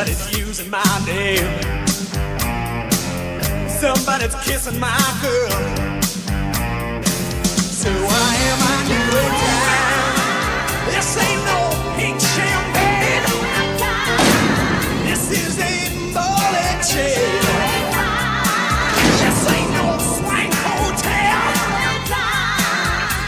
Somebody's using my name. Somebody's kissing my girl. So why am I doing time? This ain't no pink champagne. This is a bullet chain. This ain't no swank hotel.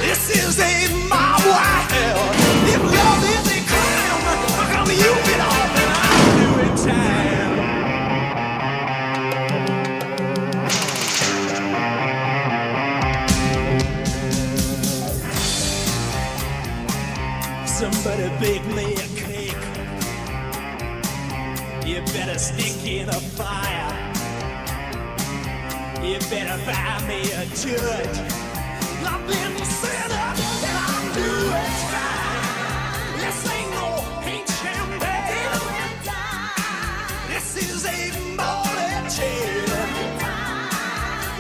This is a mob wild. If love is a crime, how come you get off and I'm doing time? Somebody bake me a cake. You better stick in a fire. You better find me a judge. I've been set up and I'm doing fine. This ain't no pink champagne. This is a bullet chain.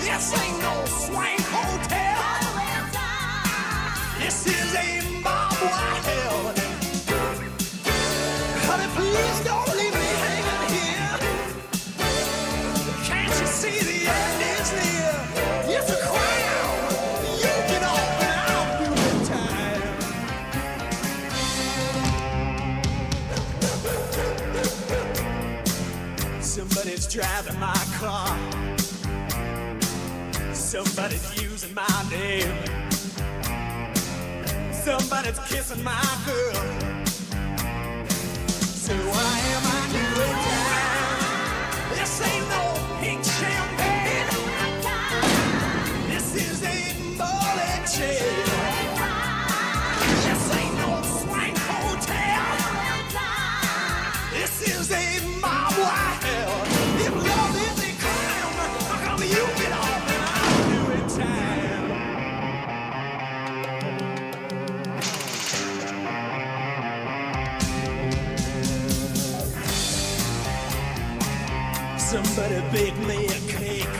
This ain't no swank hotel. This is a mob wild. Honey, please don't leave me hanging here. Can't you see the end is near? It's a crown. You get off and I'll do the time. Somebody's driving my car. Somebody's using my name. Somebody's kissing my girl. So why am I doing time? This ain't no pink champagne. This is a bullet chain. This ain't no swank hotel. This is a mob wild. If love is a crime, how come you get off and I'm doing time? Somebody bake me a cake.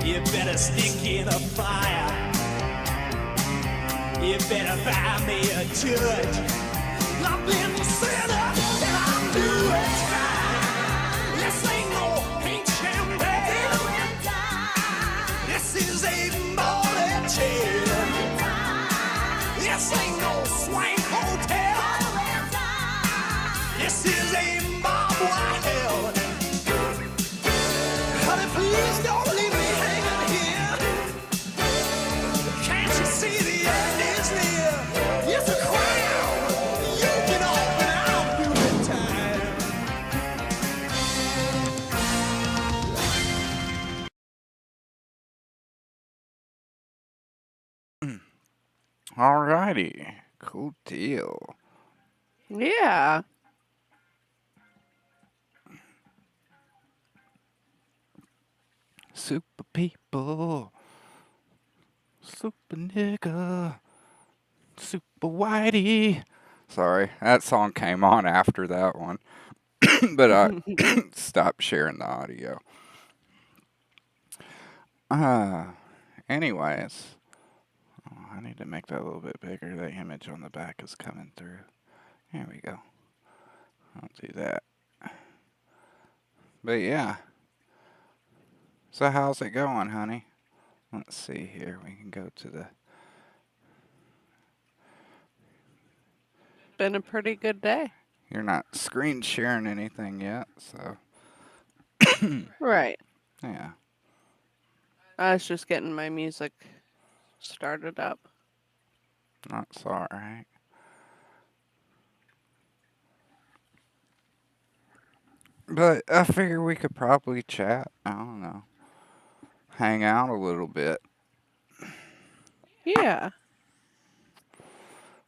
You better stick in a fire. You better find me a judge. I've been set up and I'm doing fine. This ain't no pink champagne. This is a bullet chain. This ain't no swank hotel. This is a mob wild. Honey, please don't leave me hanging here. Can't you see the end is near? It's a crown. You get off and I'll do the time. Alrighty. Cool deal. Yeah. Super people. Super nigga. Super whitey. Sorry, that song came on after that one. But I stopped sharing the audio. Anyways. Oh, I need to make that a little bit bigger. The image on the back is coming through. There we go. I'll do that. But yeah. So how's it going, honey? Let's see here. We can go to the... Been a pretty good day. You're not screen sharing anything yet, so... Right. Yeah. I was just getting my music started up. That's alright. But I figure we could probably chat. I don't know. Hang out a little bit. Yeah.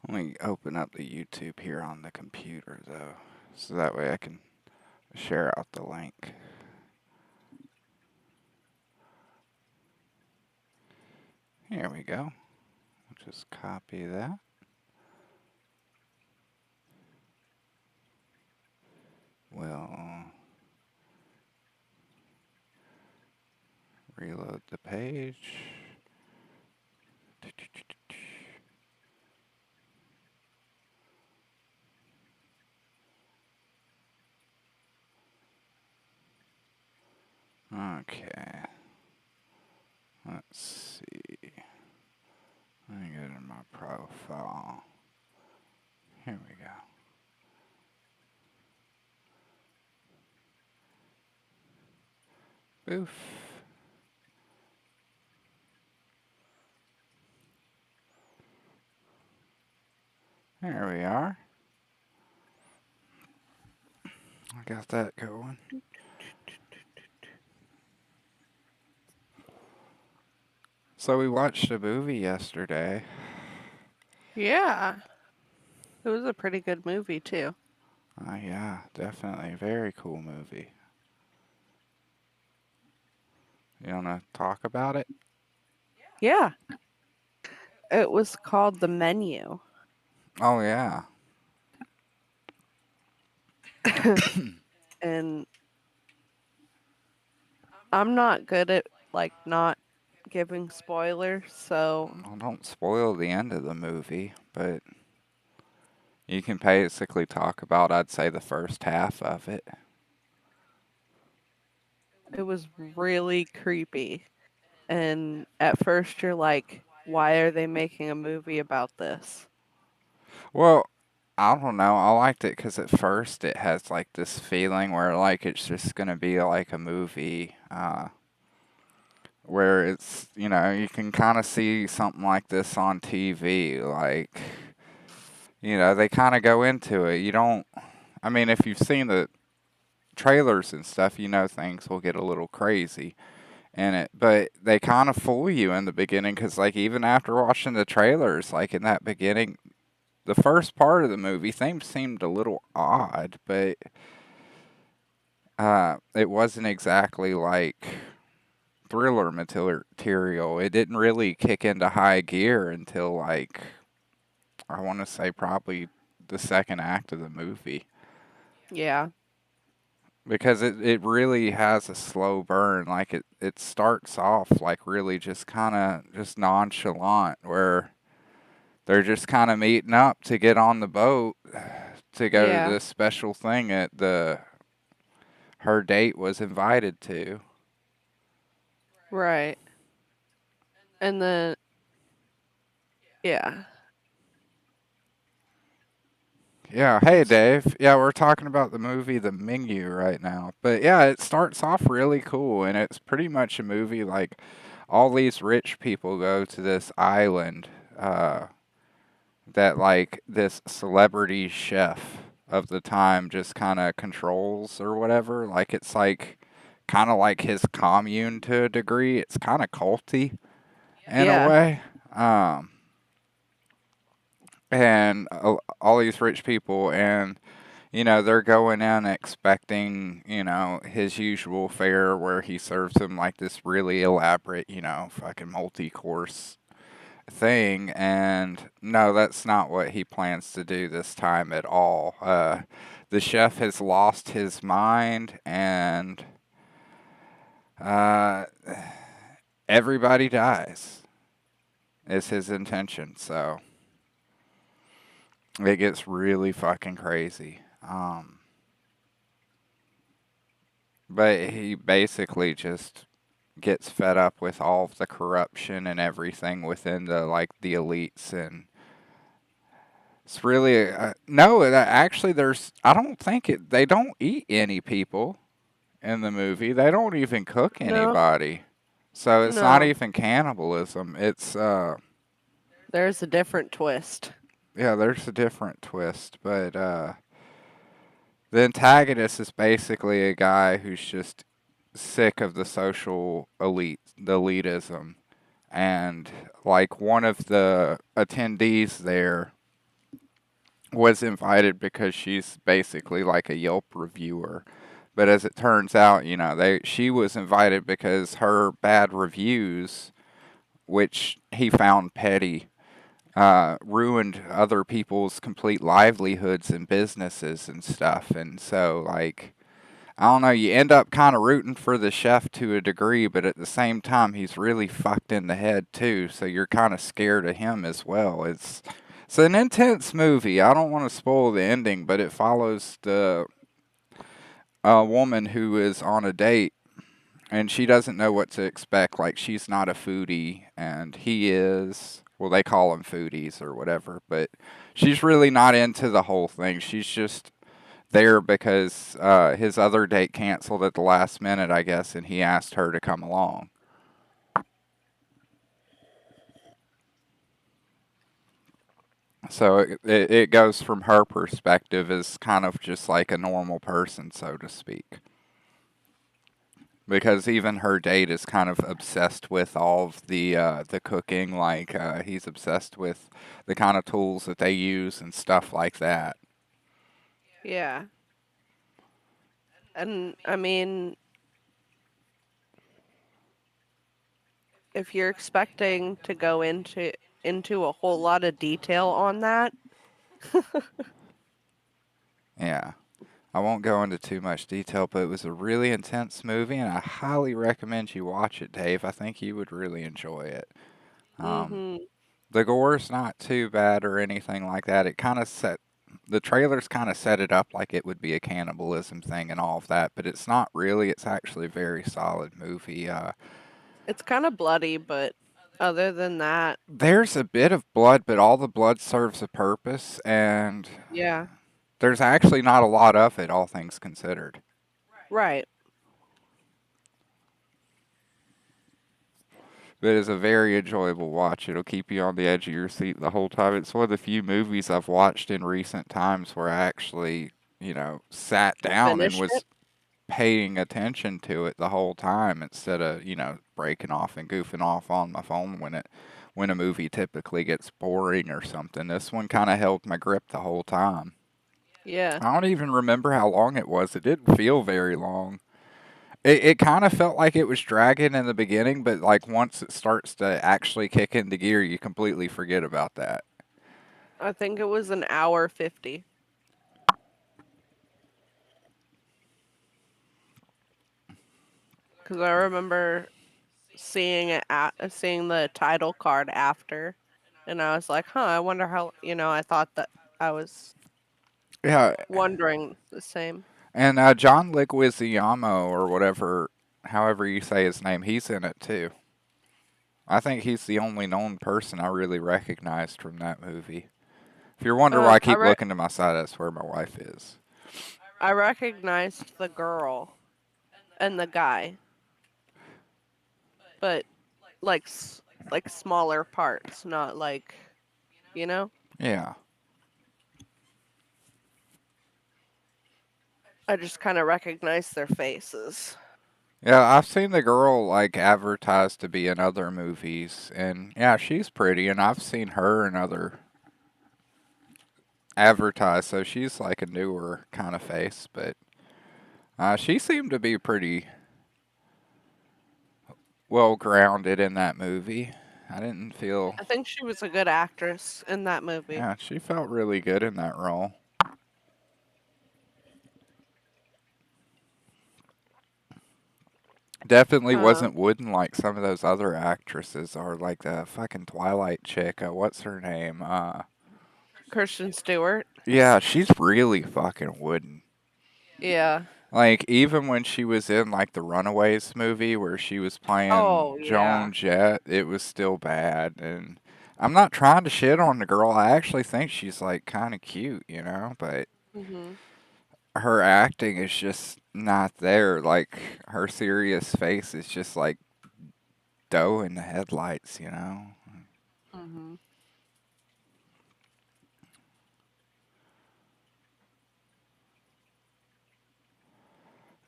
Let me open up the YouTube here on the computer, though. So that way I can share out the link. Here we go. We'll just copy that. We'll reload the page. Okay. Let's see. Let me get in my profile. Here we go. Boof. There we are. I got that going. So we watched a movie yesterday. Yeah. It was a pretty good movie, too. Yeah, definitely. Very cool movie. You want to talk about it? Yeah. It was called The Menu. Oh, yeah. And I'm not good at, like, not giving spoilers, so Well, don't spoil the end of the movie, but you can basically talk about, I'd say, the first half of it. it was really creepy. And at first you're like, why are they making a movie about this? Well, I don't know. I liked it because at first it has like this feeling where like it's just gonna be like a movie, where it's you can kind of see something like this on TV. Like they kind of go into it. You don't. I mean, if you've seen the trailers and stuff, things will get a little crazy in it. But they kind of fool you in the beginning because like even after watching the trailers, like in that beginning the first part of the movie, things seemed a little odd, but it wasn't exactly like thriller material. It didn't really kick into high gear until like I want to say probably the second act of the movie Yeah. because it really has a slow burn. Like it starts off like really just kind of just nonchalant where they're just kind of meeting up to get on the boat to go to Yeah. this special thing at the her date was invited to. Right. And then, yeah. Yeah, hey Dave. Yeah, we're talking about the movie The Menu right now. But yeah, it starts off really cool and it's pretty much a movie like all these rich people go to this island that like this celebrity chef of the time just kind of controls or whatever. Like it's like kind of like his commune to a degree. It's kind of culty in a Yeah. way. Um and all these rich people and they're going in expecting his usual fare where he serves them like this really elaborate fucking multi-course thing and no, that's not what he plans to do this time at all. The chef has lost his mind and uh everybody dies is his intention, so it gets really fucking crazy. But he basically just gets fed up with all of the corruption and everything within the elites, and it's really no. Actually, I don't think they don't eat any people in the movie. They don't even cook No. anybody, so it's not No. even cannibalism. It's There's a different twist. yeah, there's a different twist, but the antagonist is basically a guy who's just sick of the social elite, the elitism. And like one of the attendees there was invited because she's basically like a Yelp reviewer. But as it turns out, she was invited because her bad reviews, which he found petty, ruined other people's complete livelihoods and businesses and stuff. And so, like, I don't know, you end up kind of rooting for the chef to a degree, but at the same time, he's really fucked in the head too. So you're kind of scared of him as well. It's an intense movie. I don't want to spoil the ending, but it follows the a woman who is on a date and she doesn't know what to expect. Like, she's not a foodie, and he is. Well, they call them foodies or whatever, but she's really not into the whole thing. She's just there because his other date canceled at the last minute, I guess, and he asked her to come along. So it goes from her perspective as kind of just like a normal person, so to speak. Because even her date is kind of obsessed with all of the cooking, like he's obsessed with the kind of tools that they use and stuff like that. Yeah. And I mean, if you're expecting to go into a whole lot of detail on that, Yeah. I won't go into too much detail, but it was a really intense movie, and I highly recommend you watch it, Dave. I think you would really enjoy it. Um, hmm the gore's not too bad or anything like that. The trailers kind of set it up like it would be a cannibalism thing and all of that, but it's not really. It's actually a very solid movie. it's kind of bloody, but other than that, There's a bit of blood, but all the blood serves a purpose, and yeah, there's actually not a lot of it, all things considered. right. But it's a very enjoyable watch. It'll keep you on the edge of your seat the whole time. It's one of the few movies I've watched in recent times where I actually, sat down and Finished was it. paying attention to it the whole time instead of, breaking off and goofing off on my phone when a movie typically gets boring or something. This one kind of held my grip the whole time. Yeah. I don't even remember how long it was. It didn't feel very long. It kind of felt like it was dragging in the beginning, but like once it starts to actually kick into gear, you completely forget about that. I think it was an hour 50. Because I remember seeing the title card after, and I was like, huh, I wonder how, I thought that I was Yeah, wondering the same. and John Leguizamo or whatever, however you say his name, he's in it too. I think he's the only known person I really recognized from that movie. If you're wondering why I I keep looking to my side, that's where my wife is. I recognized the girl and the guy, but like like smaller parts, not like, you know. Yeah. I just kind of recognized their faces. Yeah, I've seen the girl like advertised to be in other movies, and yeah, she's pretty, and I've seen her in other advertised, so she's like a newer kind of face, but she seemed to be pretty well grounded in that movie. I didn't feel, I think she was a good actress in that movie. yeah, she felt really good in that role. Definitely Uh, wasn't wooden like some of those other actresses or like the fucking Twilight chick. What's her name? Kristen Stewart. Yeah, she's really fucking wooden. Yeah. Like even when she was in like the Runaways movie where she was playing Oh yeah. Joan Jett, it was still bad. And I'm not trying to shit on the girl. I actually think she's like kind of cute, but Mhm. her acting is just not there. Like her serious face is just like doe in the headlights. Mhm.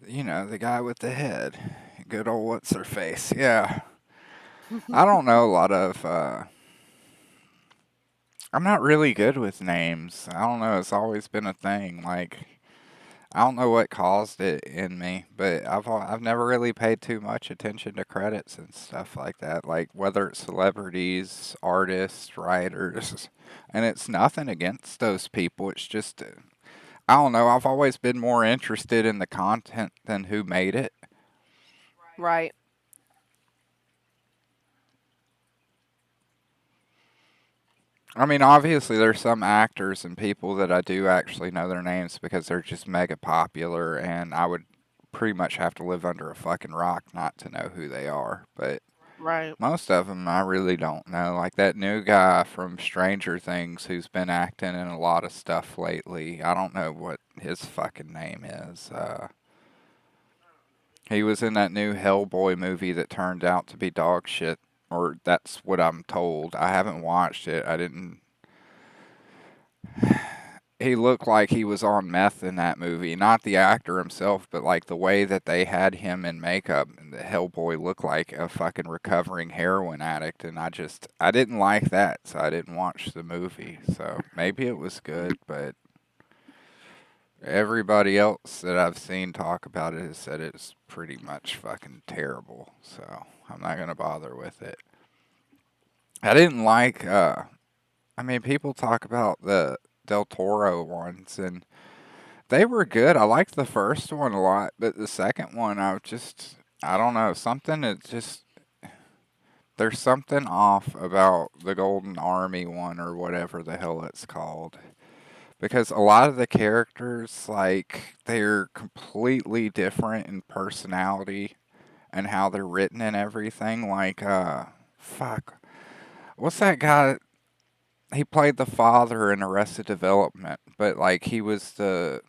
The guy with the head. Good old what's her face. Yeah. I don't know a lot of I'm not really good with names. I don't know, it's always been a thing. Like I don't know what caused it in me, but I've never really paid too much attention to credits and stuff like that. Like whether it's celebrities, artists, writers, and it's nothing against those people. It's just I don't know. I've always been more interested in the content than who made it. Right. I mean, obviously, there's some actors and people that I do actually know their names because they're just mega popular, and I would pretty much have to live under a fucking rock not to know who they are. But Right. most of them I really don't know. Like that new guy from Stranger Things who's been acting in a lot of stuff lately. I don't know what his fucking name is. He was in that new Hellboy movie that turned out to be dog shit, or that's what I'm told. I haven't watched it. I didn't. He looked like he was on meth in that movie. Not the actor himself, but like the way that they had him in makeup. And the Hellboy looked like a fucking recovering heroin addict, and I didn't like that, so I didn't watch the movie. So maybe it was good, but everybody else that I've seen talk about it has said it's pretty much fucking terrible. So I'm not gonna bother with it. I didn't like. I mean, people talk about the Del Toro ones, and they were good. I liked the first one a lot, but the second one, I don't know, there's something off about the Golden Army one or whatever the hell it's called. Because a lot of the characters, like, they're completely different in personality and how they're written and everything. Like, fuck. What's that guy? He played the father in Arrested Development, but, like, he was the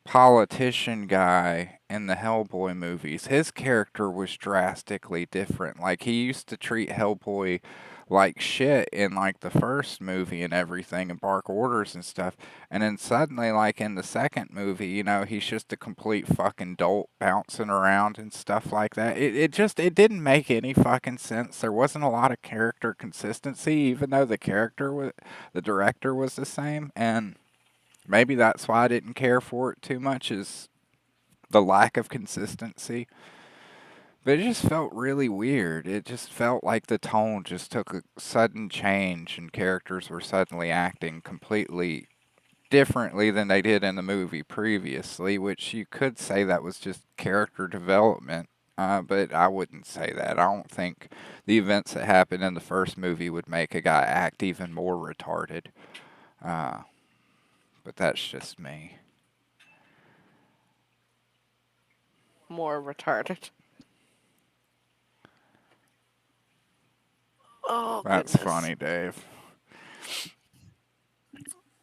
politician guy in the Hellboy movies. His character was drastically different. Like he used to treat Hellboy like shit in like the first movie and everything and bark orders and stuff. And then suddenly like in the second movie, you know, he's just a complete fucking dolt bouncing around and stuff like that. It didn't make any fucking sense. There wasn't a lot of character consistency even though the director was the same. And maybe that's why I didn't care for it too much is the lack of consistency. But it just felt really weird. It just felt like the tone just took a sudden change and characters were suddenly acting completely differently than they did in the movie previously, which you could say that was just character development. But I wouldn't say that. I don't think the events that happened in the first movie would make a guy act even more retarded. Uh, but that's just me. More retarded. Oh, That's goodness. funny, Dave.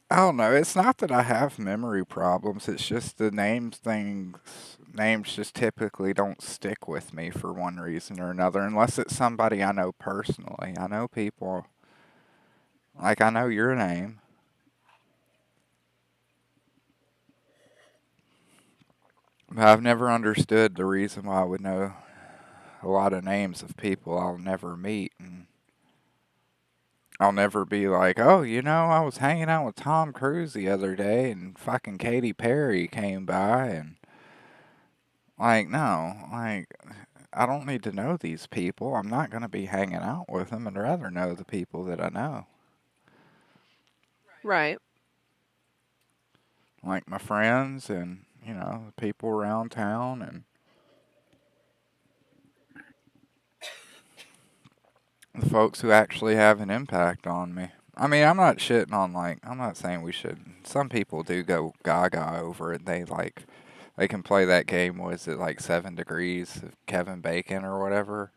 I don't know. It's not that I have memory problems. It's just names just typically don't stick with me for one reason or another, unless it's somebody I know personally. I know people, like I know your name. But I've never understood the reason why I would know a lot of names of people I'll never meet. And I'll never be like, oh, you know, I was hanging out with Tom Cruise the other day and fucking Katy Perry came by and like, no, like, I don't need to know these people. I'm not going to be hanging out with them. I'd rather know the people that I know. Right. Like my friends and, you know, the people around town and the folks who actually have an impact on me. I mean, I'm not shitting on like I'm not saying we should. Some people do go gaga over it. They can play that game. Was it like 7 Degrees of Kevin Bacon or whatever,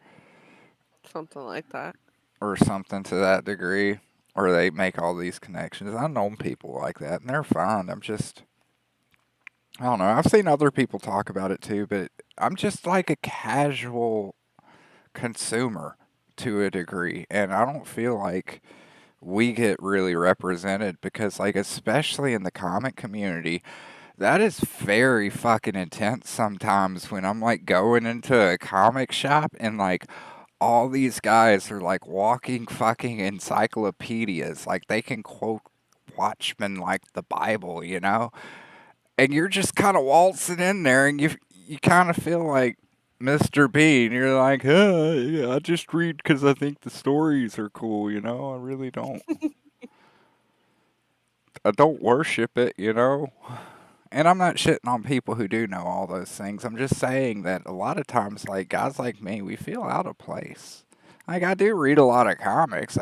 Something like that. or something to that degree, or they make all these connections. I've known people like that, and they're fine. I don't know. I've seen other people talk about it too, but I'm just like a casual consumer to a degree, and I don't feel like we get really represented because, like, especially in the comic community, that is very fucking intense sometimes when I'm like going into a comic shop and like all these guys are like walking fucking encyclopedias. Like they can quote Watchmen like the Bible, you know? And you're just kind of waltzing in there and you kind of feel like Mr. Bean. You're like, yeah, I just read because I think the stories are cool, you know? I really don't. I don't worship it, you know? And I'm not shitting on people who do know all those things. I'm just saying that a lot of times, like, guys like me, we feel out of place. Like, I do read a lot of comics.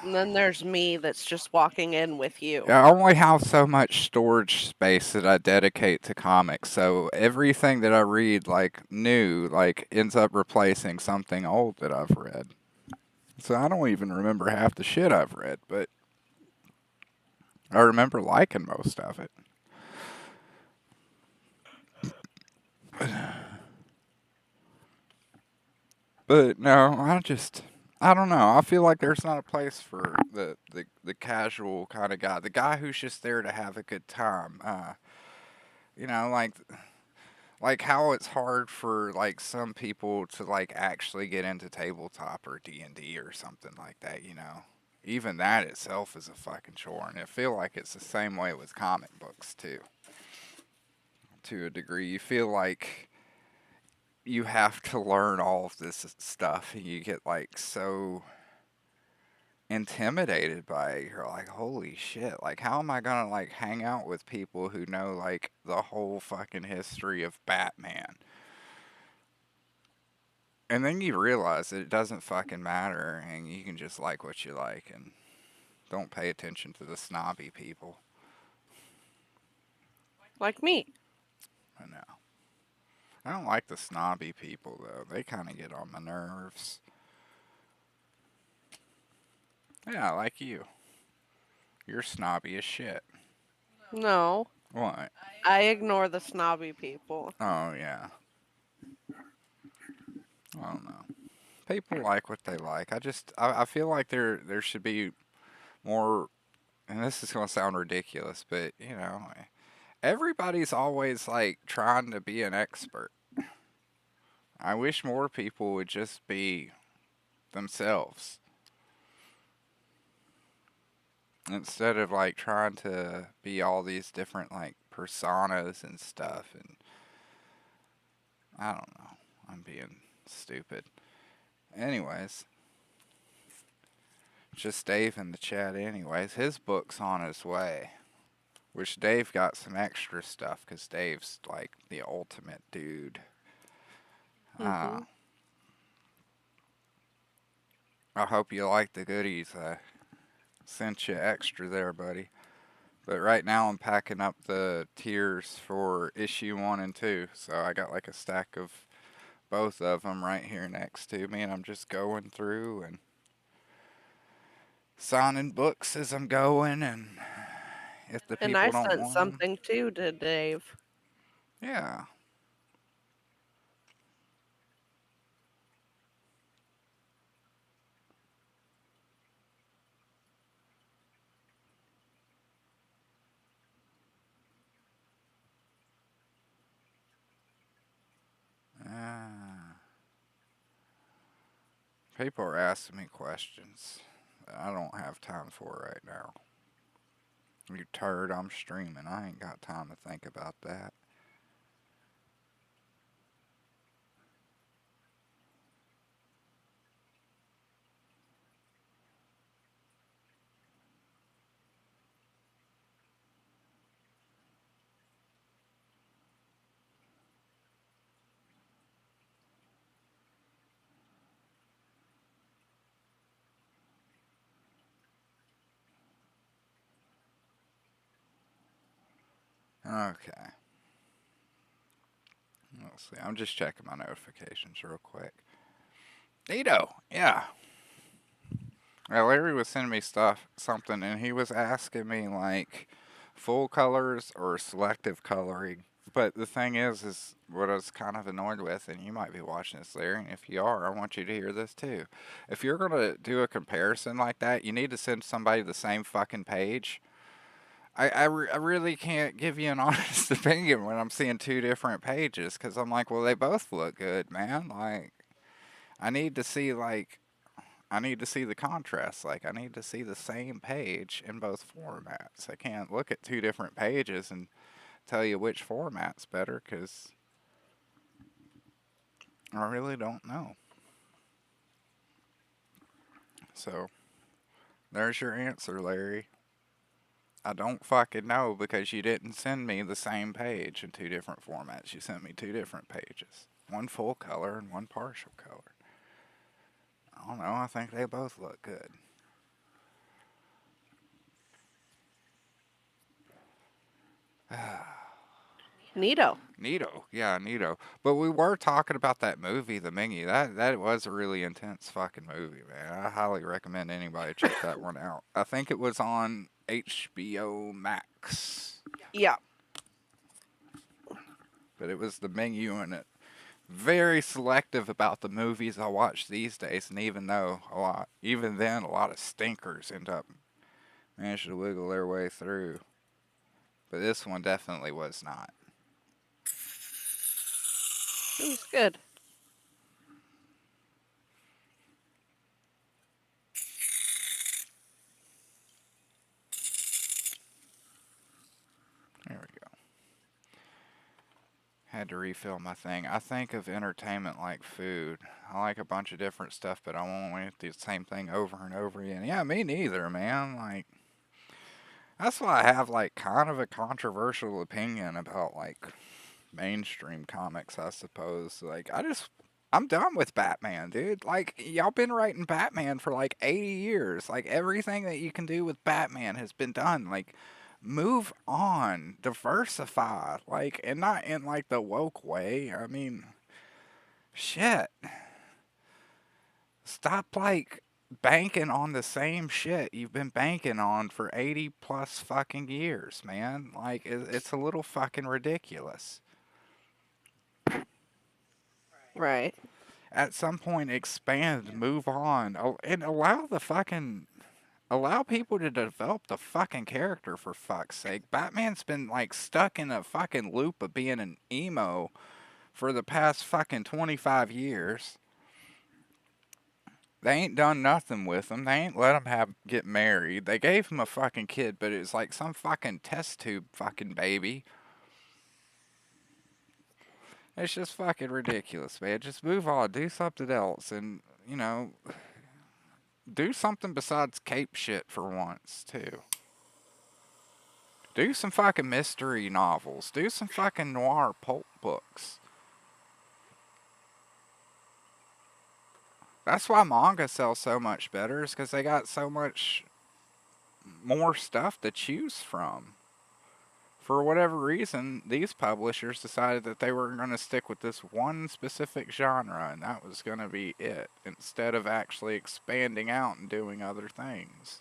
And then there's me that's just walking in with you. I only have so much storage space that I dedicate to comics, so everything that I read, like new, like ends up replacing something old that I've read. So I don't even remember half the shit I've read, but I remember liking most of it. But no, I don't know. I feel like there's not a place for the casual kind of guy, the guy who's just there to have a good time. You know, like how it's hard for like some people to like actually get into tabletop or D&D or something like that, you know. Even that itself is a fucking chore, and I feel like it's the same way with comic books too. To a degree, you feel like you have to learn all of this stuff, and you get like so intimidated by it. You're like, holy shit, like how am I gonna like hang out with people who know like the whole fucking history of Batman? And then you realize that it doesn't fucking matter, and you can just like what you like, and don't pay attention to the snobby people. Like me. I know. I don't like the snobby people though. They kind of get on my nerves. Yeah, like you. You're snobby as shit. No. What? I ignore the snobby people. Oh yeah. I don't know. People like what they like. I feel like there should be more, and this is gonna sound ridiculous, but you know, everybody's always like trying to be an expert. I wish more people would just be themselves instead of like trying to be all these different like personas and stuff. And I don't know. I'm being stupid. Anyways, just Dave in the chat. Anyways, his book's on his way. Which Dave got some extra stuff because Dave's like the ultimate dude. Uh, Hmm. I hope you like the goodies. I sent you extra there, buddy. But right now I'm packing up the tiers for issue 1 and 2. So I got like a stack of both of them right here next to me, and I'm just going through and signing books as I'm going. And if the And I people don't sent want them, something too to Dave. yeah. Ah. People are asking me questions that I don't have time for right now. You turd, I'm streaming. I ain't got time to think about that. Okay. Let's see. I'm just checking my notifications real quick. Nito, yeah. Larry was sending me something, and he was asking me like full colors or selective coloring. But the thing is what I was kind of annoyed with, and you might be watching this, Larry, and if you are, I want you to hear this too. If you're gonna do a comparison like that, you need to send somebody the same fucking page. I really can't give you an honest opinion when I'm seeing two different pages, because I'm like, well, they both look good, man. Like, I need to see like I need to see the contrast. Like, I need to see the same page in both formats. I can't look at two different pages and tell you which format's better because I really don't know. So, there's your answer, Larry. I don't fucking know because you didn't send me the same page in two different formats. You sent me two different pages. One full color and one partial color. I don't know. I think they both look good. Neato. Nito, yeah, Nito. But we were talking about that movie, The Mingy. That was a really intense fucking movie, man. I highly recommend anybody check that one out. I think it was on HBO Max, Yeah. but it was The Mingy in it. Very selective about the movies I watch these days, and even then, a lot of stinkers end up managing to wiggle their way through. But this one definitely was not. It was good. There we go. Had to refill my thing. I think of entertainment like food. I like a bunch of different stuff, but I won't eat the same thing over and over again. Yeah, me neither, man. Like, that's why I have, like, kind of a controversial opinion about, like, mainstream comics, I suppose. Like, I'm done with Batman, dude. Like, y'all been writing Batman for like 80 years. Like, everything that you can do with Batman has been done. Like, move on, diversify. Like, and not in like the woke way. I mean, shit. Stop, like, banking on the same shit you've been banking on for 80 plus fucking years, man. Like, it's a little fucking ridiculous. Right. At some point expand, move on, and allow people to develop the fucking character, for fuck's sake. Batman's been like stuck in a fucking loop of being an emo for the past fucking 25 years. They ain't done nothing with him. They ain't let him get married. They gave him a fucking kid, but it's like some fucking test tube fucking baby. It's just fucking ridiculous, man. Just move on, do something else, and do something besides cape shit for once, too. Do some fucking mystery novels. Do some fucking noir pulp books. That's why manga sells so much better, is because they got so much more stuff to choose from. For whatever reason, these publishers decided that they were going to stick with this one specific genre, and that was going to be it, instead of actually expanding out and doing other things.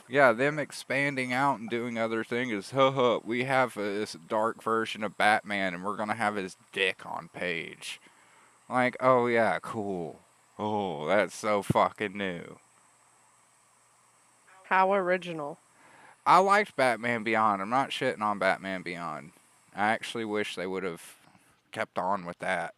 Yeah, them expanding out and doing other things is, we have this dark version of Batman, and we're going to have his dick on page. Like, oh yeah, cool. Oh, that's so fucking new. How original. I liked Batman Beyond. I'm not shitting on Batman Beyond. I actually wish they would have kept on with that.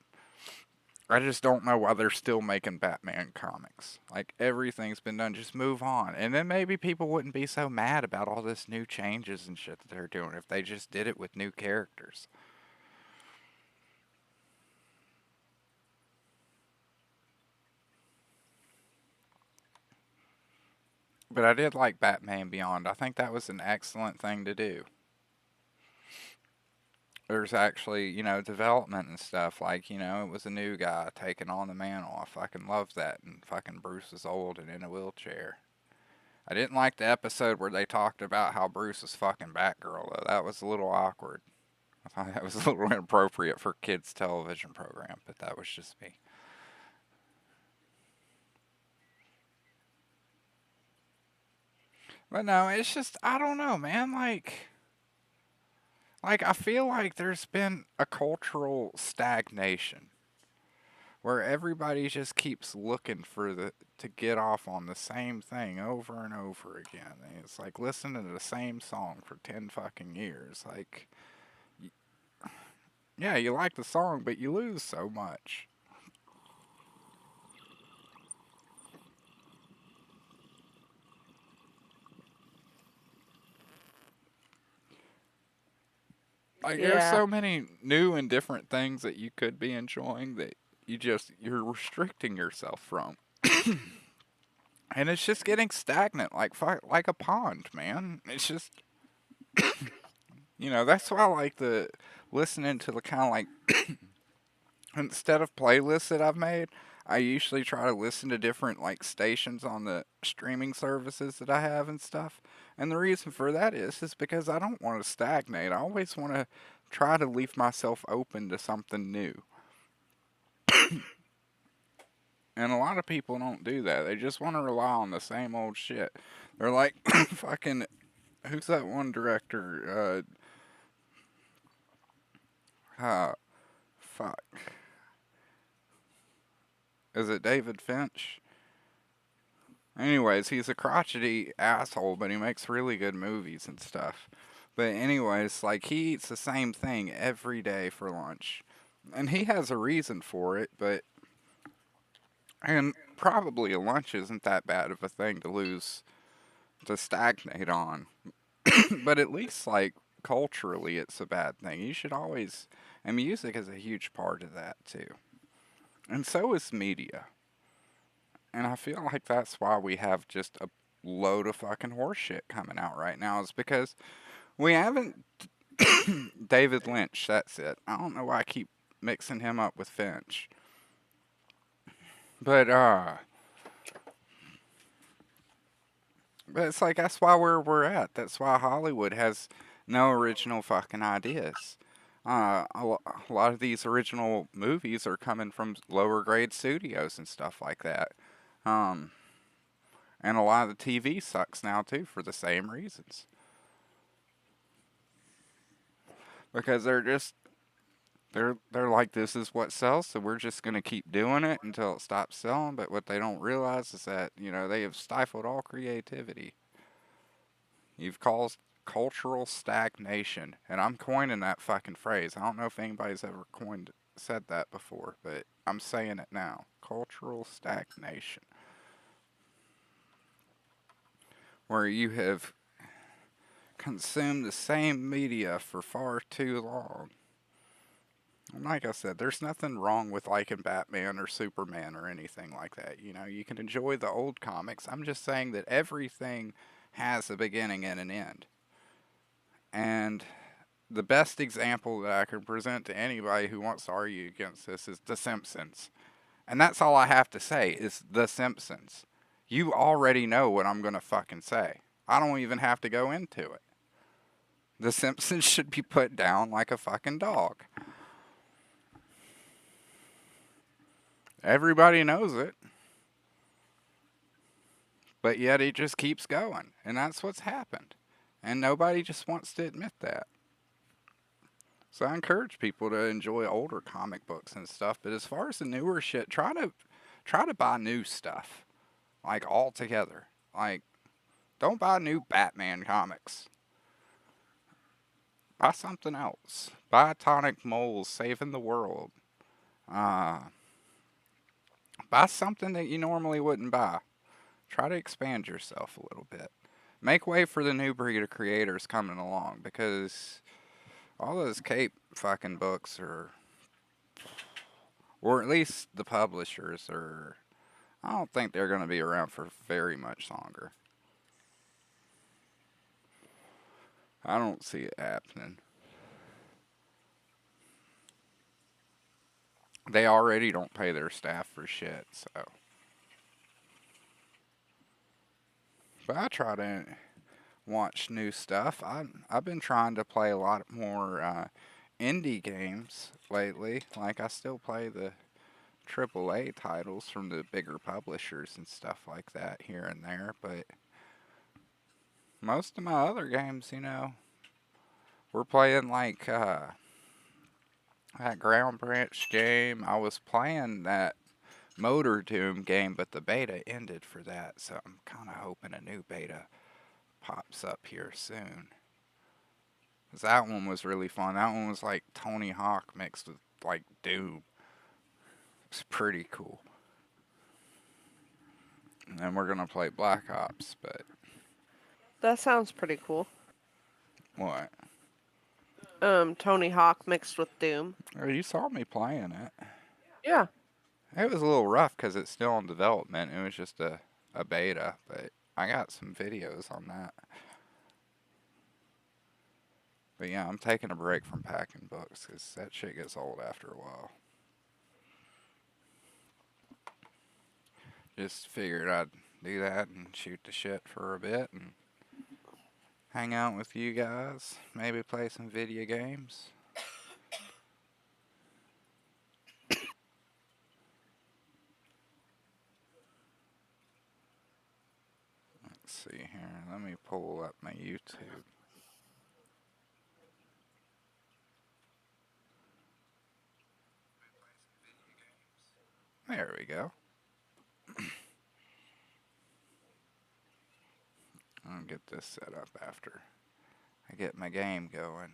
I just don't know why they're still making Batman comics. Like, everything's been done. Just move on. And then maybe people wouldn't be so mad about all this new changes and shit that they're doing if they just did it with new characters. But I did like Batman Beyond. I think that was an excellent thing to do. There's actually, development and stuff. Like, it was a new guy taking on the mantle. I fucking love that. And fucking Bruce is old and in a wheelchair. I didn't like the episode where they talked about how Bruce was fucking Batgirl, though. That was a little awkward. I thought that was a little inappropriate for kids' television program, but that was just me. But no, it's just, I don't know, man. Like, I feel like there's been a cultural stagnation where everybody just keeps looking to get off on the same thing over and over again. And it's like listening to the same song for 10 fucking years. Like, yeah, you like the song, but you lose so much. Like, there's Yeah. so many new and different things that you could be enjoying that you're restricting yourself from. And it's just getting stagnant, like a pond, man. It's just, that's why I like listening to the kind of like, instead of playlists that I've made, I usually try to listen to different like stations on the streaming services that I have and stuff. And the reason for that is because I don't want to stagnate. I always want to try to leave myself open to something new. And a lot of people don't do that. They just want to rely on the same old shit. They're like fucking who's that one director? Fuck. Is it David Finch? Anyways, he's a crotchety asshole, but he makes really good movies and stuff. But anyways, like he eats the same thing every day for lunch. And he has a reason for it, but and probably a lunch isn't that bad of a thing to stagnate on. But at least like culturally it's a bad thing. You should always and music is a huge part of that too. And so is media. And I feel like that's why we have just a load of fucking horseshit coming out right now, is because we haven't. David Lynch, that's it. I don't know why I keep mixing him up with Finch. But, but it's like that's why we're at. That's why Hollywood has no original fucking ideas. A lot of these original movies are coming from lower grade studios and stuff like that. Um, and a lot of the TV sucks now too for the same reasons. Because they're like this is what sells, so we're just gonna keep doing it until it stops selling. But what they don't realize is that they have stifled all creativity. You've caused cultural stagnation, and I'm coining that fucking phrase. I don't know if anybody's ever said that before, but I'm saying it now. Cultural stagnation, where you have consumed the same media for far too long. And like I said, there's nothing wrong with liking Batman or Superman or anything like that. You can enjoy the old comics. I'm just saying that everything has a beginning and an end. And the best example that I can present to anybody who wants to argue against this is The Simpsons. And that's all I have to say is The Simpsons. You already know what I'm going to fucking say. I don't even have to go into it. The Simpsons should be put down like a fucking dog. Everybody knows it. But yet it just keeps going. And that's what's happened. And nobody just wants to admit that. So I encourage people to enjoy older comic books and stuff. But as far as the newer shit, try to buy new stuff. Like altogether. Like, don't buy new Batman comics. Buy something else. Buy Tonic Moles Saving the World. Buy something that you normally wouldn't buy. Try to expand yourself a little bit. Make way for the new breed of creators coming along, because all those Cape fucking books or at least the publishers I don't think they're going to be around for very much longer. I don't see it happening. They already don't pay their staff for shit, so. But I try to watch new stuff. I've been trying to play a lot more indie games lately. Like I still play the AAA titles from the bigger publishers and stuff like that here and there, but most of my other games, we're playing like that Ground Branch game. I was playing that Motor Doom game, but the beta ended for that, so I'm kind of hoping a new beta pops up here soon. 'Cause that one was really fun. That one was like Tony Hawk mixed with like Doom. It's pretty cool. And then we're gonna play Black Ops, but That sounds pretty cool. what? Tony Hawk mixed with Doom. Oh, you saw me playing it. Yeah. It was a little rough because it's still in development. It was just a beta, but I got some videos on that. But yeah, I'm taking a break from packing books because that shit gets old after a while. Just figured I'd do that and shoot the shit for a bit and hang out with you guys. Maybe play some video games. Let's see here. Let me pull up my YouTube. There we go. I'll get this set up after I get my game going.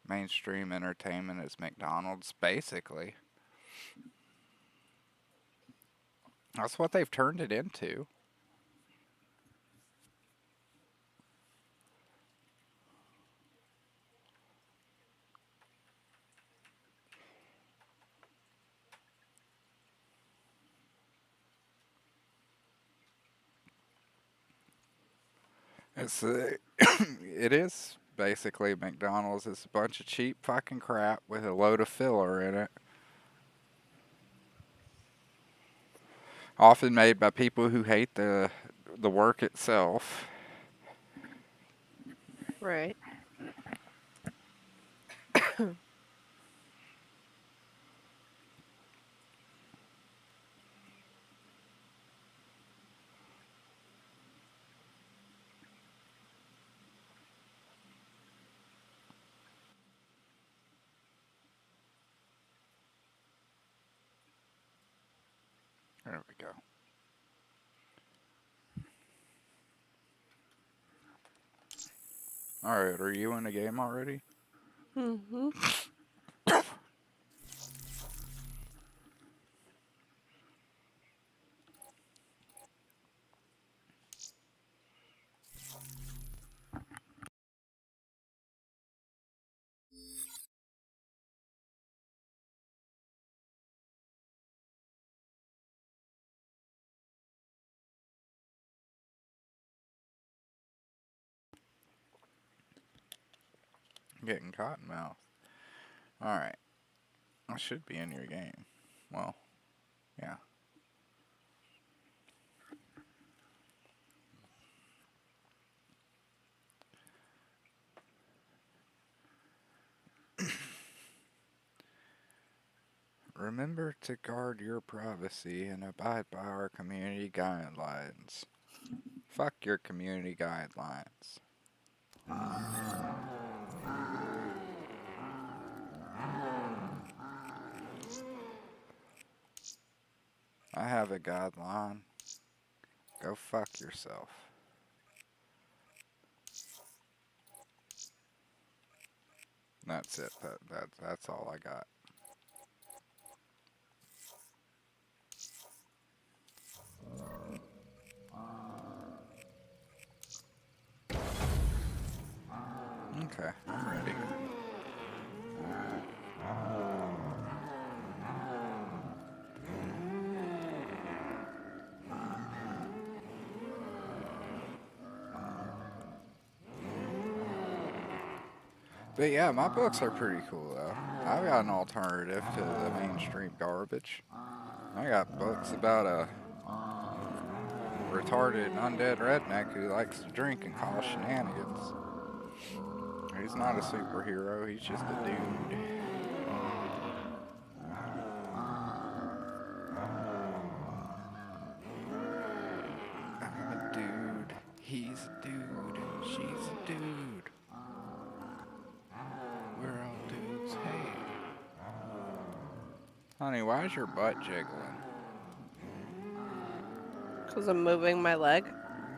Mainstream entertainment is McDonald's, basically. That's what they've turned it into. It's it is basically McDonald's. It's a bunch of cheap fucking crap with a load of filler in it. Often made by people who hate the work itself. Right. There we go. Alright, are you in the game already? Mm-hmm. Getting cotton mouth. Alright. I should be in your game. Well, yeah. Remember to guard your privacy and abide by our community guidelines. Fuck your community guidelines. I have a guideline. Go fuck yourself. That's it. That's all I got. Okay, I'm ready. But yeah, my books are pretty cool though. I've got an alternative to the mainstream garbage. I got books about a retarded undead redneck who likes to drink and cause shenanigans. He's not a superhero, he's just a dude. I'm a dude, he's a dude, she's a dude. We're all dudes, hey. Honey, why is your butt jiggling? Because I'm moving my leg.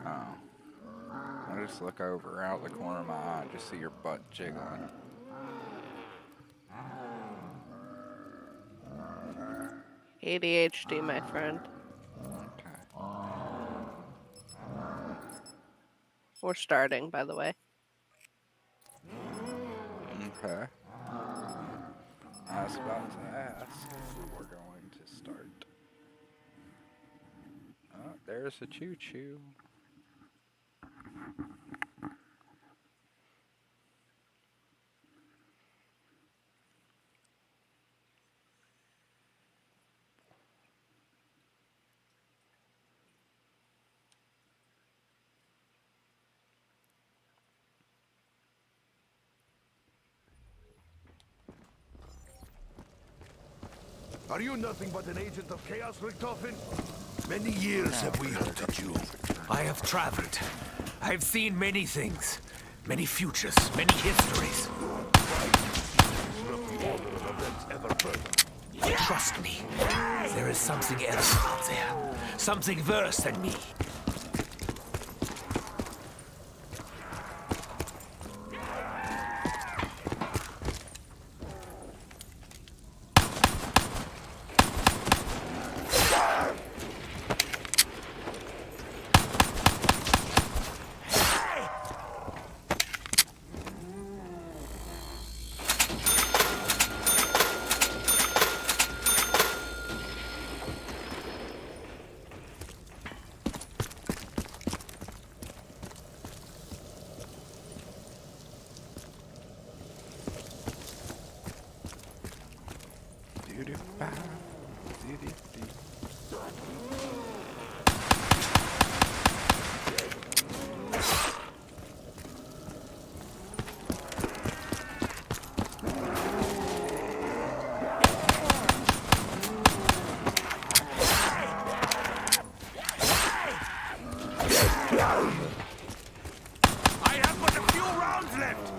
Oh. I just look over out the corner of my eye, just see your butt jiggling. ADHD, my friend. Okay. We're starting, by the way. Okay. I was about to ask if we're going to start. Oh, there's a choo-choo. Are you nothing but an agent of chaos, Richtofen? Many years have we hunted you. I have traveled. I have seen many things. Many futures, many histories. Disrupt the order of events ever further. Trust me. There is something else out there. Something worse than me. Doo-doo-ba, doo-doo-doo. I have but a few rounds left.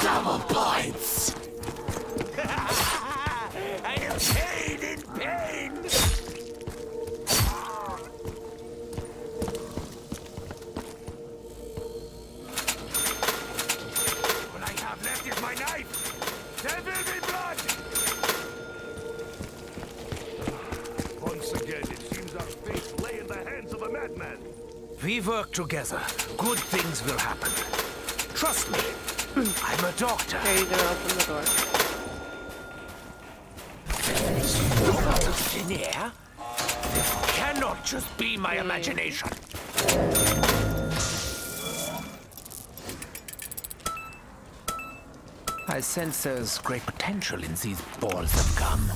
Double points. I am pain in pain. What I have left is my knife. There will be blood. Once again, it seems our fate lay in the hands of a madman. We work together. Good things will happen. Trust me. I'm a doctor. Here you go, open the door. Out of thin air? This cannot just be my imagination. I sense there's great potential in these balls of gum.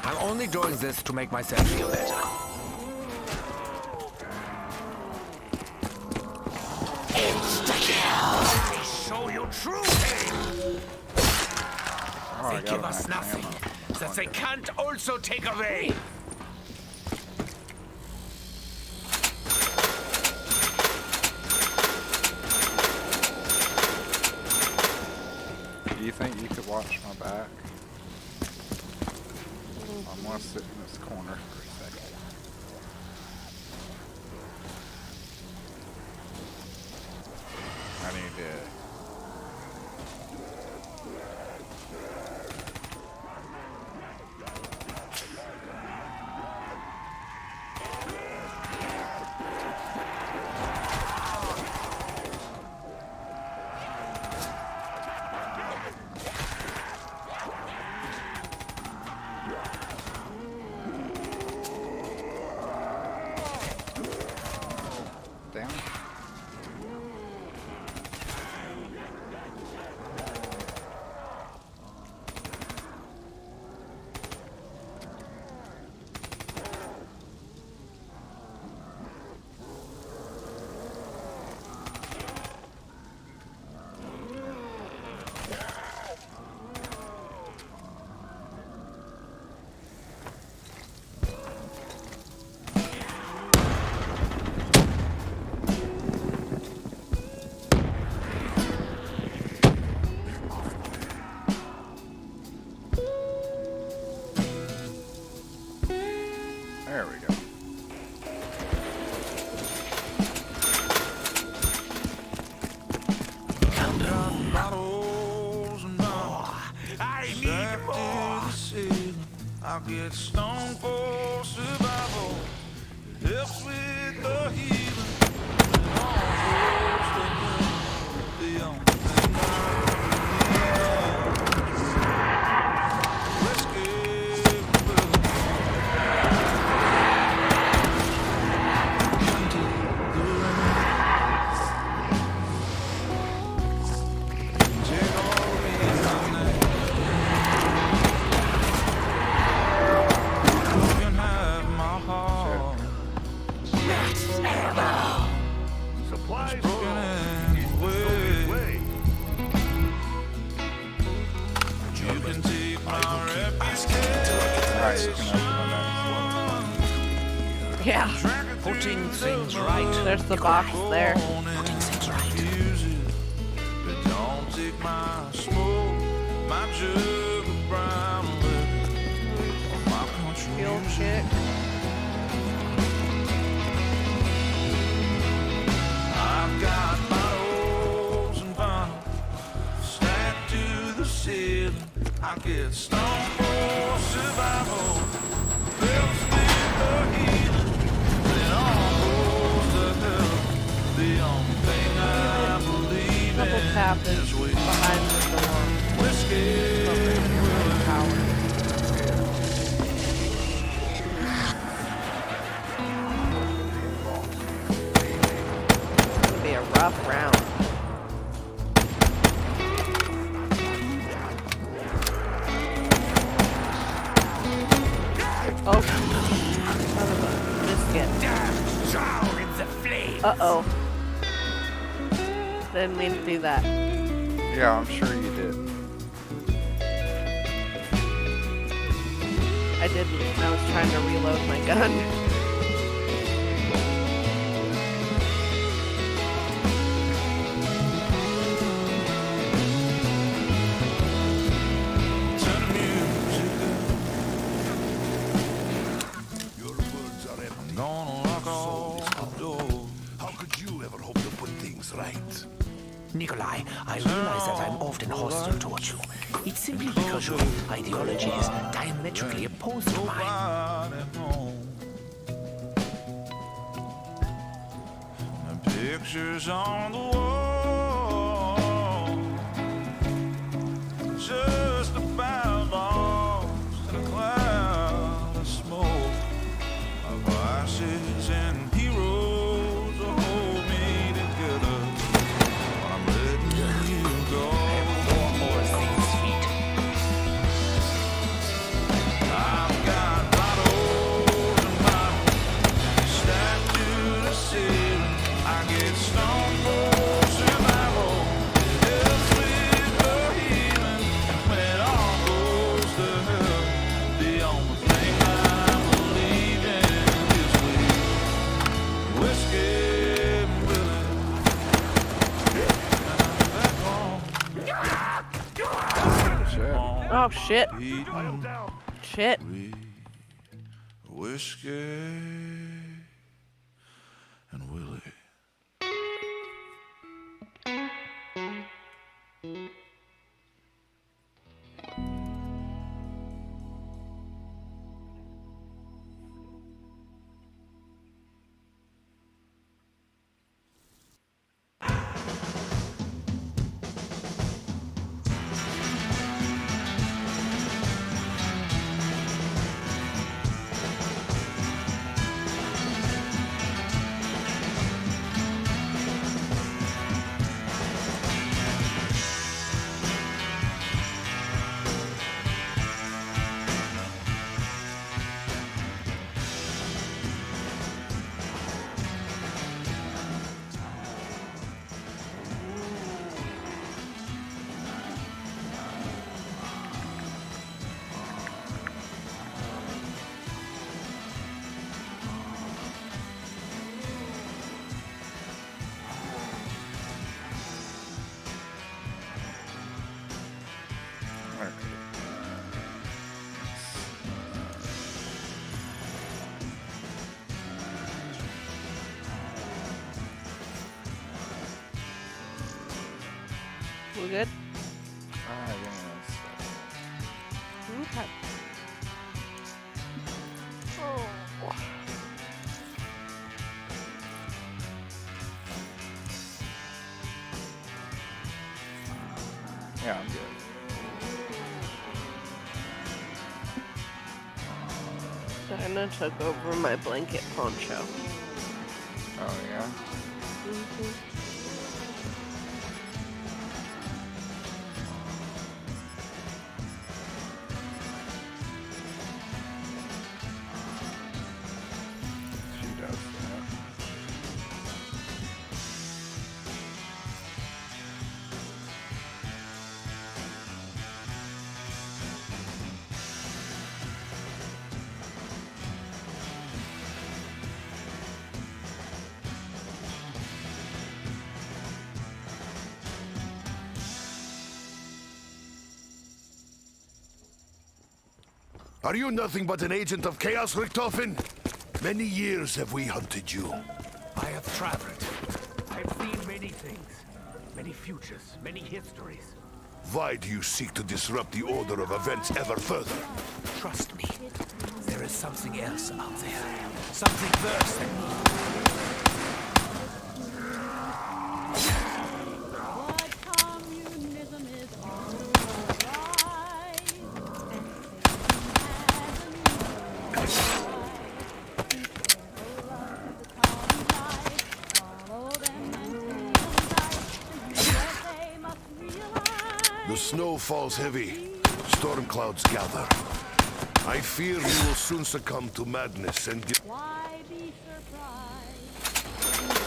I'm only doing this to make myself feel better. Insta-kill! Show you true pain! Oh, I They got give an us extra nothing ammo. that they can't also take away. Do you think you could watch my back? I'm gonna sit in this corner for a second. I need to. Down. There we go. Bottles and bottles I need strapped to more. the ceiling. I'll get stoned for survival. It helps with the healing. Almost the only thing I really have. Let's get moving. Nice girl. Way. You can take my Alright, you can open the next one. Yeah, Putting things right. there's the box there. Putting things right. use it, but don't take my smoke, my jug of brown liquor, or my country Fuel music. chick. I've got bottles and bottles stacked to the ceiling. I get stoned for survival, bills with the healing. Then all goes to hell. The only thing I believe Double in tap is is we behind the door. whiskey. Power. It's gonna be a rough round. Oh, son of a biscuit. Drown in the flames. Uh-oh. Didn't mean to do that. Yeah, I'm sure you did. I didn't. I was trying to reload my gun. Turn the music Your words are empty. up. Gonna lock all the doors. How could you ever hope to put things right? Nikolai, I realize that I'm often hostile towards you. It's simply because your ideology is diametrically opposed to mine. Nobody home. The pictures on the wall, just about lost in a cloud of smoke. Of ashes and heroes to hold me together while I'm letting you go. All things sweet. I've got bottles and bottles stacked to the ceiling. I get stoned for survival. Helps with the healing. When it all goes to hell, the only thing I believe in is whiskey and Billy. Back home, Shit. Oh, shit. eating Shit. whiskey and Willie. We good? Alright, give me one second. Okay. Oh. Yeah, I'm good. Dinah took over my blanket poncho. Oh, yeah? She does that. Are you nothing but an agent of Chaos, Richtofen? Many years have we hunted you. I have traveled. I've seen many things. Many futures, many histories. Why do you seek to disrupt the order of events ever further? Trust me. There is something else out there. Something worse than me. But communism is on the rise, and Satan follow them and the USA must realize. The snow falls heavy. Storm clouds gather. I fear you will soon succumb to madness and give... Why be surprised?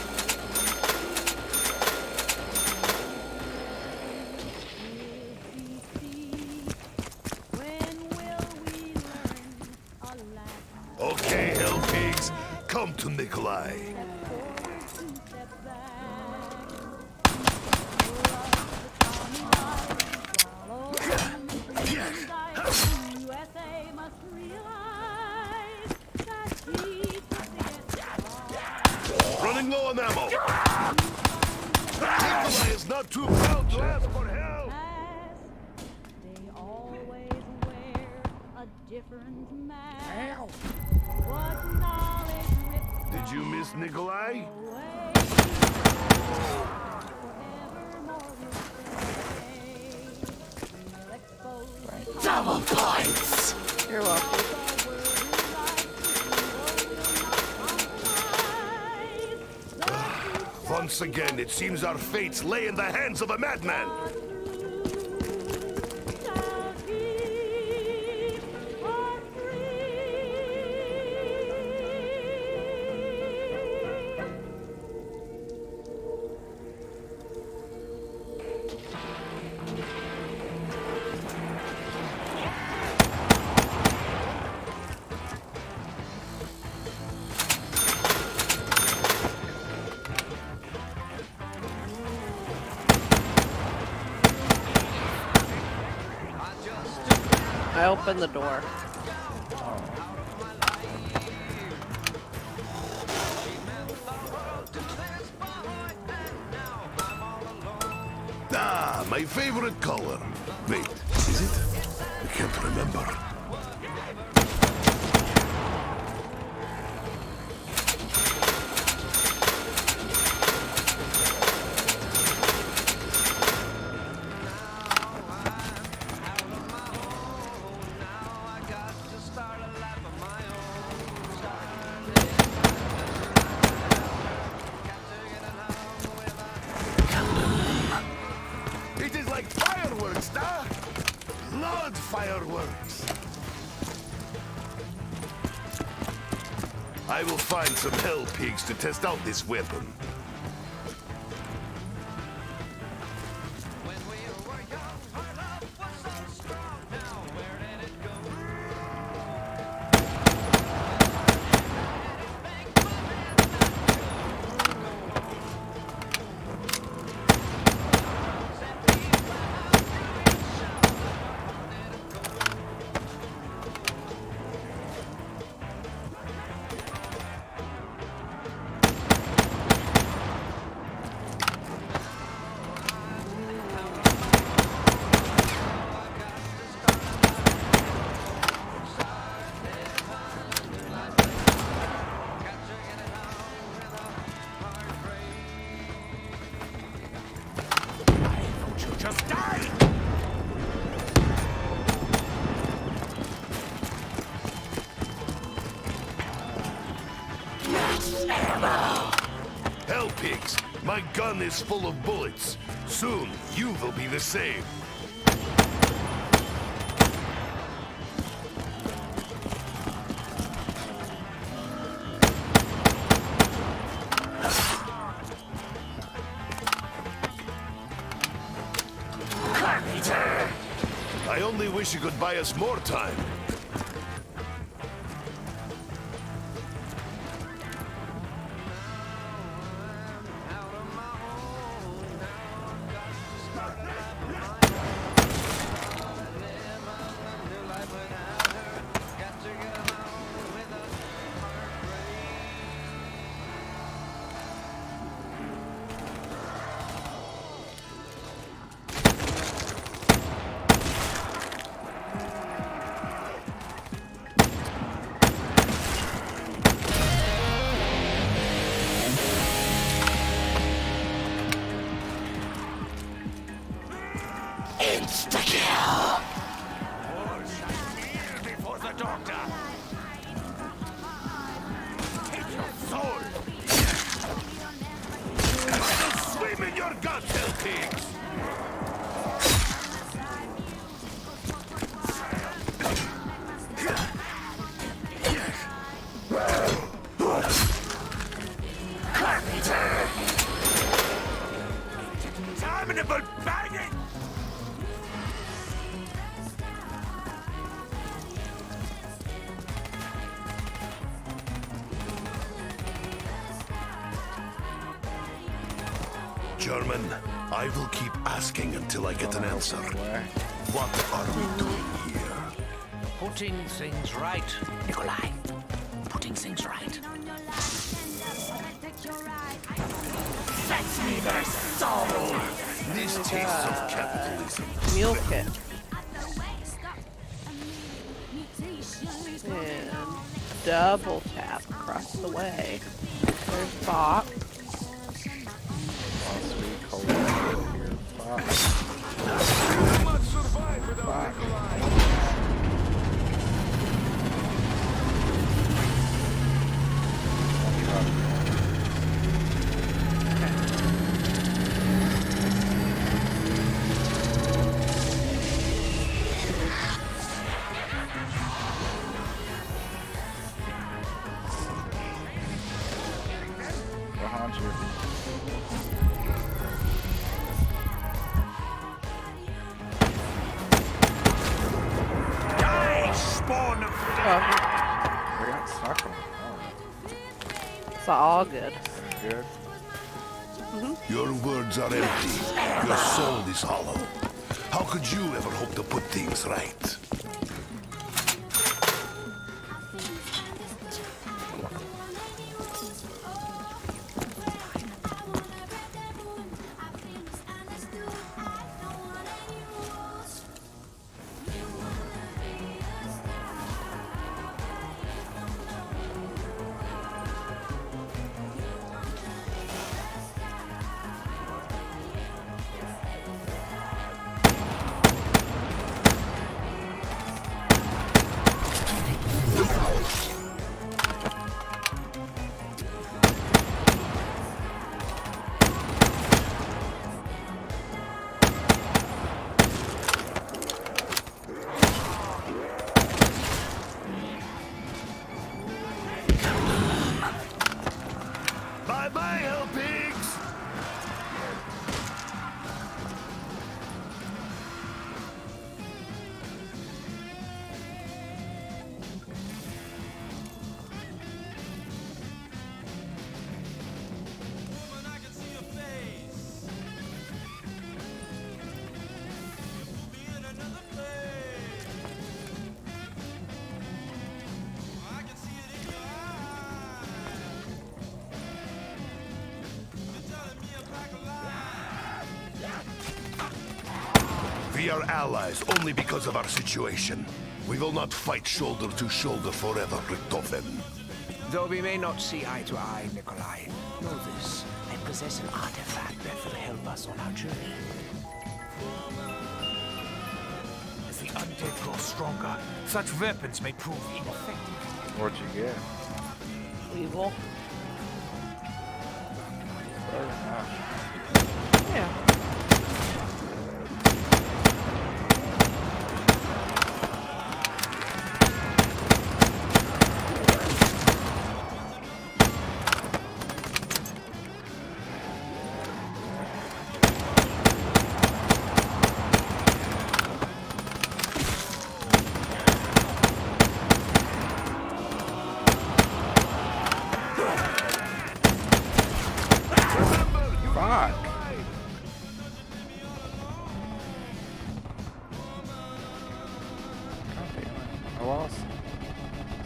When will we learn a lesson? Okay, hell pigs, come to Nikolai. Step back. USA must realize that peace is Running low on ammo. Nikolai is not too proud to ask for help. They always wear a different mask. What knowledge ripped Did you miss Nikolai? away? Forevermore will stay. We'll expose Double points! You're welcome. Once again, it seems our fates lay in the hands of a madman. I opened the door. Ah, my favorite color. Wait, is it? I can't remember. It is like fireworks, da? Blood fireworks. I will find some hell pigs to test out this weapon. Just die! Hell pigs, my gun is full of bullets. Soon, you will be the same. I only wish you could buy us more time. Insta-kill! Before the doctor. Take your soul. I will swim in your guts, hell pigs. Terminable banging. German, I will keep asking until I get an answer. Way. What are we doing here? Putting things right, Nikolai. Putting things right. Fetch me their soul! This tastes of capitalism. Mule kit. And double tap across the way. There's Bach. Oh, sweet cold here. Fuck. Behind you. Die, spawn of Oh, We're getting stuck on the it's all good. Good. Your words are empty. Your soul is hollow. How could you ever hope to put things right? Bye-bye, hell pigs! We are allies only because of our situation. We will not fight shoulder to shoulder forever, Richtofen. Though we may not see eye to eye, Nikolai, know this. I possess an artifact that will help us on our journey. As the undead grow stronger, such weapons may prove ineffective. What'd you get? Weevil. Fair enough. Yeah. Fuck. God damn it. I lost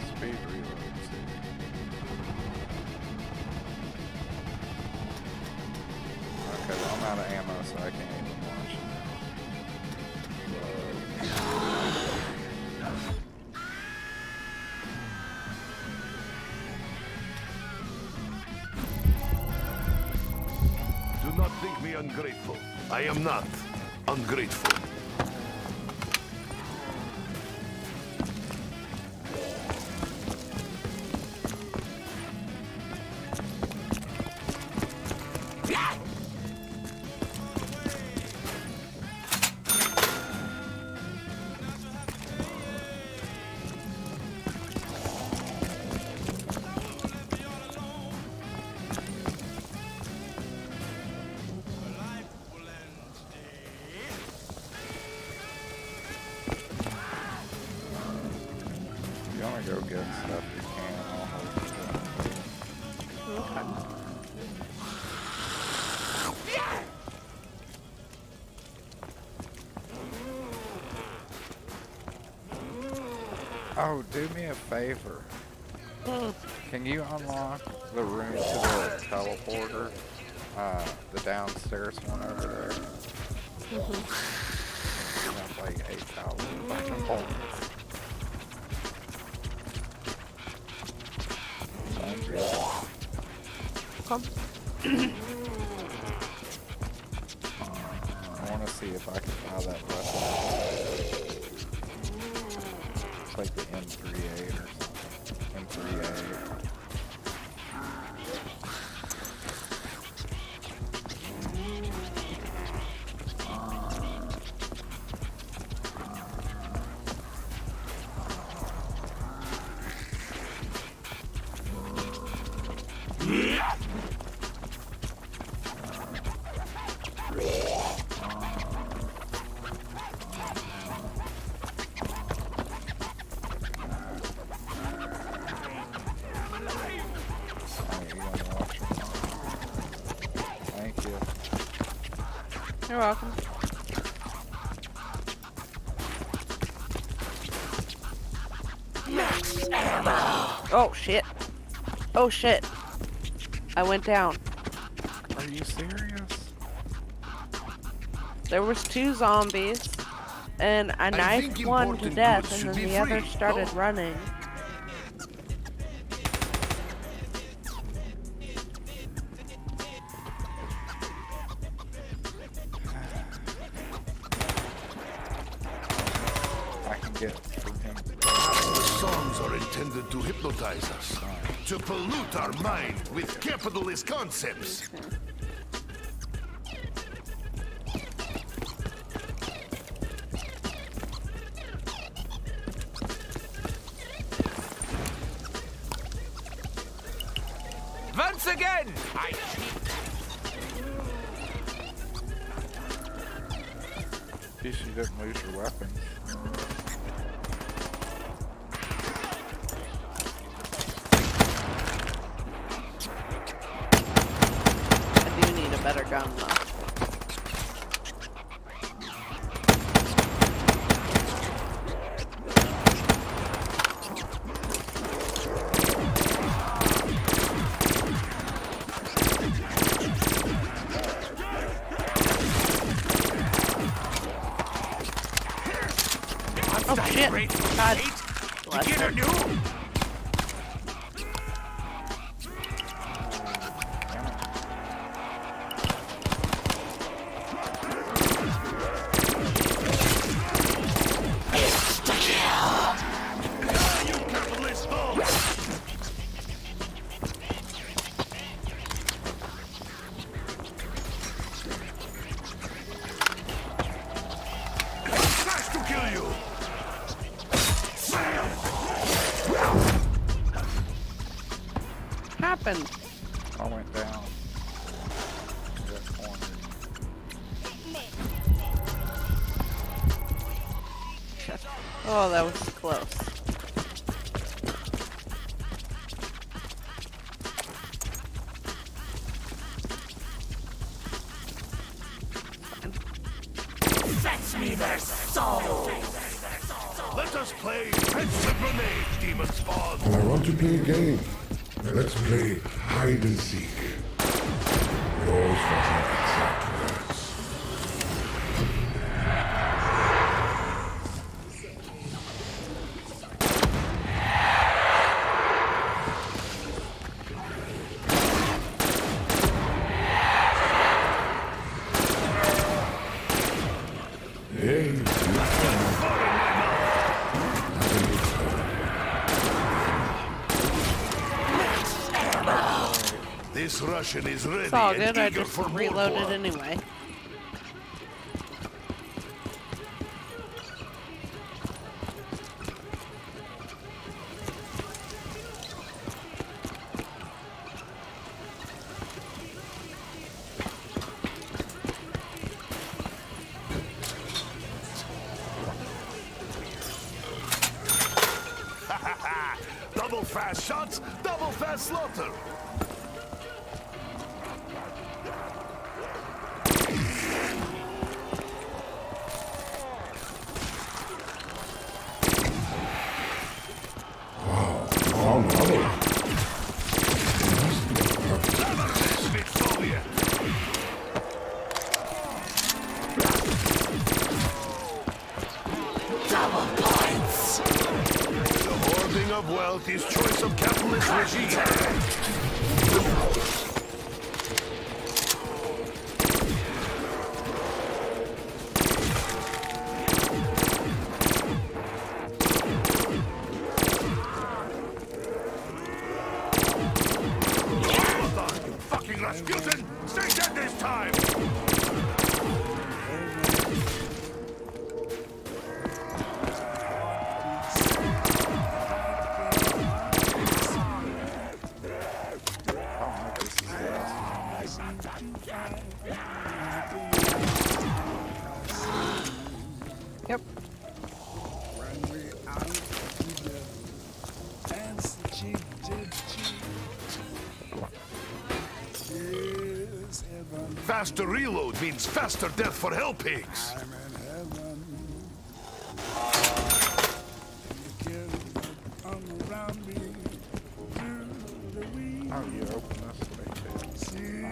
speed reloads. Okay, well, I'm out of ammo, so I can't even launch Do not think me ungrateful. I am not ungrateful. Oh, do me a favor. Hmm. Can you unlock the room to the teleporter? The downstairs one over there. That's like $8 I can pull. Thank you. Come. I want to see if I can buy that weapon. It's like the M38 or something. M38. Thank you. You're welcome. Oh shit. Oh shit. I went down. Are you serious? There was 2 zombies, and I knifed think one to important death, goods and should then be the other free. started Go. running. I can get from him. The songs are intended to hypnotize us, to pollute our mind with capitalist concepts. Once again, At least you didn't lose your weapon. I do need a better gun though. Oh shit! God. Bless beginner her. new. Smash to kill you! Happened. I went down. That corner. Oh, that was close. Fetch me their soul. Let us play Fetch the Grenade, Demon Spawn! I want to play a game. Let's play hide and seek. Yours for the exact words. Hey, This Russian is ready It's all and good. I eager just for more reloaded war. anyway. Double fast shots, double fast slaughter! Healthiest choice of capitalist regime. You fucking Rasputin! Stay dead this time! Yep. Faster reload means faster death for hell pigs. Oh, you open this way too.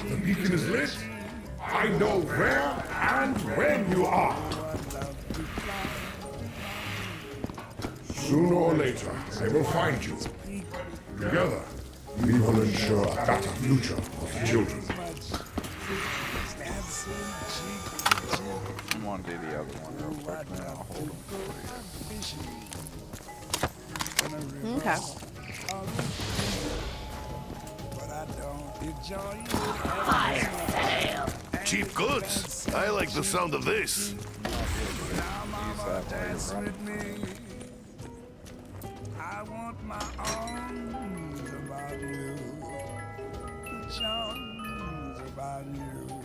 The beacon is lit. I know where and when you are. Sooner or later, I will find you. Together, we will ensure a better future for the children. I'm gonna do the other one real quick, and then I'll hold them for you. Okay. Cheap goods. I like the sound of this. Use that while you're running. I want my arms about you, charms about you.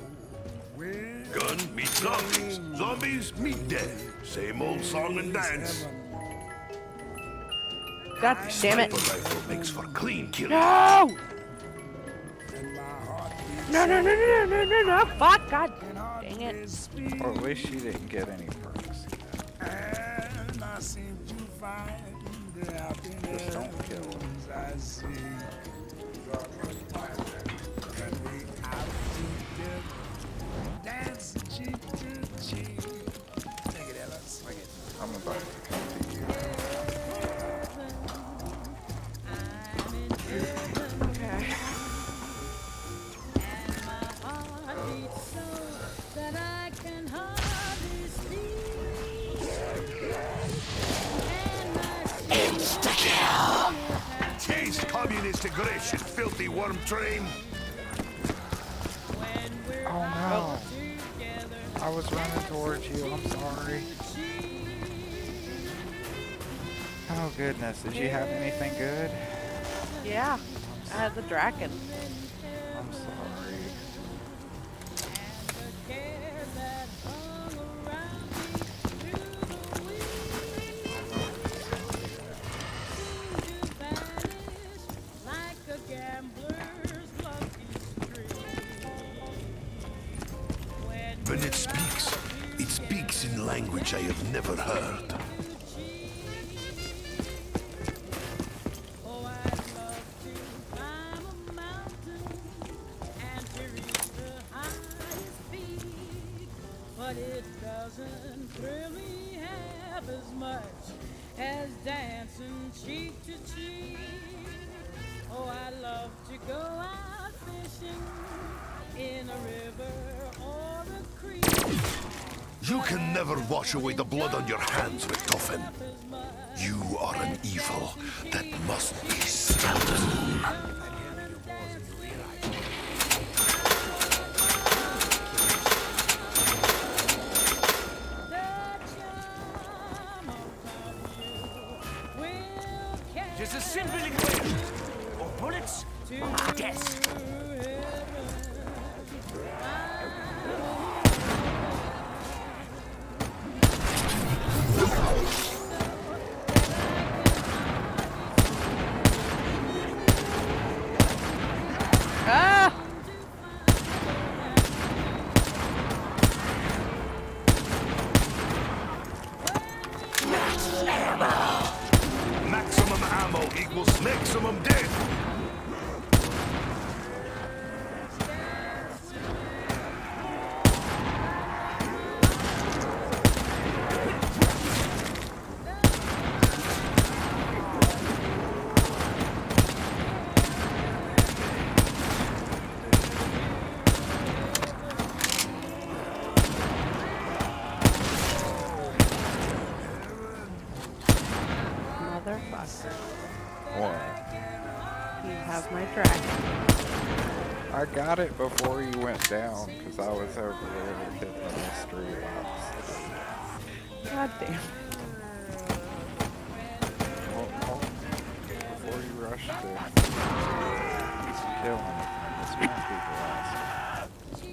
Gun meets zombies. Zombies meet death. Same old song and dance. God damn it. Sniper rifle makes for clean killing. No! No, no, no, no, no, no, no, fuck, God dang it. Or at least she didn't get any perks. And I seem to find the happiness Just don't kill her. I see. And we out together, dance cheek to cheek. Take it, Ella, swing it. I'm about to come to you. Okay. Taste communist aggression, filthy worm train. Oh no! I was running towards you, I'm sorry. Oh goodness, did you have anything good? Yeah, I had the dragon. I'm sorry. When it speaks in language I have never heard. But it doesn't thrill me half as much as dancing cheek to cheek. Oh, I love to go out fishing in a river or a creek. You can never wash away the blood on your hands, Richtofen. You are an evil that must be stopped. Just a simple equation. Or bullets, or death. Ah! Maximum ammo equals maximum death. What? You have my dragon. I got it before you went down because I was over there hitting the mystery box. God damn. Well, before you rush to kill anything, this might be the last one. Do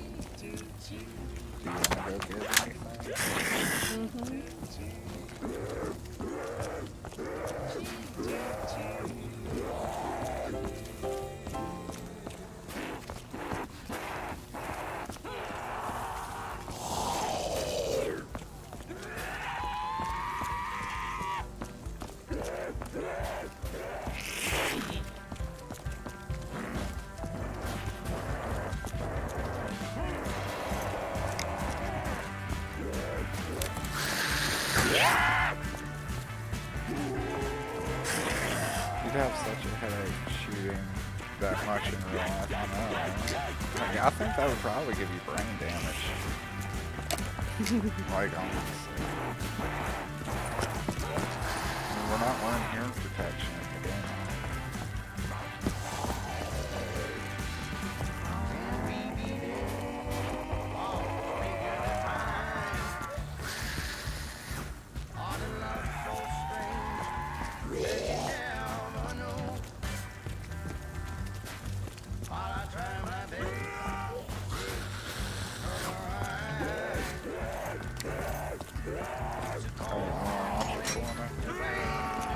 you want to go get anything? You'd have such a headache shooting that much in real life. I know. Like, I think that would probably give you brain damage. Like, honestly. I mean, we're not wearing hearing protection in the game.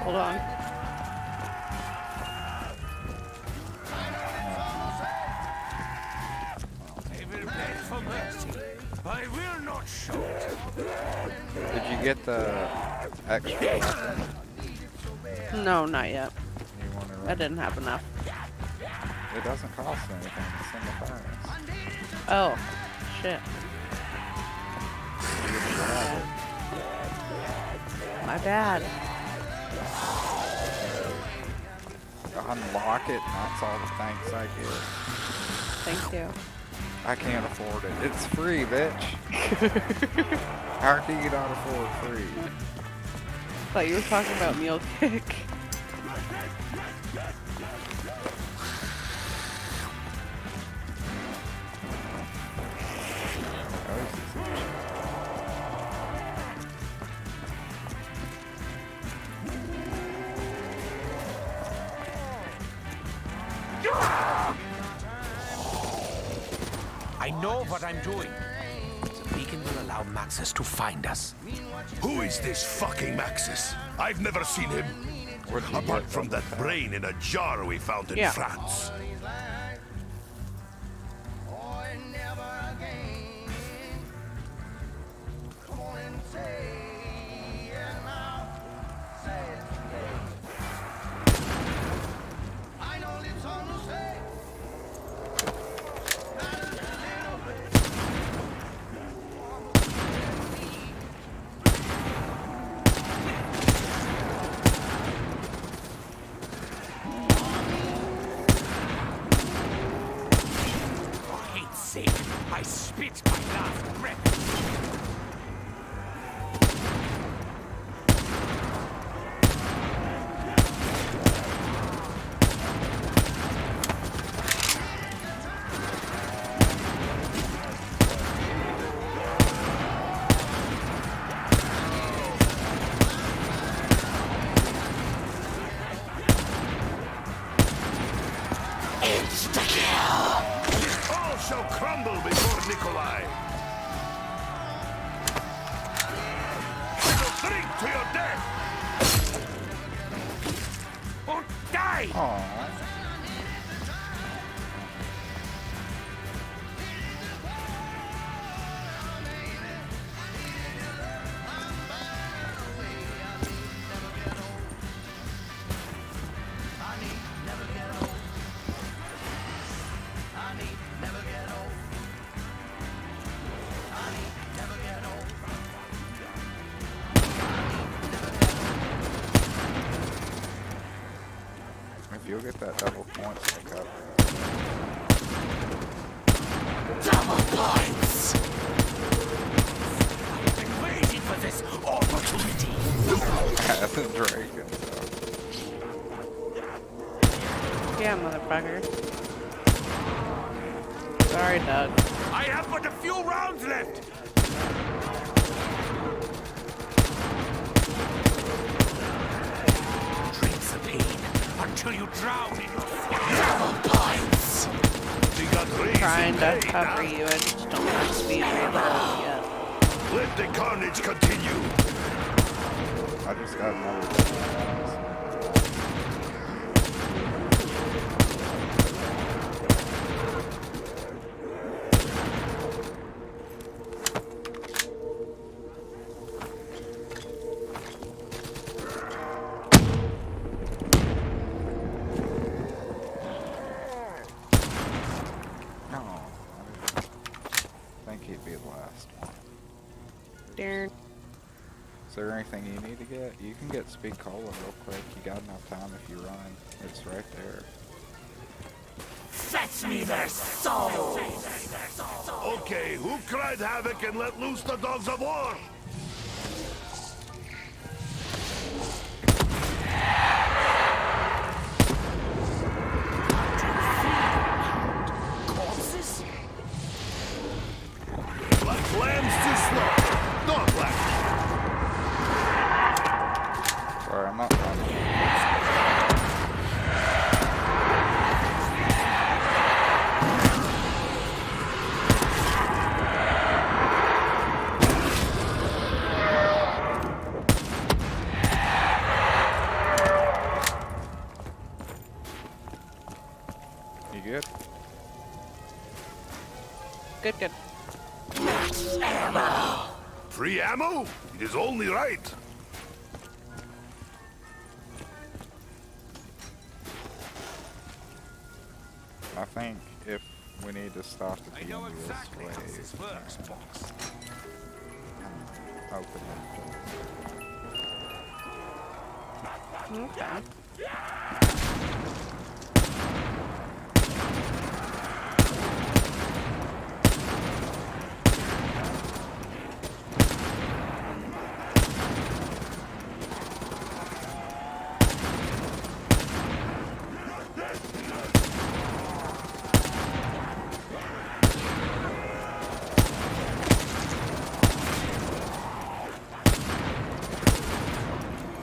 Hold on. I will not shoot. Did you get the extra weapon? No, not yet. You want to I didn't have enough. It doesn't cost anything. It's in the furnace. Oh, shit. You can grab My bad. it. Unlock it, and that's all the thanks I get. Thank you. I can't afford it. It's free, bitch. How can you not afford free? Thought you were talking about Mule Kick. I know what I'm doing. The beacon will allow Maxis to find us. Who is this fucking Maxis? I've never seen him. Where'd you Apart get from that that? brain in a jar we found in Yeah. France. For hate's sake, I spit my last breath. All shall crumble before Nikolai. I will drink to your death. Or die! Aww. If you'll get that double points to cover. Double points! I've been waiting for this opportunity. As a dragon, so. motherfucker. Sorry, Doug. I have but a few rounds left. Drink the pain until you drown in your pints. We got raised Trying in to May, cover now. you. I just don't have speed reload yet. Let the carnage continue. I just got another. Oh, I think he'd be the last one. Darn. Is there anything you need to get? You can get speed cola real quick. You got enough time if you run. It's right there. Fetch me their souls. Okay, who cried havoc and let loose the dogs of war? Corpses? Like lambs to slaughter. Not like Sorry, I'm not running. You good? Good, good. free ammo. It is only right. I think if we need to stop at the end of this wave, open it. Okay.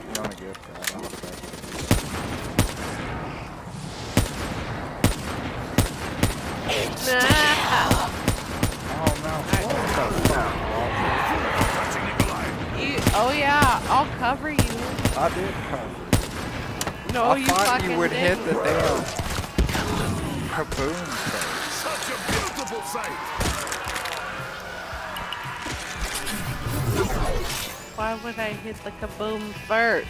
You want to get that? I'll take it. Nah. Oh no! What the fuck? Touching Nikolai. Oh yeah, I'll cover you. I did cover. No, I you thought fucking you would hit didn't. the damn kaboom first. Such a beautiful sight. Why would I hit the kaboom first?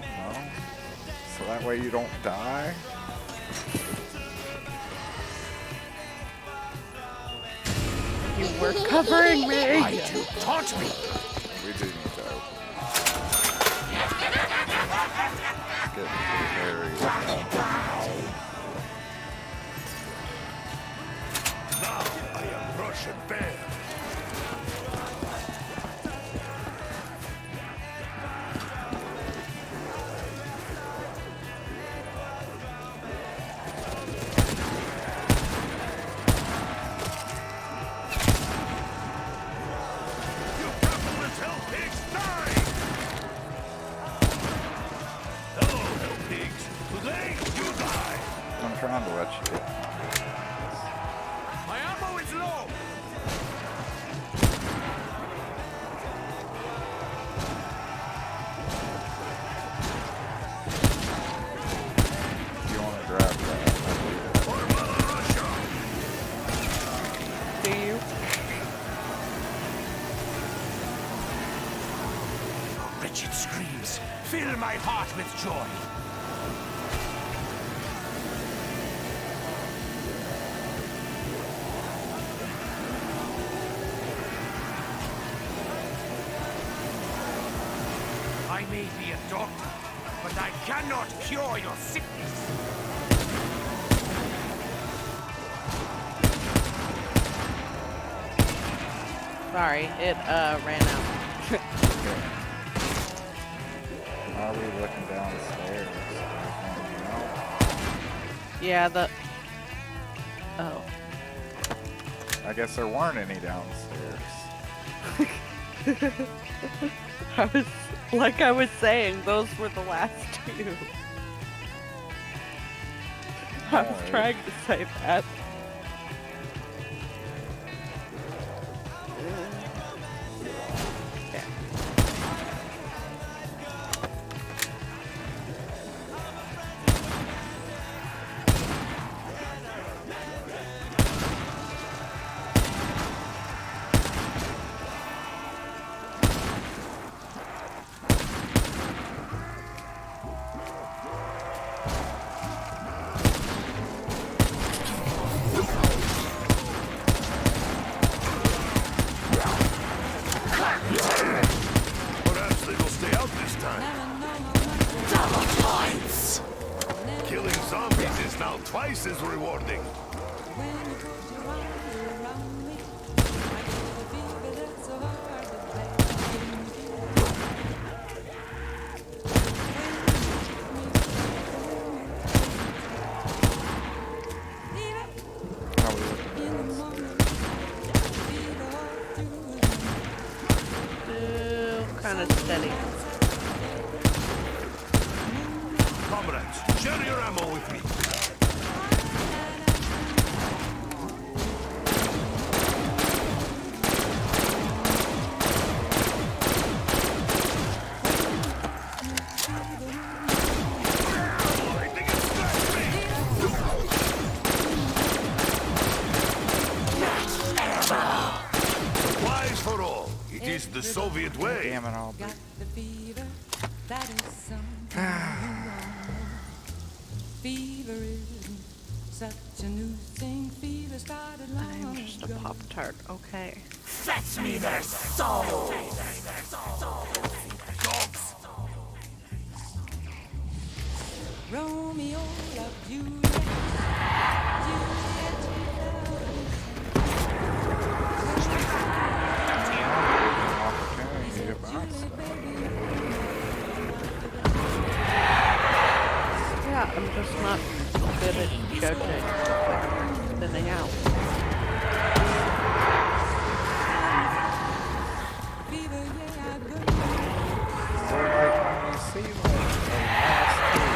No. So that way you don't die. You were covering me. Taunt me. We do need to open. It's getting very Now I am Russian bear. You capitalist hell pigs, die! Hello, hell pigs. Today you die. I'm trying to let you get. My ammo is low. If you want to grab that, For Mother Russia. Do you? Wretched screams fill my heart with joy. I may be a doctor, but I cannot cure your sickness. Sorry, it ran out. Why are we looking downstairs? You know? Yeah, the. Oh. I guess there weren't any downstairs. I was saying, those were the last two. I was Alright. trying to say that. Yeah. Perhaps they will stay out this time. Double points! Killing zombies is now twice as rewarding. How we looking Still kind of steady. Comrades, share your ammo with me. Lightning and strike me! Supplies for all. It is the Soviet way. Damn it, Aubrey. Got the fever, that is something Fever isn't such a new thing. Fever started long I'm just a ago. Pop-Tart, okay. Fetch me their souls! Dogs! Romeo loved Juliet. Juliet Opportunity to buy loved some. baby. Yeah, I'm just not good at judging what's thinning out. Fever, yeah, good. So like when you see like the last two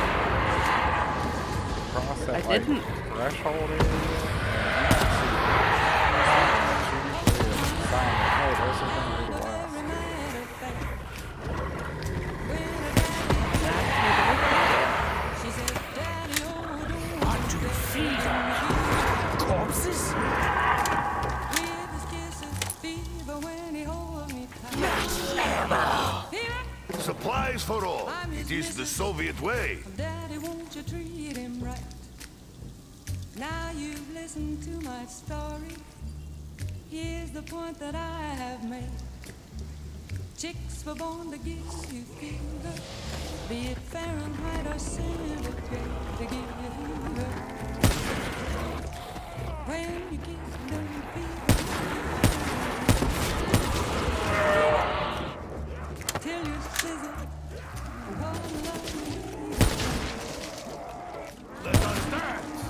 cross that I like didn't. threshold area, and you don't see it's usually a sign that hey, those are gonna be the last She said, Daddy, oh, don't What do you fever? Corpses? with his kisses, fever when he holds me tight. Fever, Supplies for all. It is the Soviet way. Daddy, won't you treat him right? Now you've listened to my story. Here's the point that I have made. Chicks were born to give you fever, be it Fahrenheit or centigrade, to give you fever. When you kiss them, fever. Till you sizzle, one love. Let us dance.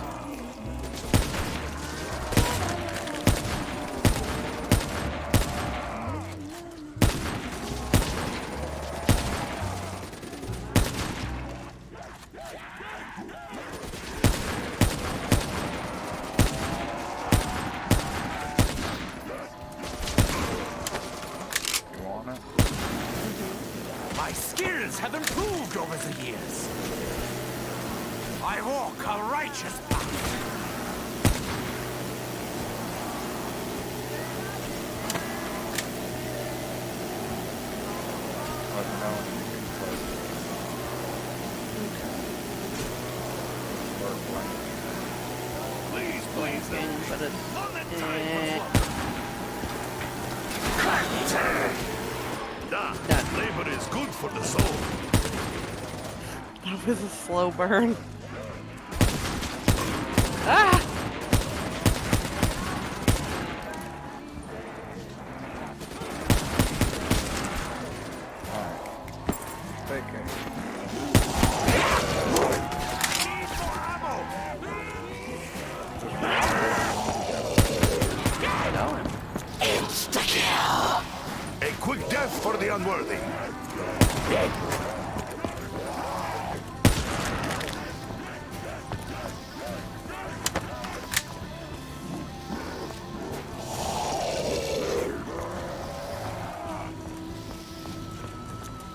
You want it? My skills have improved over the years. I walk a righteous path. Let me know when you get close. Start playing. Please, please. Game, but it's None that time Done. labor is good for the soul. That was a slow burn. Ah! Take care. Need more ammo. Death for the unworthy.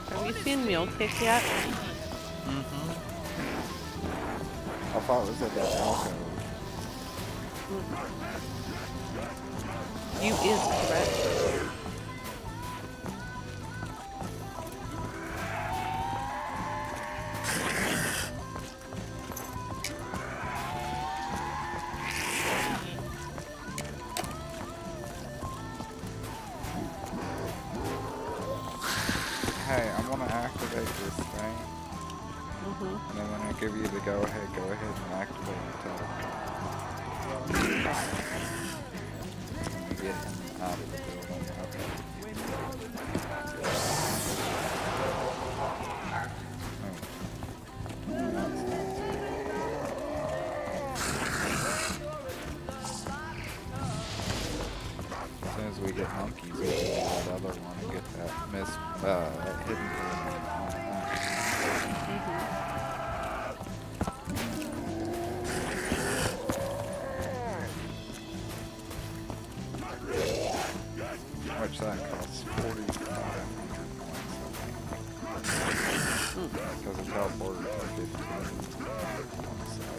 Have you seen Mule Kick yet? I thought it was at that alcove. You is correct. Hey, I'm gonna activate this thing. And then when I give you the go ahead and activate the tower. Let me get him out of the building. Okay. Oh. No, it's not. As soon as we get monkeys, we'll do that other one and get that hidden pyramid on that. Which that costs 4,500 points, I think. Because the teleporter for 15 on the side.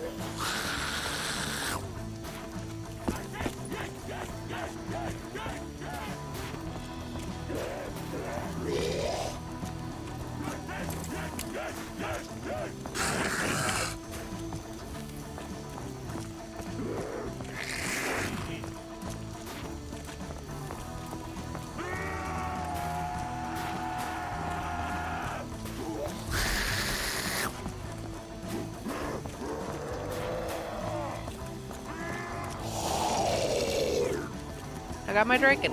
I got my Draken.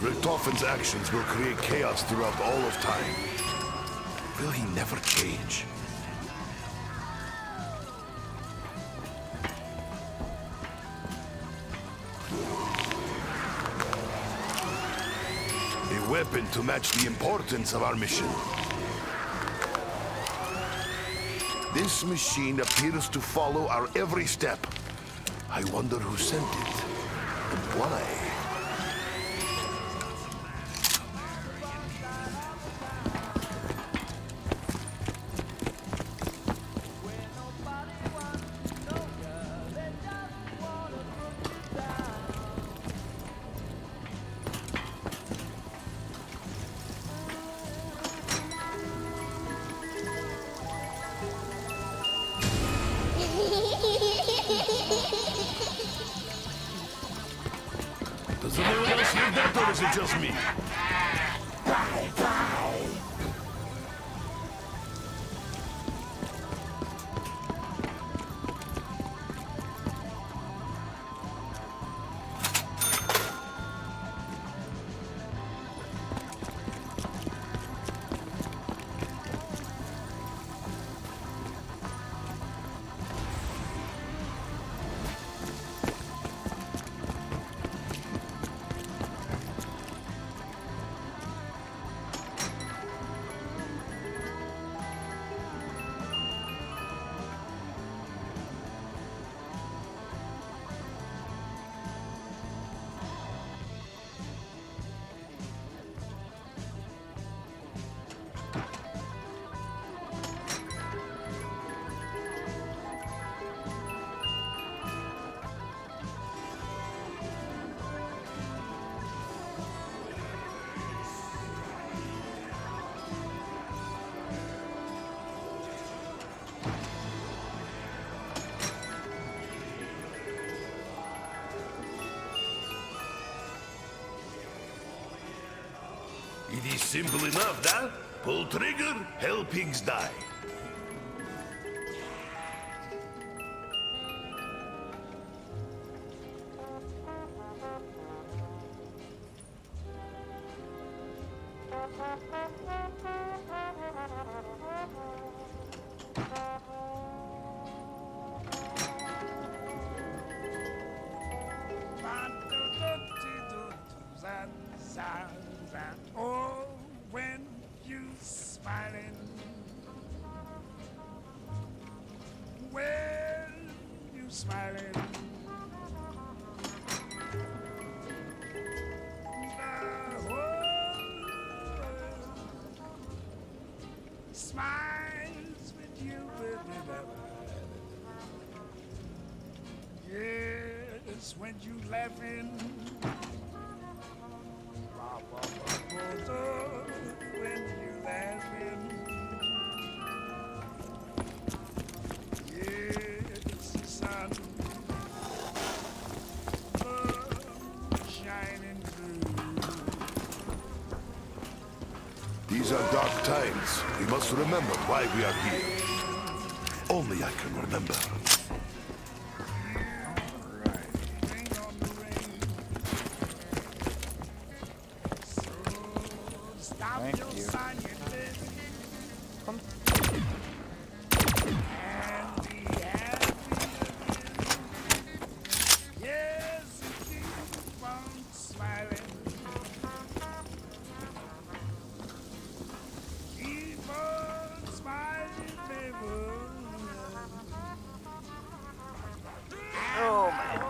Richtofen's actions will create chaos throughout all of time. Will he never change? A weapon to match the importance of our mission. This machine appears to follow our every step. I wonder who sent it and why. Does anyone else hear that, or is it just me? It is simple enough, da? Pull trigger, hell pigs die. Oh, when you smiling, when you smiling, the whole world smiles with you, yes, when you laughing. When you laughing, yes, the sun shining through. These are dark times. We must remember why we are here. Only I can remember. Rain on the rain. So stop Thank your you. sign, you baby. And be happy again. Yes, and keep on smiling. Keep on smiling, baby. Oh man.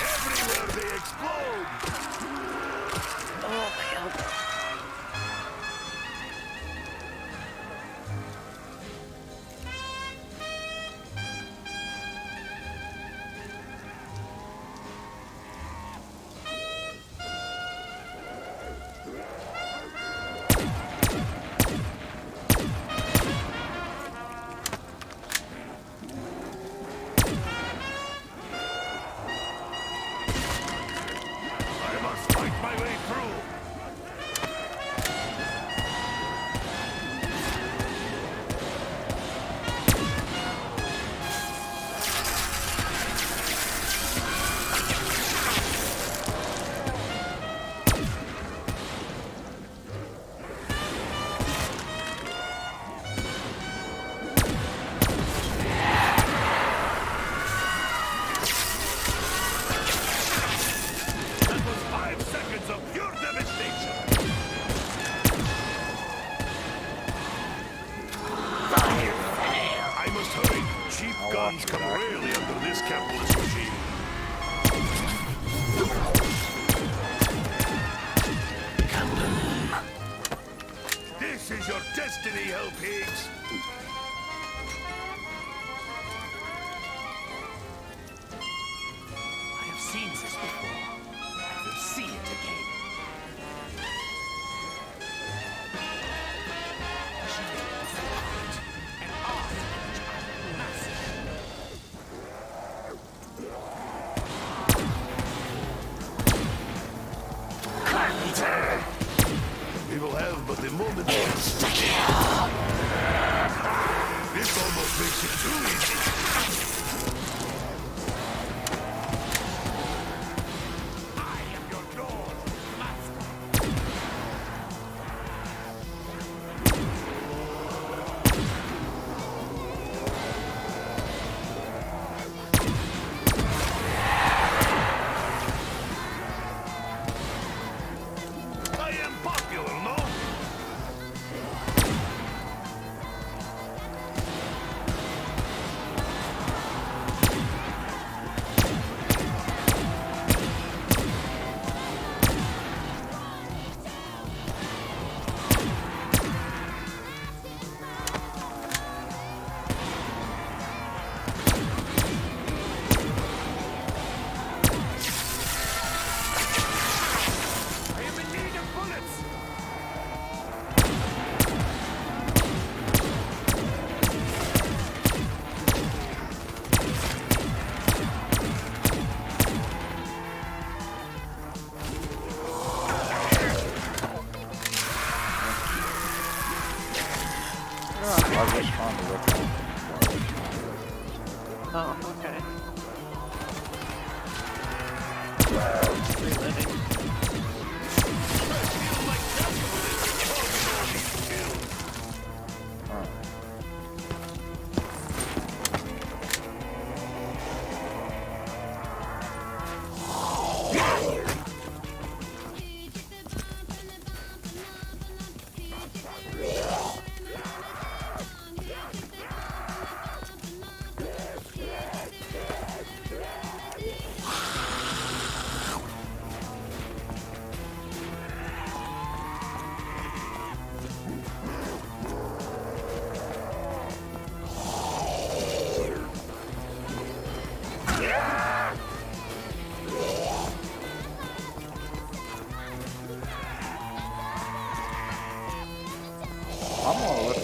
Everywhere they explode! Oh man. I must fight my way through. That was 5 seconds of pure devastation. I must hurry. Cheap guns come rarely under this capitalist regime. This is your destiny, hell pigs. I have seen this before. I will see it again. Giants of art and art which are massive. We will have but a moment. This almost makes it too easy. I am your lord, master. I am popular, no?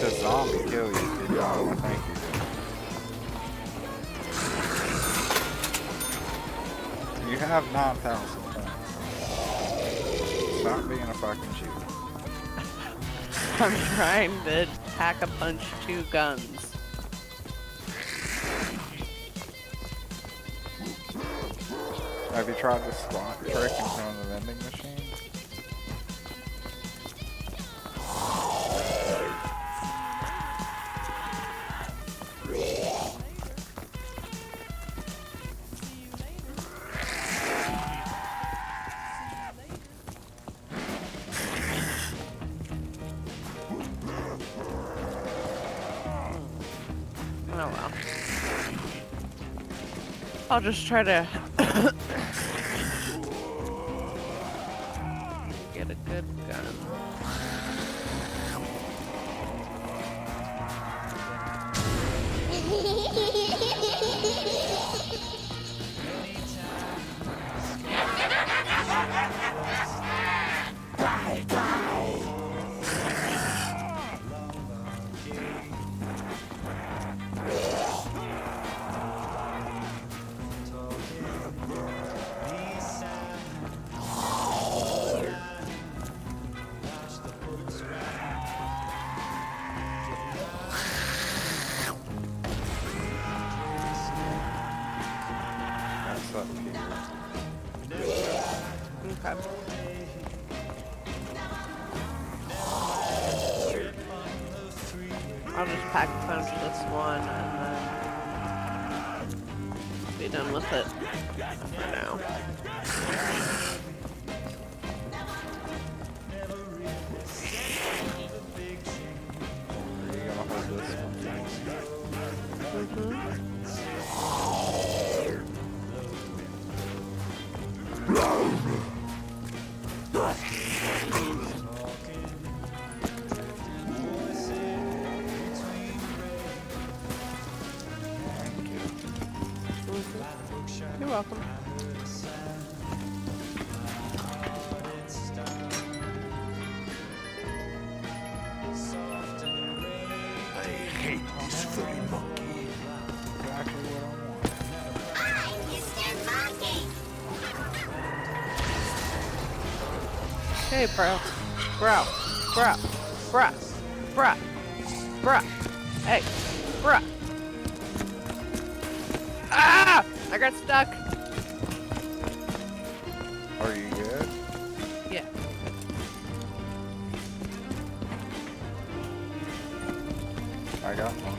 the zombie kill you, dude. I don't think you do. You have 9,000 points. Stop being a fucking cheater. I'm trying to pack a punch 2 guns. Have you tried the squat trick in front of the vending machine? Oh well. I'll just try to get a good gun. That's up here. Okay. I'll just pack a punch this one and then be done with it for now. Are you gonna hold this one? Thank you. You're welcome. I hate this furry monkey. Exactly what I want. Hey, bro. Bro. Bro. Bro. Bro. Bro. Hey. Bro. Ah! I got stuck. Are you good? Yeah. I got one.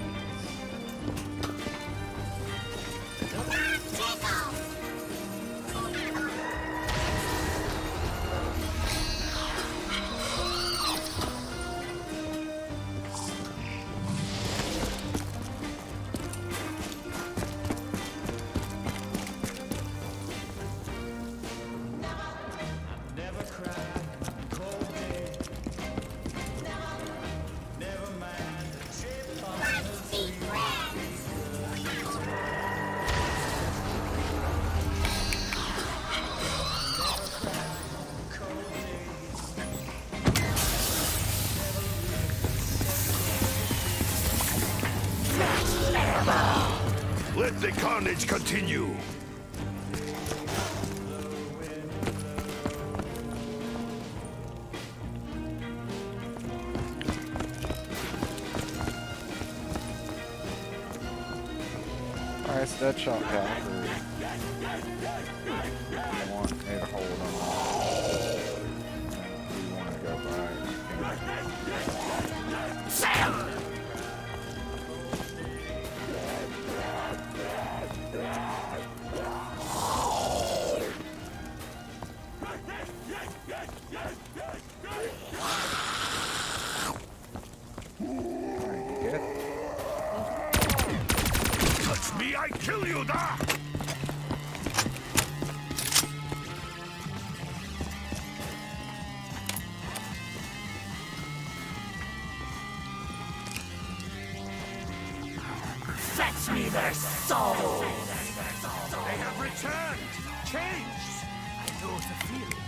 Let the carnage continue. Alright, it's Deadshot Calvary. You want me to hold on? You want to go back? Alright, you good? Touch me, I kill you, da! Fetch me their souls! They have returned! Changed! I know the feeling.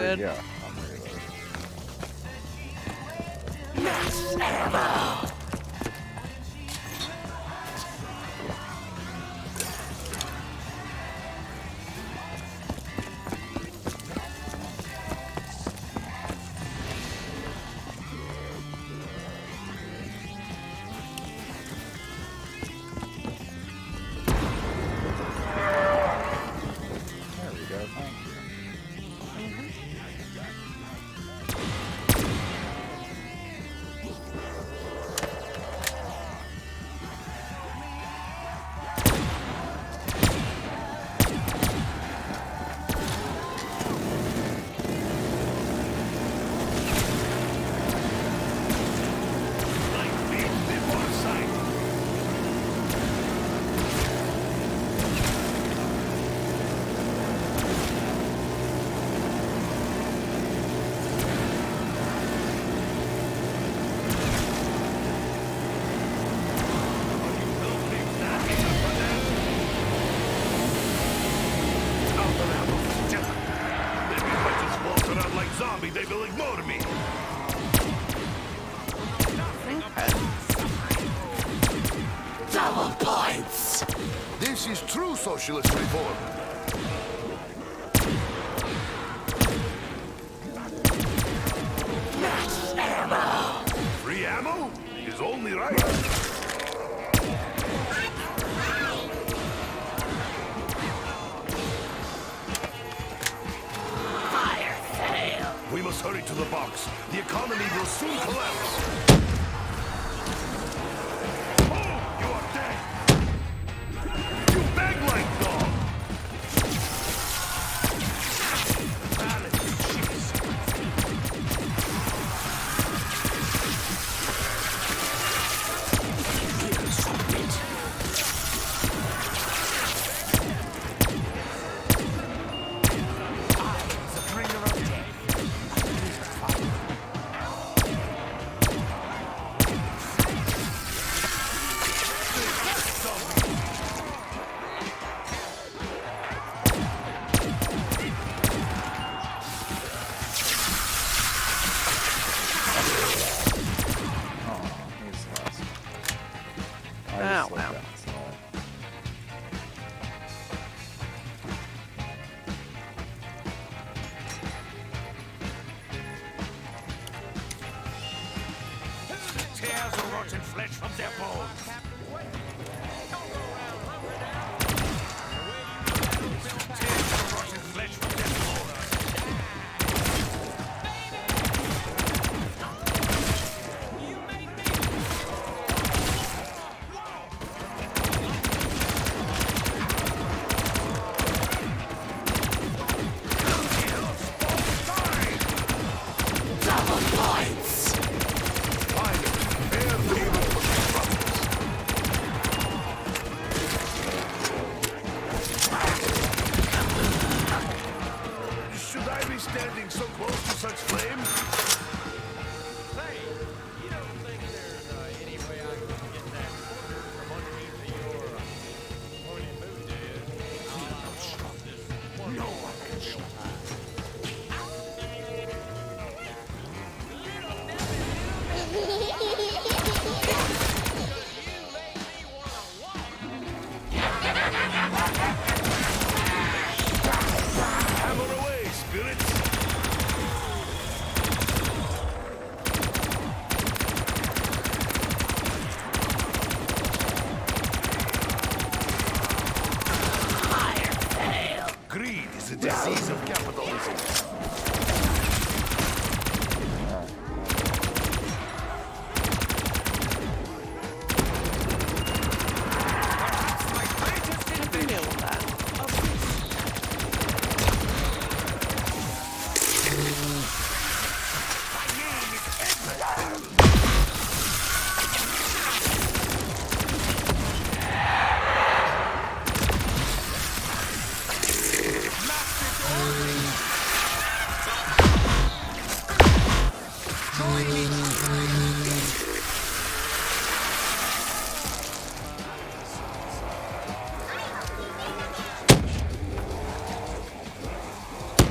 good. Yeah, I'm reloading. There we go. Thank you. Like beat before sight. Maybe if I just walk around like zombie, they will ignore me. Double points. This is true socialist reform. Free ammo is only right. Fire sale. We must hurry to the box. The economy will soon collapse. Oh, you are dead. You beg like dog. Oh, he's lost. I Oh, just wow. looked outside. Tears the rotten flesh from their bones. Tears the rotten flesh from their bones. Double points. Finally, fair payment for the troubles. Should I be standing so close to such flames? Say, you don't think there's any way I can get that quarter from underneath your horny boot, do you? No one can shoot. Hammer away, spirits! Greed is a disease of capitalism. Never knew that.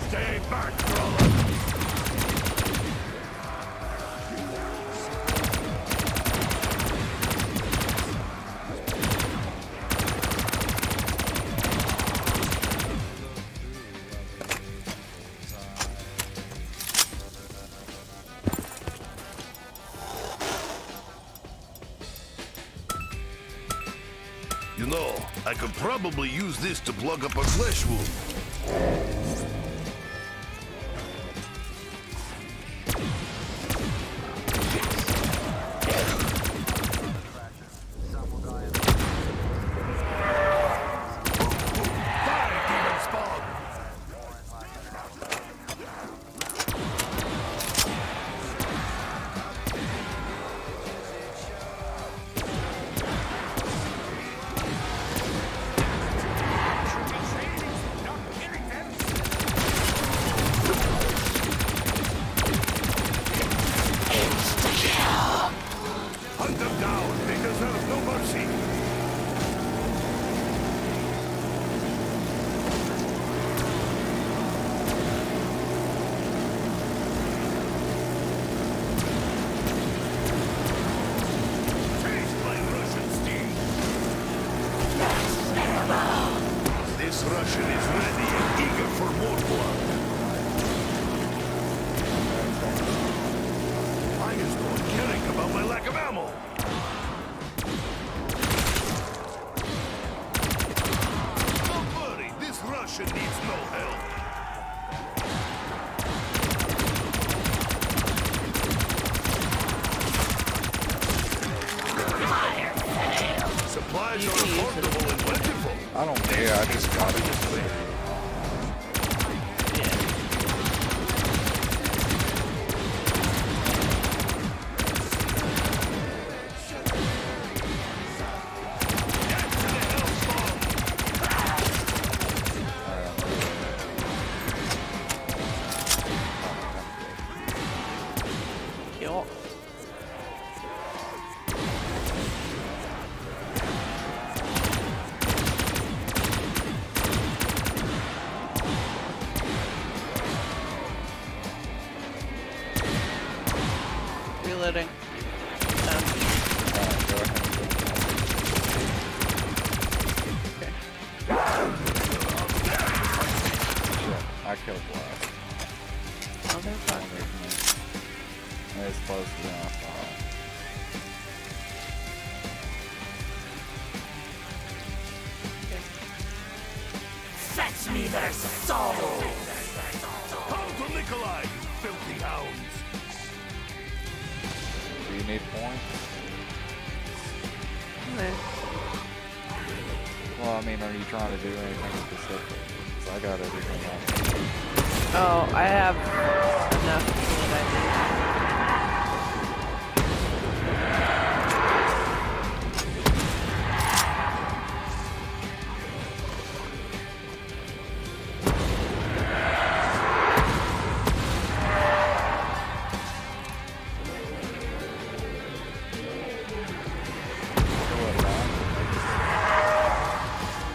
Stay back, brother! You know, I could probably use this to plug up a flesh wound. Fire, demon spawn! Hunt them down! They deserve no mercy! Taste my Russian steel! This Russian is ready and eager for more blood. I just don't caring about my lack of ammo. Don't worry, this Russian needs no help. Supplies are affordable and plentiful. I don't care. I just got it. Yup. Reloading. Done. Okay. I killed last. Oh, they're fine. It's close to the thought. Fetch me their souls! Hold to Nikolai, you filthy hounds! Do you need points? Okay. Well, I mean, are you trying to do anything specific? 'Cause I got everything else. Oh, I have enough to do what I need.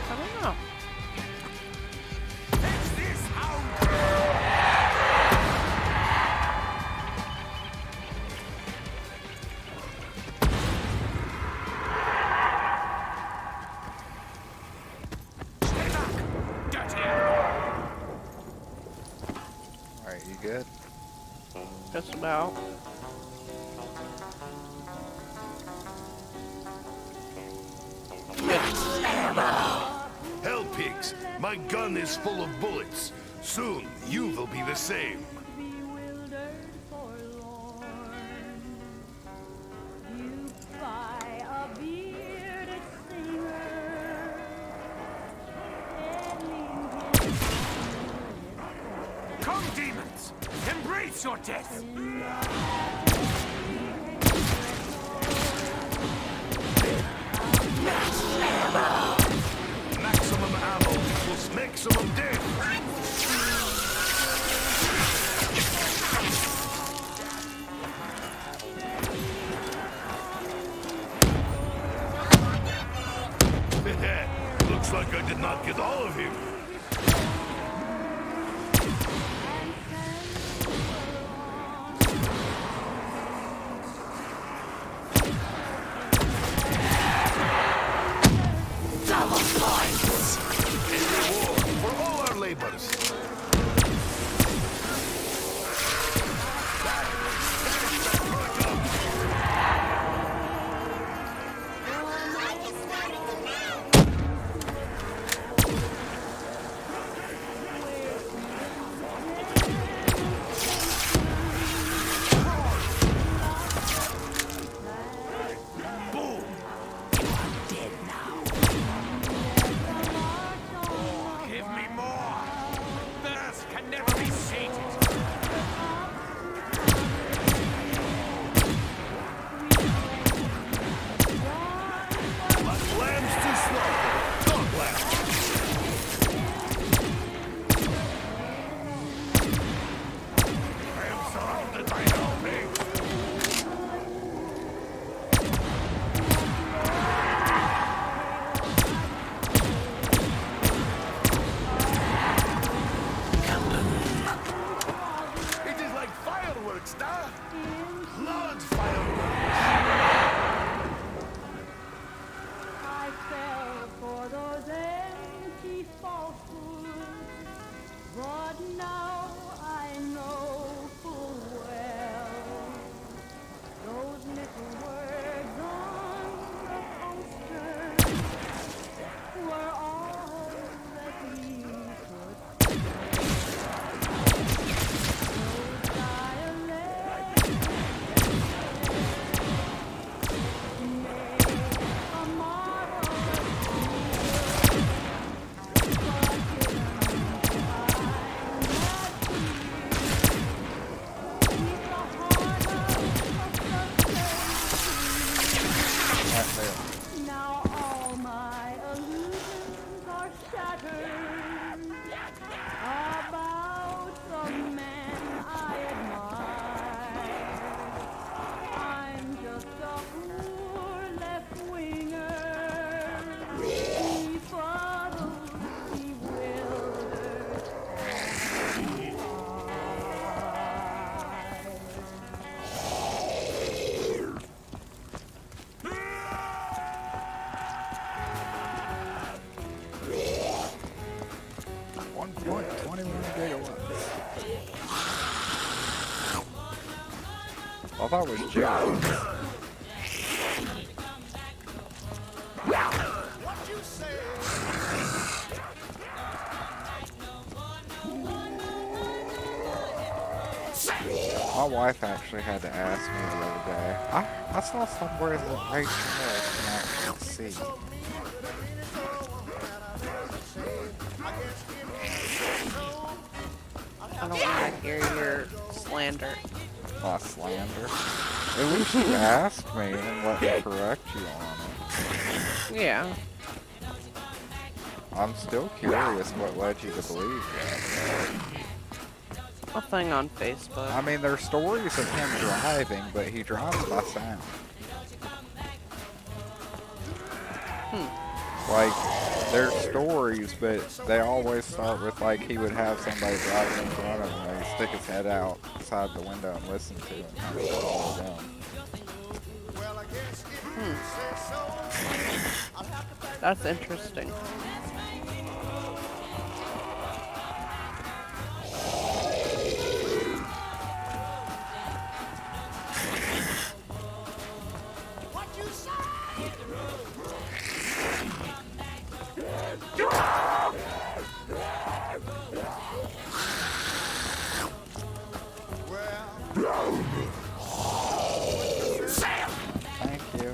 I don't know. Alright, you good? Just about. Hell pigs, my gun is full of bullets. Soon, you will be the same. Bewildered, forlorn. You buy a bearded singer. Come, demons! Embrace your death! Maximum ammo equals maximum death. Looks like I did not get all of him. Double points! A reward for all our labors. too. Now all my illusions are shattered about the man I admire. I'm just a poor left-winger, befuddled, bewildered, and One point 21 gigawatts. I thought it was Joe. My wife actually had to ask me the other day. I saw somewhere that Rachel Mills can actually see. I don't want to hear your slander. My slander. At least you asked me and let me correct you on it. Yeah. I'm still curious what led you to believe that. A thing on Facebook. I mean, there's stories of him driving, but he drives by sound. Like, there's stories, but they always start with, like, he would have somebody driving in front of him and he'd stick his head outside the window and listen to him. Kind of follow them. That's interesting. Thank you.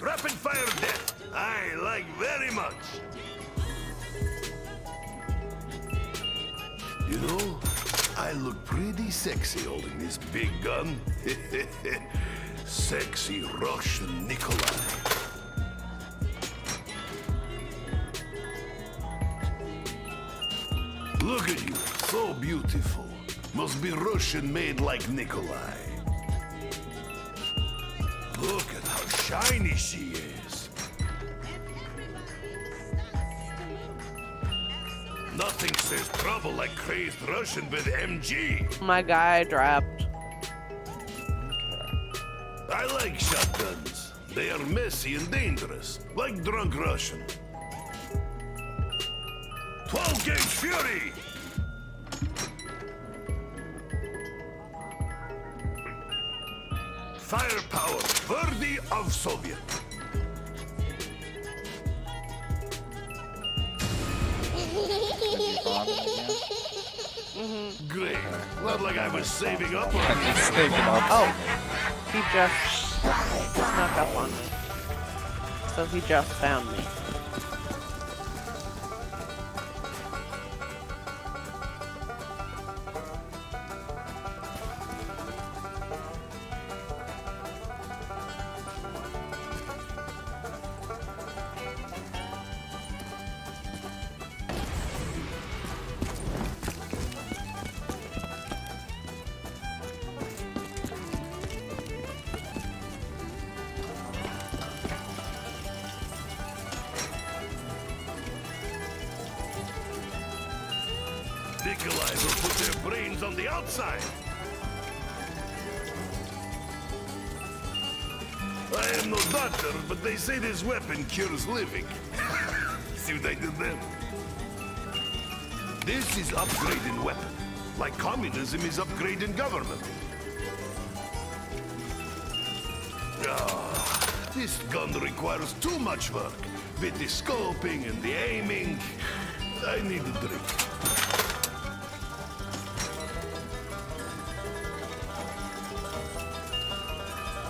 Rapid fire death. I like very much. You know, I look pretty sexy holding this big gun. Sexy Russian Nikolai. Look at you, so beautiful. Must be Russian made like Nikolai. Look at how shiny she is. Nothing says trouble like crazed Russian with MG. My guy dropped. I like shotguns. They are messy and dangerous, like drunk Russian. 12-gauge Fury! Firepower worthy of Soviet. Great. Not like I was saving up or He's sneaking up. Oh, he just snuck up on me. So he just found me. Nikolai will put their brains on the outside. I am no doctor, but they say this weapon cures living. See what I did there? This is upgrading weapon. Like communism is upgrading government. Ah, this gun requires too much work. With the scoping and the aiming. I need a drink.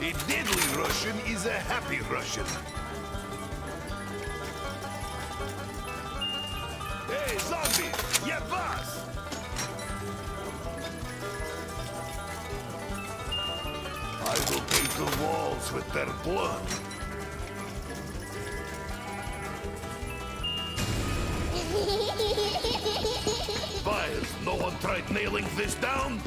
A deadly Russian is a happy Russian. Hey, zombie! Yeah, boss! I will paint the walls with their blood. Why, has no one tried nailing this down?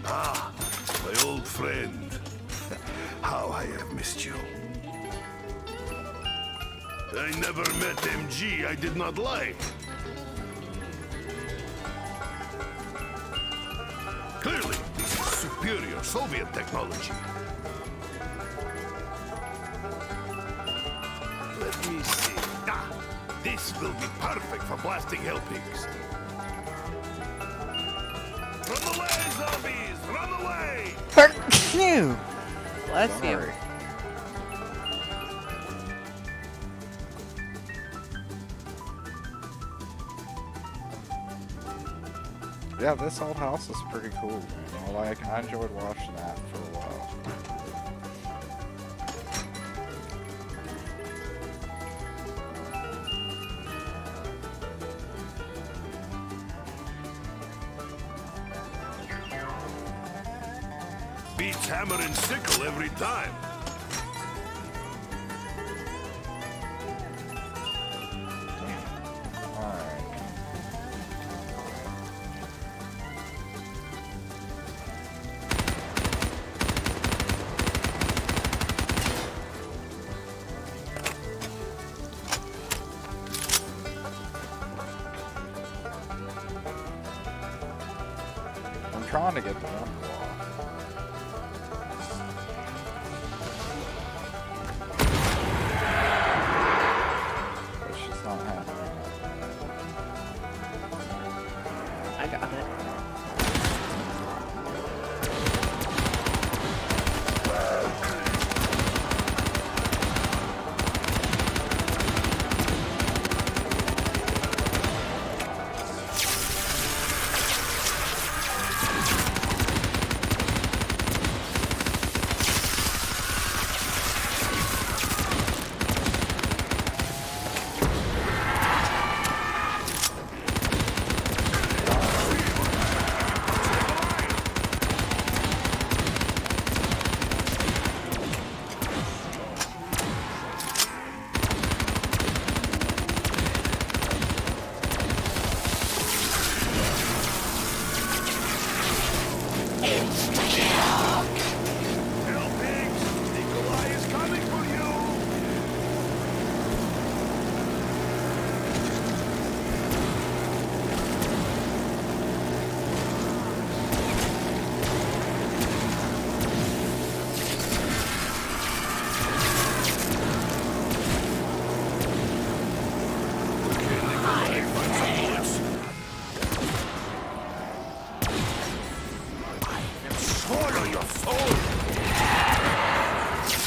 Ah, my old friend. How I have missed you. I never met MG I did not like. Clearly, this is superior Soviet technology. Let me see. Ah, this will be perfect for blasting hell pigs. Run away, zombies! Run away! Bless you. Sorry. Yeah, this old house is pretty cool, man. I enjoyed watching that for a while. Beats hammer and sickle every time. Alright. I'm trying to get the one block. It's just not happening. I got it. Hell pigs! Nikolai is coming for you! Okay, Nikolai, find some bullets. Swallow your soul!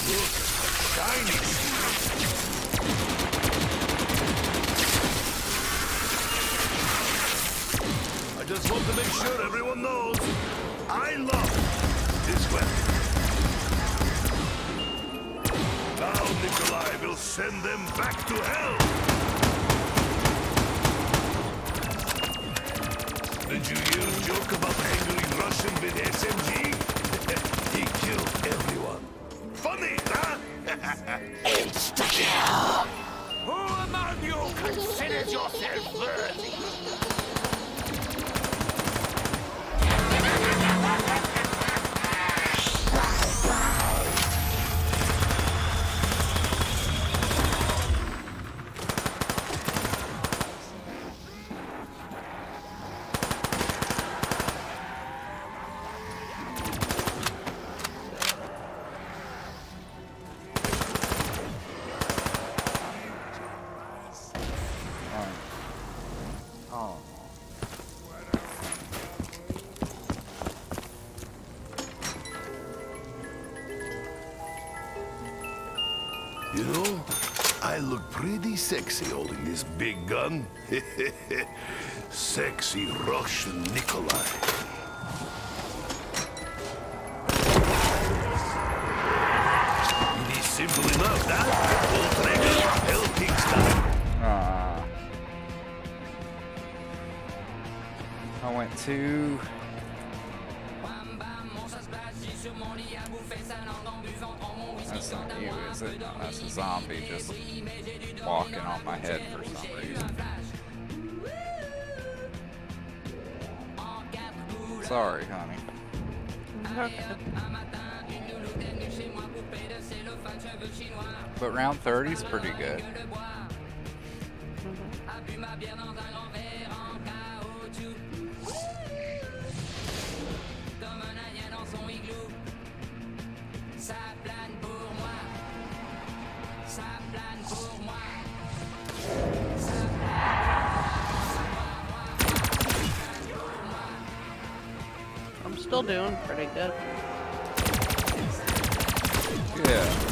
Look, shiny I just want to make sure everyone knows I love this weapon. Now Nikolai will send them back to hell! Did you hear a joke about angry Russian with SMG? He killed everyone. Funny, huh? Insta-kill! Who among you considers yourself worthy? Oh. You know, I look pretty sexy holding this big gun. Sexy Russian Nikolai. It is simple enough, that. Pull trigger, hell kickstart. I went to. That's not you, is it? No, that's a zombie just walking on my head for some reason. Sorry, honey. But round 30's pretty good. I'm still doing pretty good. Yeah.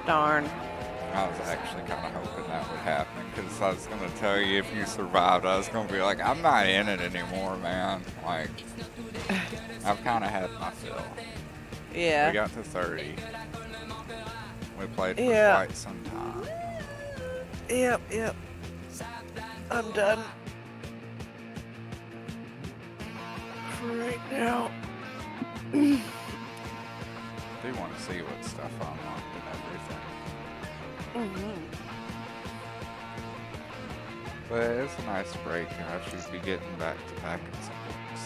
Darn. I was actually kind of hoping that would happen because I was going to tell you if you survived, I was going to be like, I'm not in it anymore, man. Like, I've kind of had my fill. Yeah. We got to 30. We played for Yeah. quite some time. Yep. I'm done. For right now. I do want to see what stuff unlocked and everything. But it's a nice break, and I should be getting back to packing some books.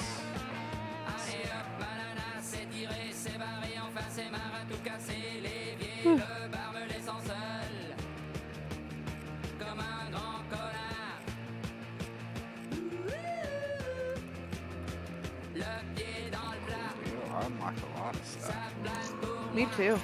I unlocked a lot of stuff. Me too.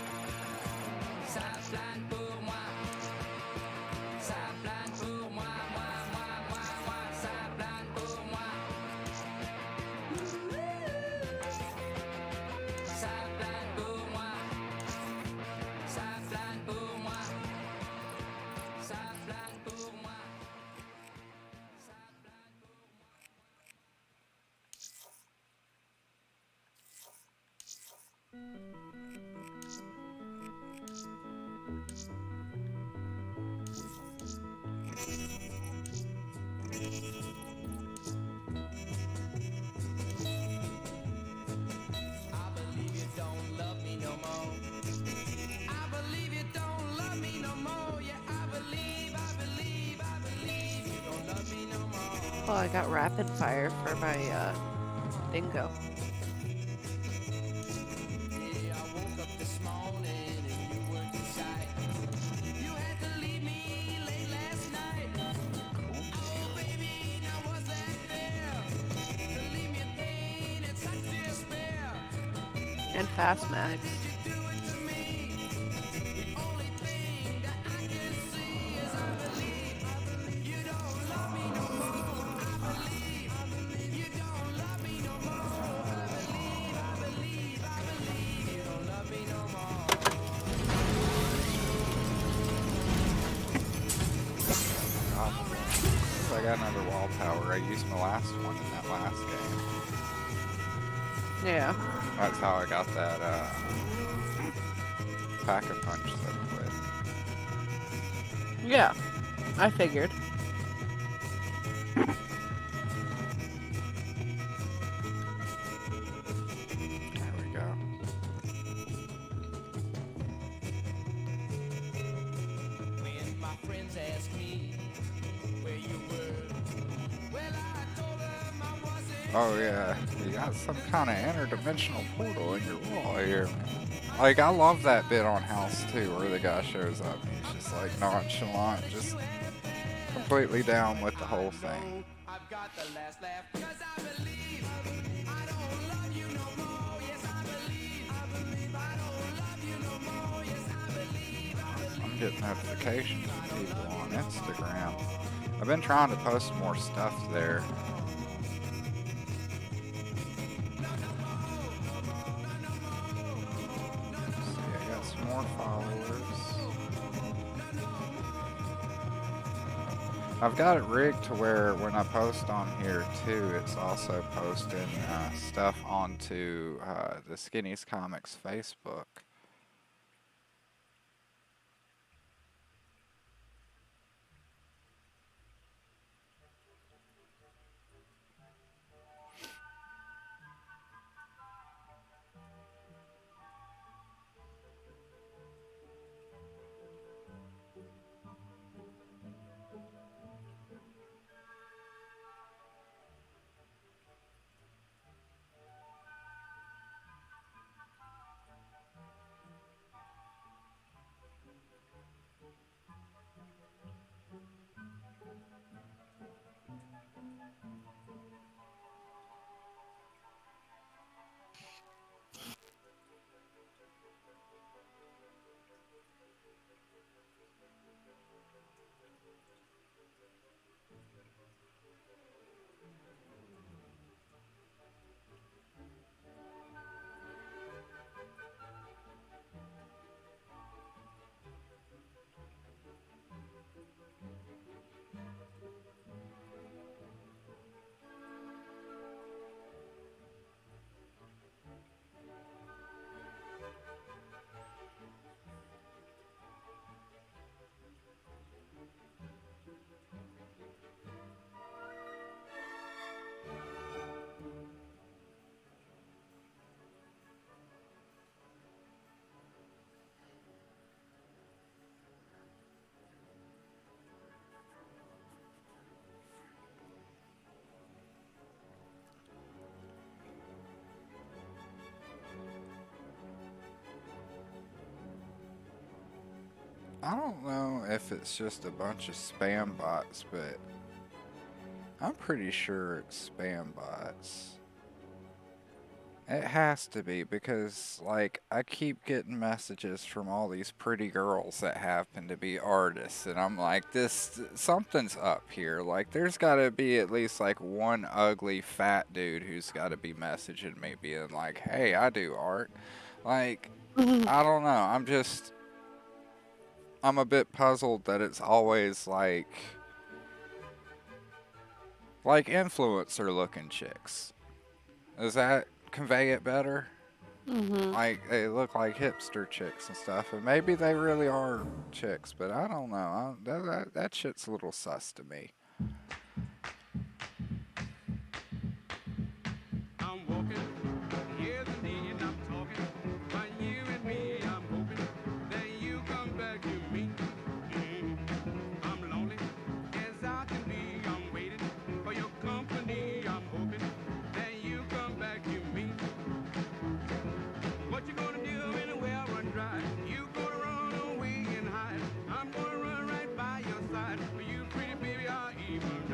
Oh, I got rapid fire for my dingo. And fast mags. I got another wall tower. I used my last one in that last game. Yeah. That's how I got that Pack-a-Punch so quick. Yeah. I figured. There we go. When my friends asked me where you were, well, I told them I wasn't. Oh yeah, you got some kind of interdimensional portal in your wall here. Like, I love that bit on House 2 where the guy shows up and he's just like nonchalant, just completely down with the whole thing. I've got the last laugh 'cause I believe I don't love you no more. Yes, I believe I don't love you no more. Yes, I believe. I'm getting notifications from people on Instagram. I've been trying to post more stuff there. See, I got some more followers. I've got it rigged to where when I post on here too, it's also posting stuff onto the Skinny's Comics Facebook. I don't know if it's just a bunch of spam bots, but I'm pretty sure it's spam bots. It has to be because, like, I keep getting messages from all these pretty girls that happen to be artists, and I'm like, something's up here. Like, there's gotta be at least, like, one ugly fat dude who's gotta be messaging me being like, hey, I do art. Like, I don't know. I'm a bit puzzled that it's always like influencer looking chicks. Does that convey it better? Mm-hmm. Like, they look like hipster chicks and stuff, and maybe they really are chicks, but I don't know. That shit's a little sus to me. I'm walking, here's the day and I'm talking. By you and me, I'm hoping that you come back to me. I'm lonely as I can be. I'm waiting for your company. I'm hoping that you come back to me. What you gonna do when the well run dry? You gonna run away and hide. I'm gonna run right by your side. For you, pretty baby, are even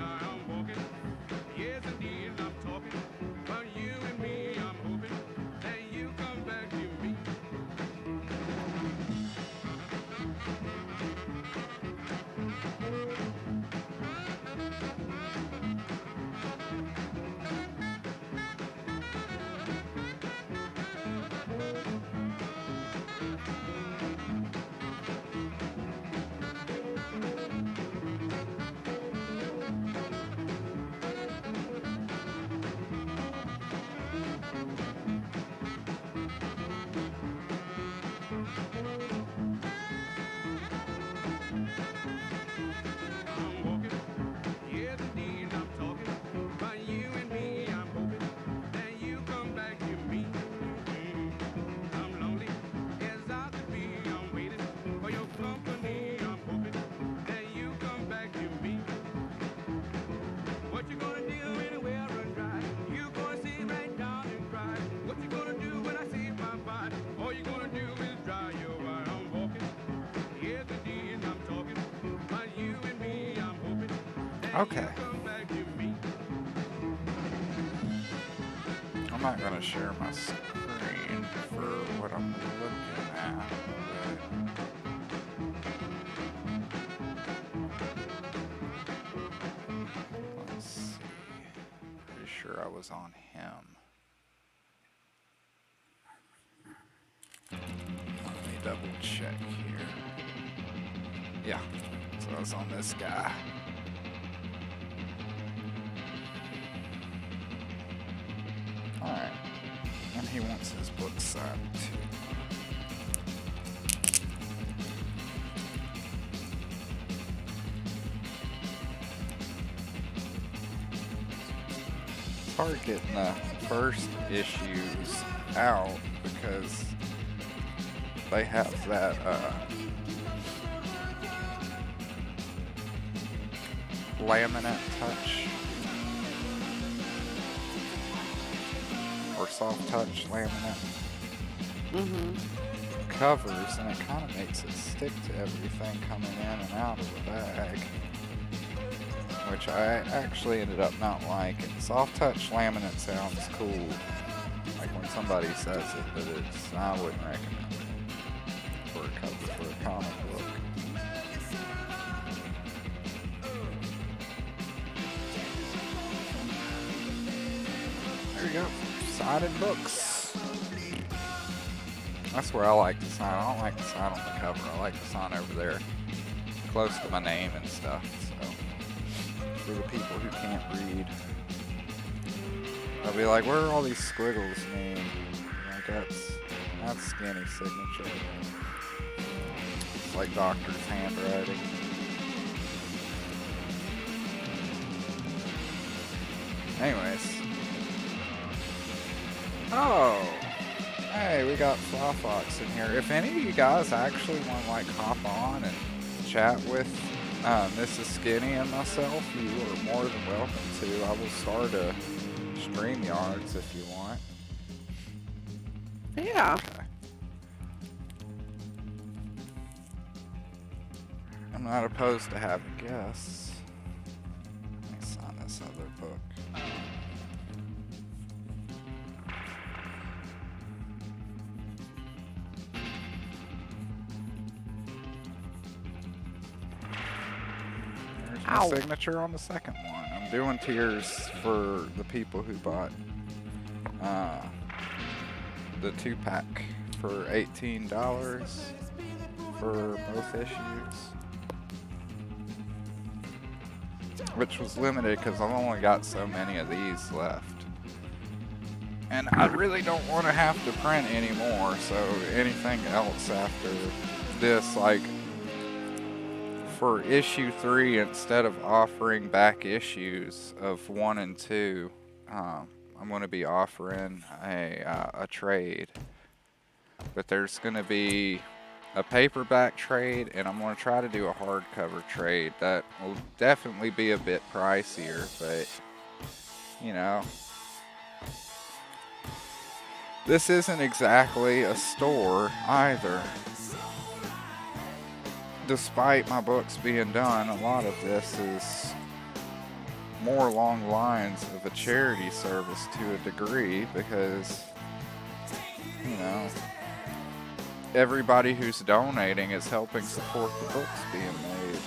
Okay. I'm not gonna share my screen for what I'm looking at. But let's see. Pretty sure I was on him. Let me double check here. Yeah, so I was on this guy. Alright. And he wants his book signed too. It's hard getting the first issues out because they have that laminate touch or soft touch laminate covers, and it kind of makes it stick to everything coming in and out of the bag, which I actually ended up not liking. Soft touch laminate sounds cool, like when somebody says it, but I wouldn't recommend it for a cover for a comic book. There you go. Sided books. That's where I like to sign. I don't like to sign on the cover. I like to sign over there, close to my name and stuff. So for the people who can't read, they'll be like, "Where are all these squiggles mean?" Like that's Skinny signature. It's like doctor's handwriting. Anyways. Oh, hey, we got Fly Fox in here. If any of you guys actually want to like hop on and chat with Mrs. Skinny and myself, you are more than welcome to. I will start a StreamYards if you want. Yeah. Okay. I'm not opposed to having guests. Let me sign this other book. Ow. Signature on the second one. I'm doing tiers for the people who bought the 2-pack for $18 for both issues, which was limited because I've only got so many of these left, and I really don't want to have to print anymore. So anything else after this, like for issue 3, instead of offering back issues of 1 and 2, I'm going to be offering a trade. But there's going to be a paperback trade, and I'm going to try to do a hardcover trade. That will definitely be a bit pricier, but, you know, this isn't exactly a store either. Despite my books being done, a lot of this is more along the lines of a charity service to a degree, because, you know, everybody who's donating is helping support the books being made.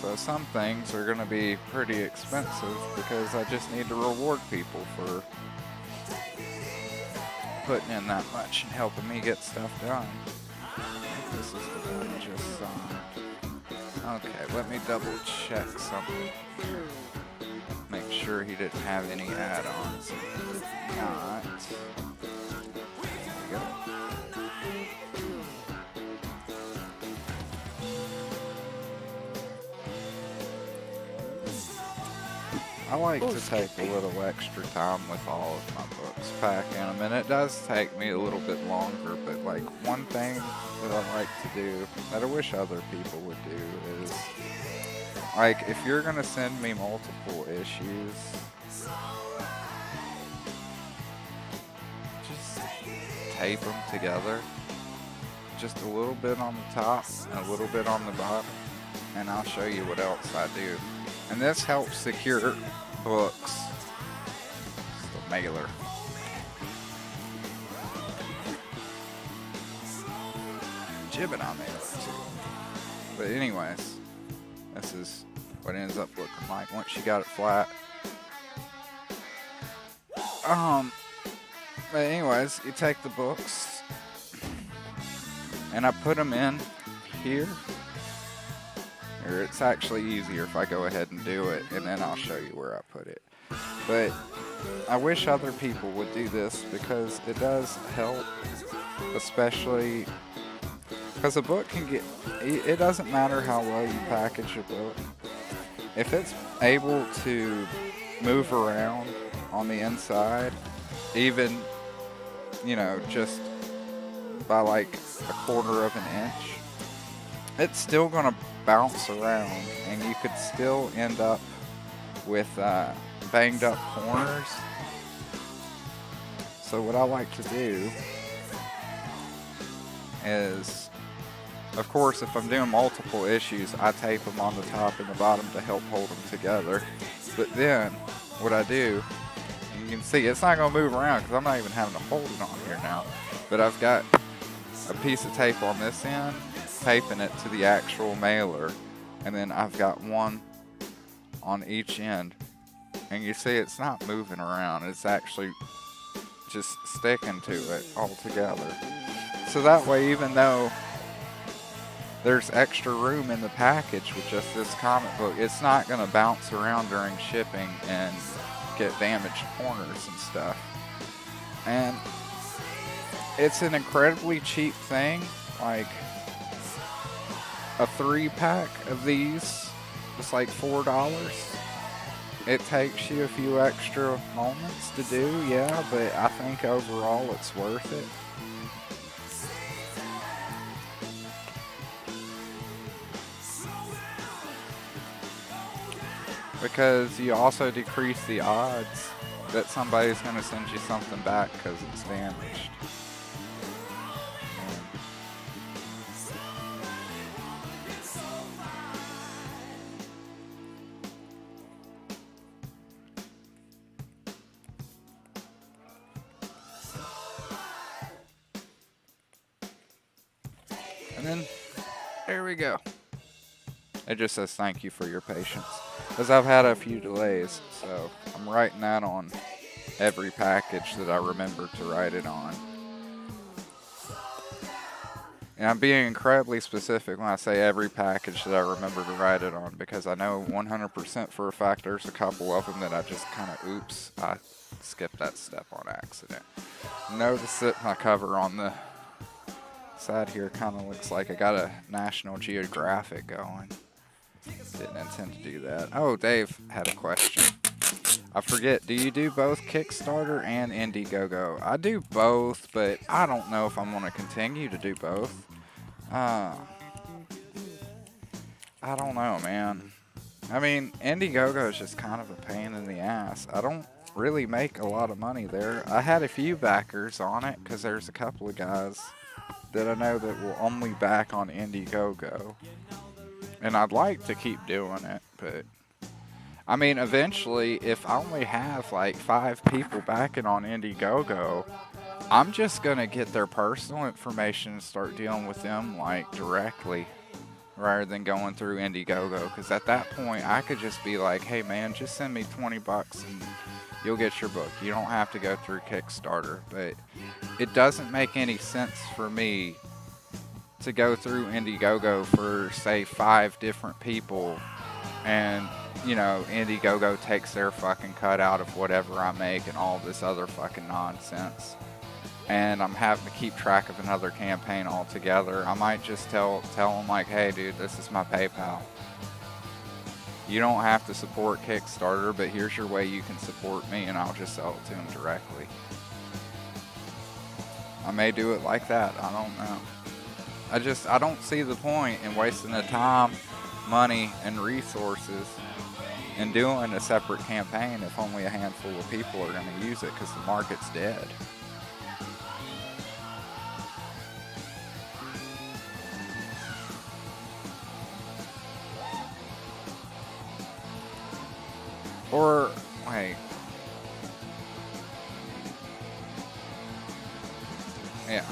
So some things are going to be pretty expensive because I just need to reward people for putting in that much and helping me get stuff done. I think this is the one I just signed. Okay, let me double check something here. Make sure he didn't have any add-ons. He did not. There we go. I like to take a little extra time with all of my books, packing them, and it does take me a little bit longer, but like one thing that I like to do, that I wish other people would do, is like if you're gonna send me multiple issues, just tape them together. just a little bit on the top and a little bit on the bottom, and I'll show you what else I do. And this helps secure books. It's the mailer. Jibben on mailer too. But anyways, this is what it ends up looking like once you got it flat. But anyways, you take the books and I put them in here. Or it's actually easier if I go ahead and do it, and then I'll show you where I put it. But I wish other people would do this because it does help, especially because a book can get, it doesn't matter how well you package a book. If it's able to move around on the inside, even, you know, just by like a quarter of an inch, it's still going to bounce around and you could still end up with banged up corners. So what I like to do is, of course, if I'm doing multiple issues, I tape them on the top and the bottom to help hold them together. But then what I do, you can see it's not going to move around because I'm not even having to hold it on here now. But I've got a piece of tape on this end, taping it to the actual mailer, and then I've got one on each end. And you see it's not moving around, it's actually just sticking to it all together. So that way, even though there's extra room in the package with just this comic book, it's not going to bounce around during shipping and get damaged corners and stuff. And it's an incredibly cheap thing, like a 3-pack of these is like $4. It takes you a few extra moments to do, yeah, but I think overall it's worth it. Because you also decrease the odds that somebody's going to send you something back because it's damaged. And then, there we go. It just says thank you for your patience. Because I've had a few delays, so I'm writing that on every package that I remember to write it on. And I'm being incredibly specific when I say every package that I remember to write it on, because I know 100% for a fact there's a couple of them that I just kind of, oops, I skipped that step on accident. Notice that my cover on the side here kind of looks like I got a National Geographic going. Didn't intend to do that. Oh, Dave had a question. I forget, do you do both Kickstarter and Indiegogo? I do both, but I don't know if I'm going to continue to do both. I don't know, man. I mean, Indiegogo is just kind of a pain in the ass. I don't really make a lot of money there. I had a few backers on it because there's a couple of guys that I know that will only back on Indiegogo. And I'd like to keep doing it, but I mean, eventually, if I only have like 5 people backing on Indiegogo, I'm just gonna get their personal information and start dealing with them like directly, rather than going through Indiegogo. Because at that point, I could just be like, "Hey, man, just send me $20 and you'll get your book. You don't have to go through Kickstarter." But it doesn't make any sense for me to go through Indiegogo for, say, 5 different people, and, you know, Indiegogo takes their fucking cut out of whatever I make and all this other fucking nonsense. And I'm having to keep track of another campaign altogether. I might just tell them, like, "Hey, dude, this is my PayPal. You don't have to support Kickstarter, but here's your way you can support me," and I'll just sell it to them directly. I may do it like that. I don't know. I don't see the point in wasting the time, money, and resources in doing a separate campaign if only a handful of people are going to use it, because the market's dead. Or, wait. Yeah.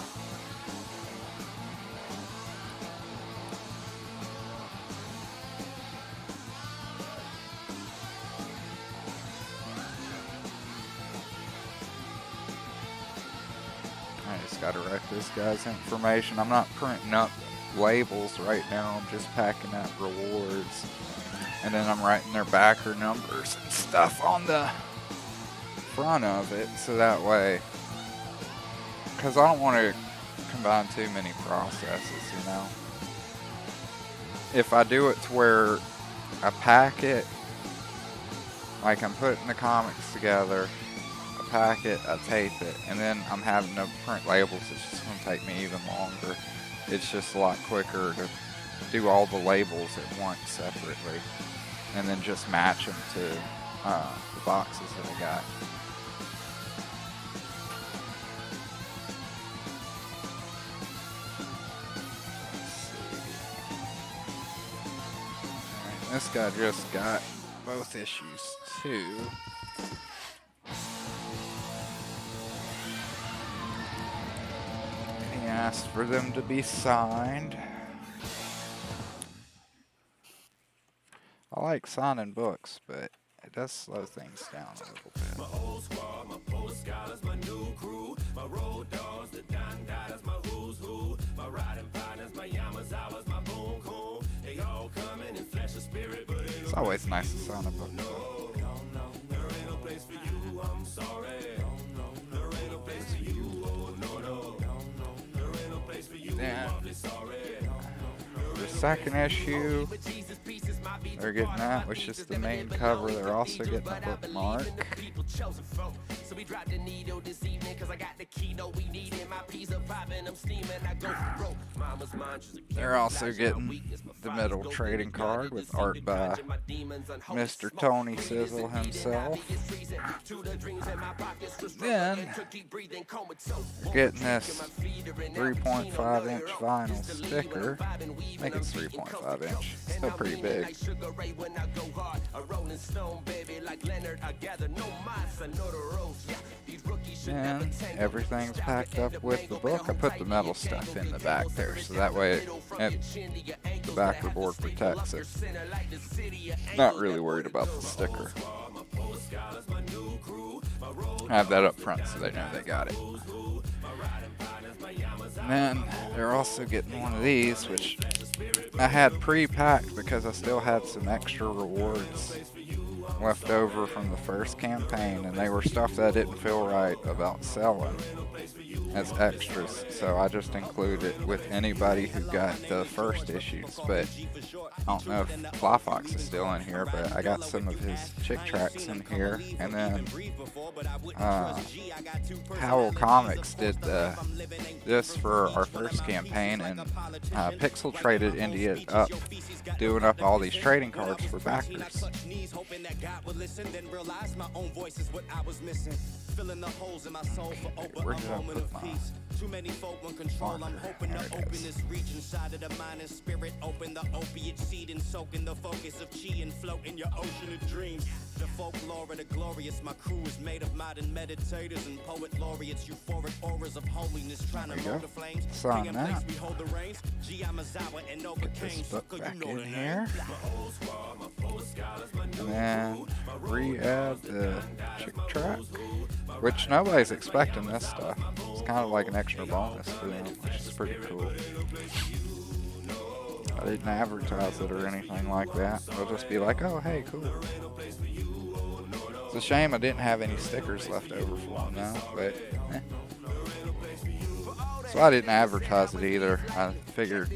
I just gotta write this guy's information. I'm not printing up labels right now. I'm just packing up rewards. And then I'm writing their backer numbers and stuff on the front of it. So that way, because I don't want to combine too many processes, you know. If I do it to where I pack it, like I'm putting the comics together, I pack it, I tape it, and then I'm having to print labels, it's just going to take me even longer. It's just a lot quicker to do all the labels at once separately, and then just match them to the boxes that I got. This guy just got both issues too. He asked for them to be signed. I like signing books, but it does slow things down a little bit. My old squad, my post scholars, my new crew, my road dogs, the Don Dotters, my who's who, my riding partners, my Yamazawas, my boom coon. They all coming in flesh and spirit, but It's always nice to sign a book. there ain't no place for you, I'm sorry. There ain't no place for you, oh no. There ain't no place for you, Yeah. I'm awfully sorry. The second issue, they're getting that, which is the main cover. They're also getting a bookmark. So we dropped the needle this evening, cause I got the keynote we need in my piece of poppin', I'm steaming, I go for broke. Mama's mantras. They're also getting the middle trading card with art by Mr. Tony Sizzle himself. Then, you're getting this 3.5 inch vinyl sticker. I think it's 3.5 inch. Still pretty big. And everything's packed up with the book. I put the metal stuff in the back there, so that way the back of the board protects it. Not really worried about the sticker. I have that up front so they know they got it. And then they're also getting one of these, which I had pre-packed because I still had some extra rewards left over from the first campaign, and they were stuff that I didn't feel right about selling as extras, so I just included it with anybody who got the first issues. But I don't know if Fly Fox is still in here, but I got some of his Chick Tracks in here, and then Howl Comics did this for our first campaign, and Pixel traded India up, doing up all these trading cards for backers. Where did I put my Too many folk in control. I'm hoping to open this reach inside of the mind and spirit. Open the opiate seed and soak in the focus of chi and float in your ocean of dreams. The folklore of the glorious. My crew is made of modern meditators and poet laureates. Euphoric auras of holiness trying to mold the flames. Sign that. We hold the reins. Giamazawa and Get this book back in here. And then re-add the Chick Track, which nobody's expecting this stuff. It's kind of like an extra bonus for them, which is pretty cool. I didn't advertise it or anything like that. It'll just be like, oh, hey, cool. It's a shame I didn't have any stickers left over for them now, but eh. So I didn't advertise it either. I figured,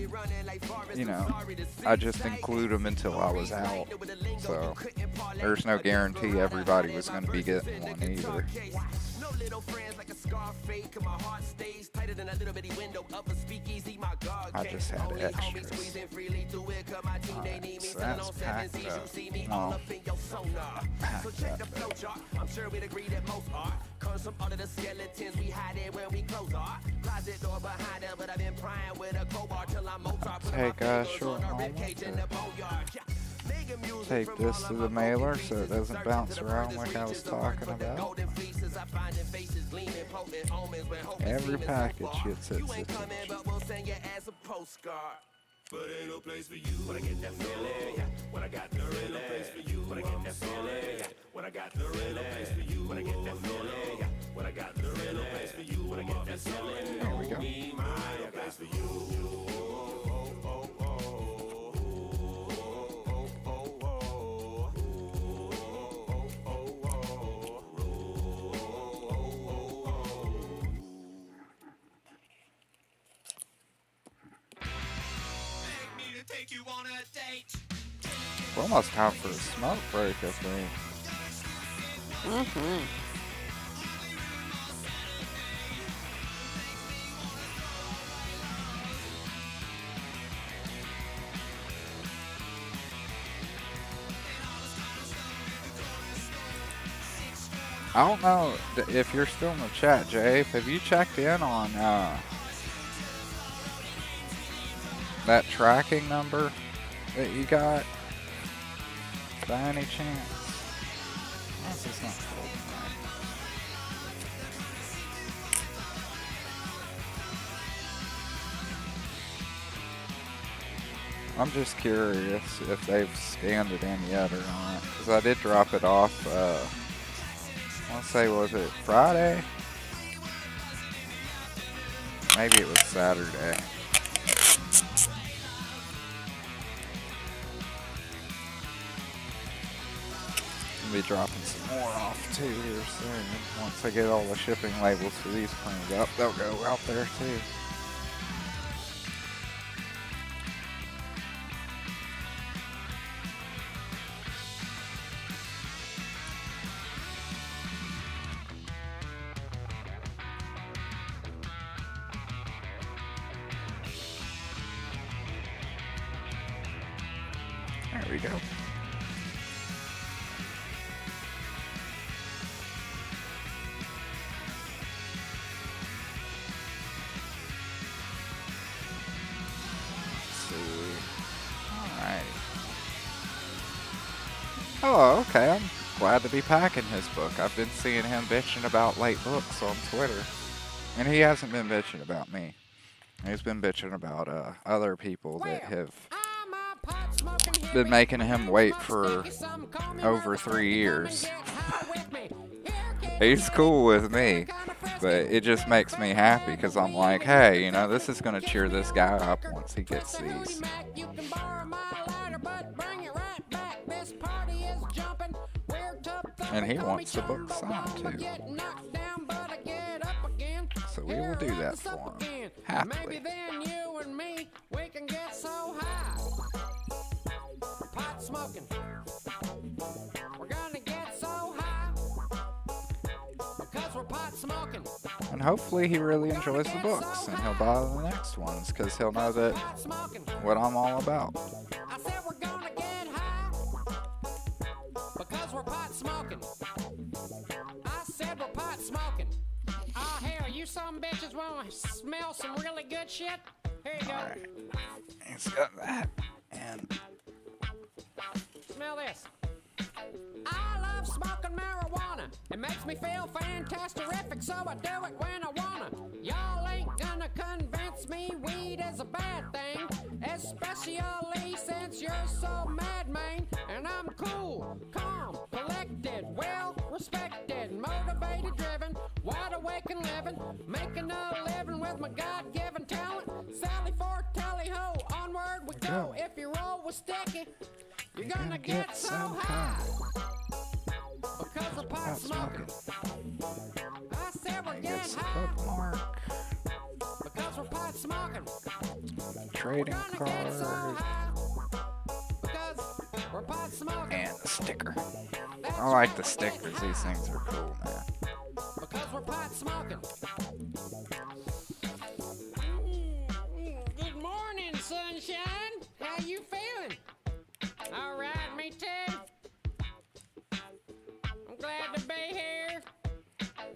you know, I'd just include them until I was out. So there's no guarantee everybody was going to be getting one either. I just had extras. Alright, so that's packed up. Oh, packed up. I'm sure we'd agree that most are comes from under the skeletons we hide it when we close our closet door behind it, but I've been prying with a crowbar till I'm Mozart. Take a short moment to take this to the mailer so it doesn't bounce around like I was talking about. Every package gets its attention. But ain't no place for you. When I get that feeling, yeah. When I got the real place for you. When I get that feeling, yeah. When I got the real place for you. When I get that feeling, yeah. When I got the real place for you. When I get that feeling, There we go. me, my place for you. Take you on a date. It's almost time for a smoke break, I think. Mm-hmm. I don't know if you're still in the chat, Jay. Have you checked in on that tracking number that you got? By any chance? Why is this not folding right? I'm just curious if they've scanned it in yet or not. Because I did drop it off, I want to say, was it Friday? Maybe it was Saturday. I'll be dropping some more off too here soon. Once I get all the shipping labels for these printed up, they'll go out there too. There we go. Oh, okay. I'm glad to be packing his book. I've been seeing him bitching about late books on Twitter. And he hasn't been bitching about me. He's been bitching about other people that have been making him wait for over 3 years. He's cool with me, but it just makes me happy because I'm like, hey, you know, this is going to cheer this guy up once he gets these. And he wants the book signed too. So we will do that for him. Happily. And hopefully he really enjoys the books and he'll buy the next ones because he'll know that what I'm all about. Because we're pot smoking. I said we're pot smoking. Oh hell, you some bitches want to smell some really good shit? Here you go. Alright. He's got that. And smell this. I love smoking marijuana. It makes me feel fantastic, so I do it when I wanna. Y'all ain't gonna convince me weed is a bad thing, especially since you're so mad, man. And I'm cool, calm, collected, well respected, motivated, driven, wide awake and living, making a living with my God-given talent. Sally for tally-ho, onward we go. If you roll with sticky, you're gonna get so high. Because we're pot smoking. I said we're getting high. Because we're pot smoking. trading card. Because we're pot smoking. And a sticker. I like the stickers. These things are cool, man. Because we're pot smoking. Good morning, sunshine. How you feeling? All right, me too. I'm glad to be here.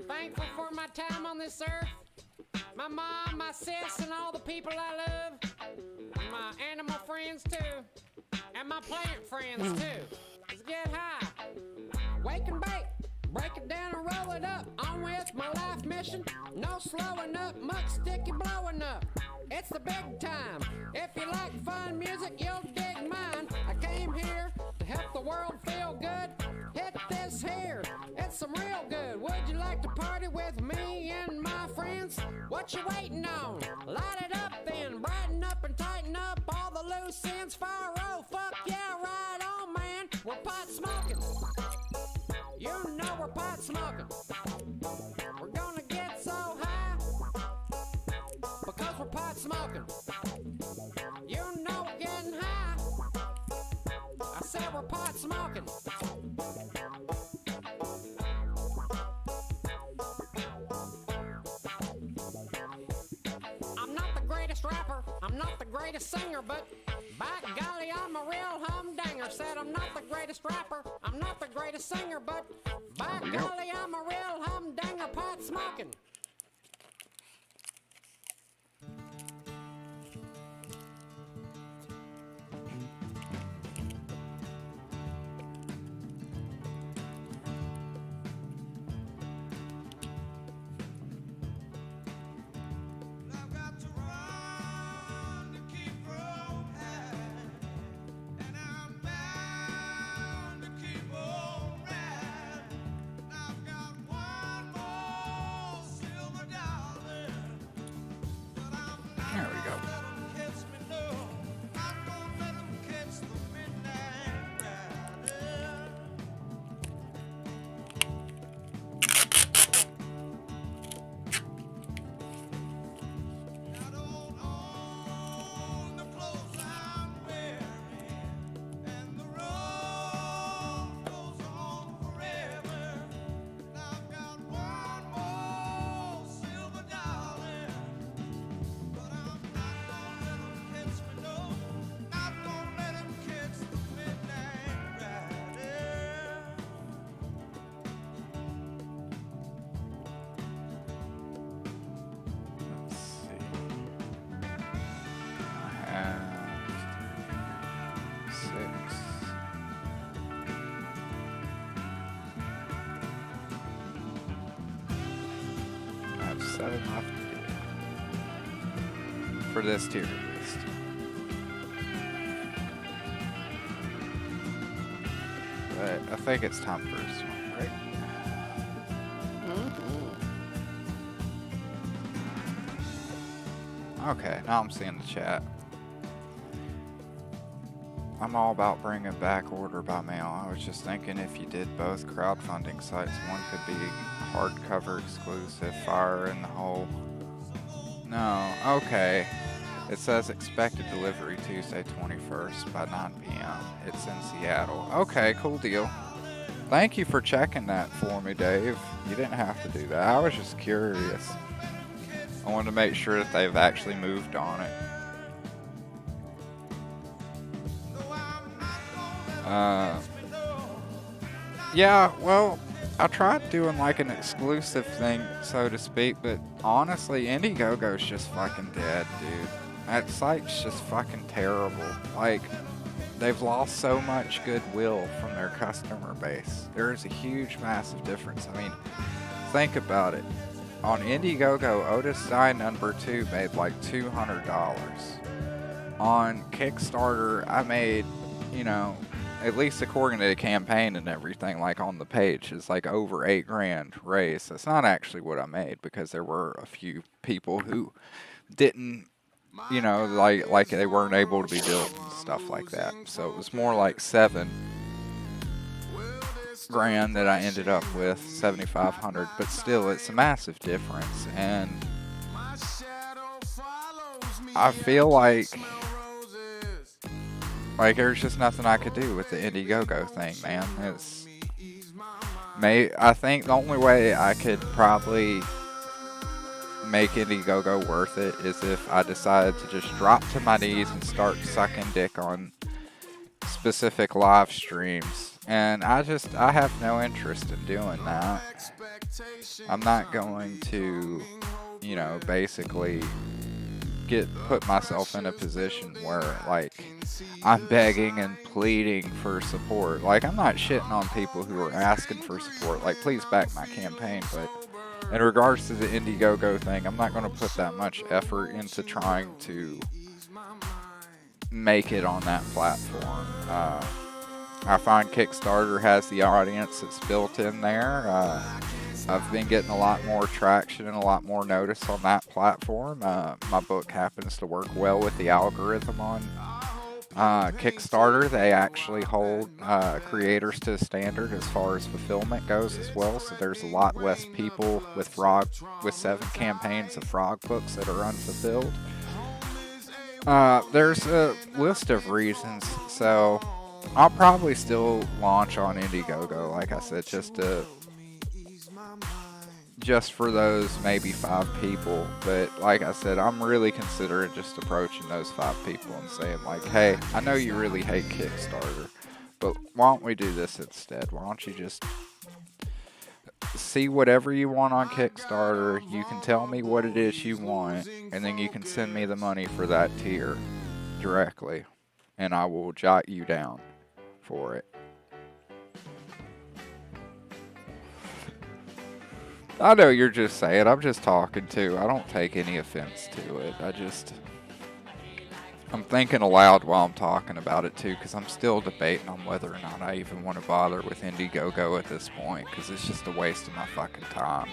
Thankful for my time on this earth. My mom, my sis, and all the people I love. And my animal friends too. and my plant friends too. Let's get high. Wake and bake. Break it down and roll it up. On with my life mission. No slowing up, much sticky blowing up. It's the big time. If you like fun music, you'll dig mine. I came here to help the world feel good. Hit this here, it's some real good. Would you like to party with me and my friends? What you waiting on? Light it up then, brighten up and tighten up all the loose ends. Fire roll, fuck yeah, right on, man. We're pot smoking. You know we're pot smoking. We're gonna get so high because we're pot smoking. You know we're getting high. I said we're pot smoking. I'm not the greatest rapper, I'm not the greatest singer, but by golly, I'm a real humdinger. Said I'm not the greatest rapper, I'm not the greatest singer, but by golly, I'm a real humdinger. Pot smoking. There we go. Let's see. I have 6. I have 7 left for this tier list. But I think it's time for this one, right? Okay, now I'm seeing the chat. I'm all about bringing back order by mail. I was just thinking if you did both crowdfunding sites, one could be hardcover exclusive, Fire in the Hole. No, okay. It says expected delivery Tuesday 21st by 9 p.m. It's in Seattle. Okay, cool deal. Thank you for checking that for me, Dave. You didn't have to do that. I was just curious. I wanted to make sure that they've actually moved on it. Yeah, well, I tried doing like an exclusive thing, so to speak, but honestly, Indiegogo's just fucking dead, dude. That site's just fucking terrible. Like, they've lost so much goodwill from their customer base. There's a huge, massive difference. I mean, think about it. On Indiegogo, Otis Stein #2 made like $200. On Kickstarter, I made, you know, at least according to the campaign and everything, like on the page, it's like over $8 grand raised. That's not actually what I made because there were a few people who didn't, you know, like they weren't able to be built and stuff like that. So it was more like $7 grand that I ended up with, $7,500. But still, it's a massive difference, and I feel like there's just nothing I could do with the Indiegogo thing, man. I think the only way I could probably make Indiegogo worth it is if I decided to just drop to my knees and start sucking dick on specific live streams. And I have no interest in doing that. I'm not going to, you know, basically put myself in a position where like I'm begging and pleading for support. Like I'm not shitting on people who are asking for support. Like please back my campaign, but in regards to the Indiegogo thing, I'm not going to put that much effort into trying to make it on that platform. I find Kickstarter has the audience that's built in there. I've been getting a lot more traction and a lot more notice on that platform. My book happens to work well with the algorithm on Kickstarter. They actually hold creators to a standard as far as fulfillment goes as well. So there's a lot less people with 7 campaigns of Frog books that are unfulfilled. There's a list of reasons. So I'll probably still launch on Indiegogo, like I said, just for those maybe 5 people. But like I said, I'm really considering just approaching those 5 people and saying like, hey, I know you really hate Kickstarter, but why don't we do this instead? Why don't you just see whatever you want on Kickstarter, you can tell me what it is you want, and then you can send me the money for that tier directly, and I will jot you down for it. I know you're just saying, I'm just talking too. I don't take any offense to it. I'm thinking aloud while I'm talking about it too, because I'm still debating on whether or not I even want to bother with Indiegogo at this point, because it's just a waste of my fucking time.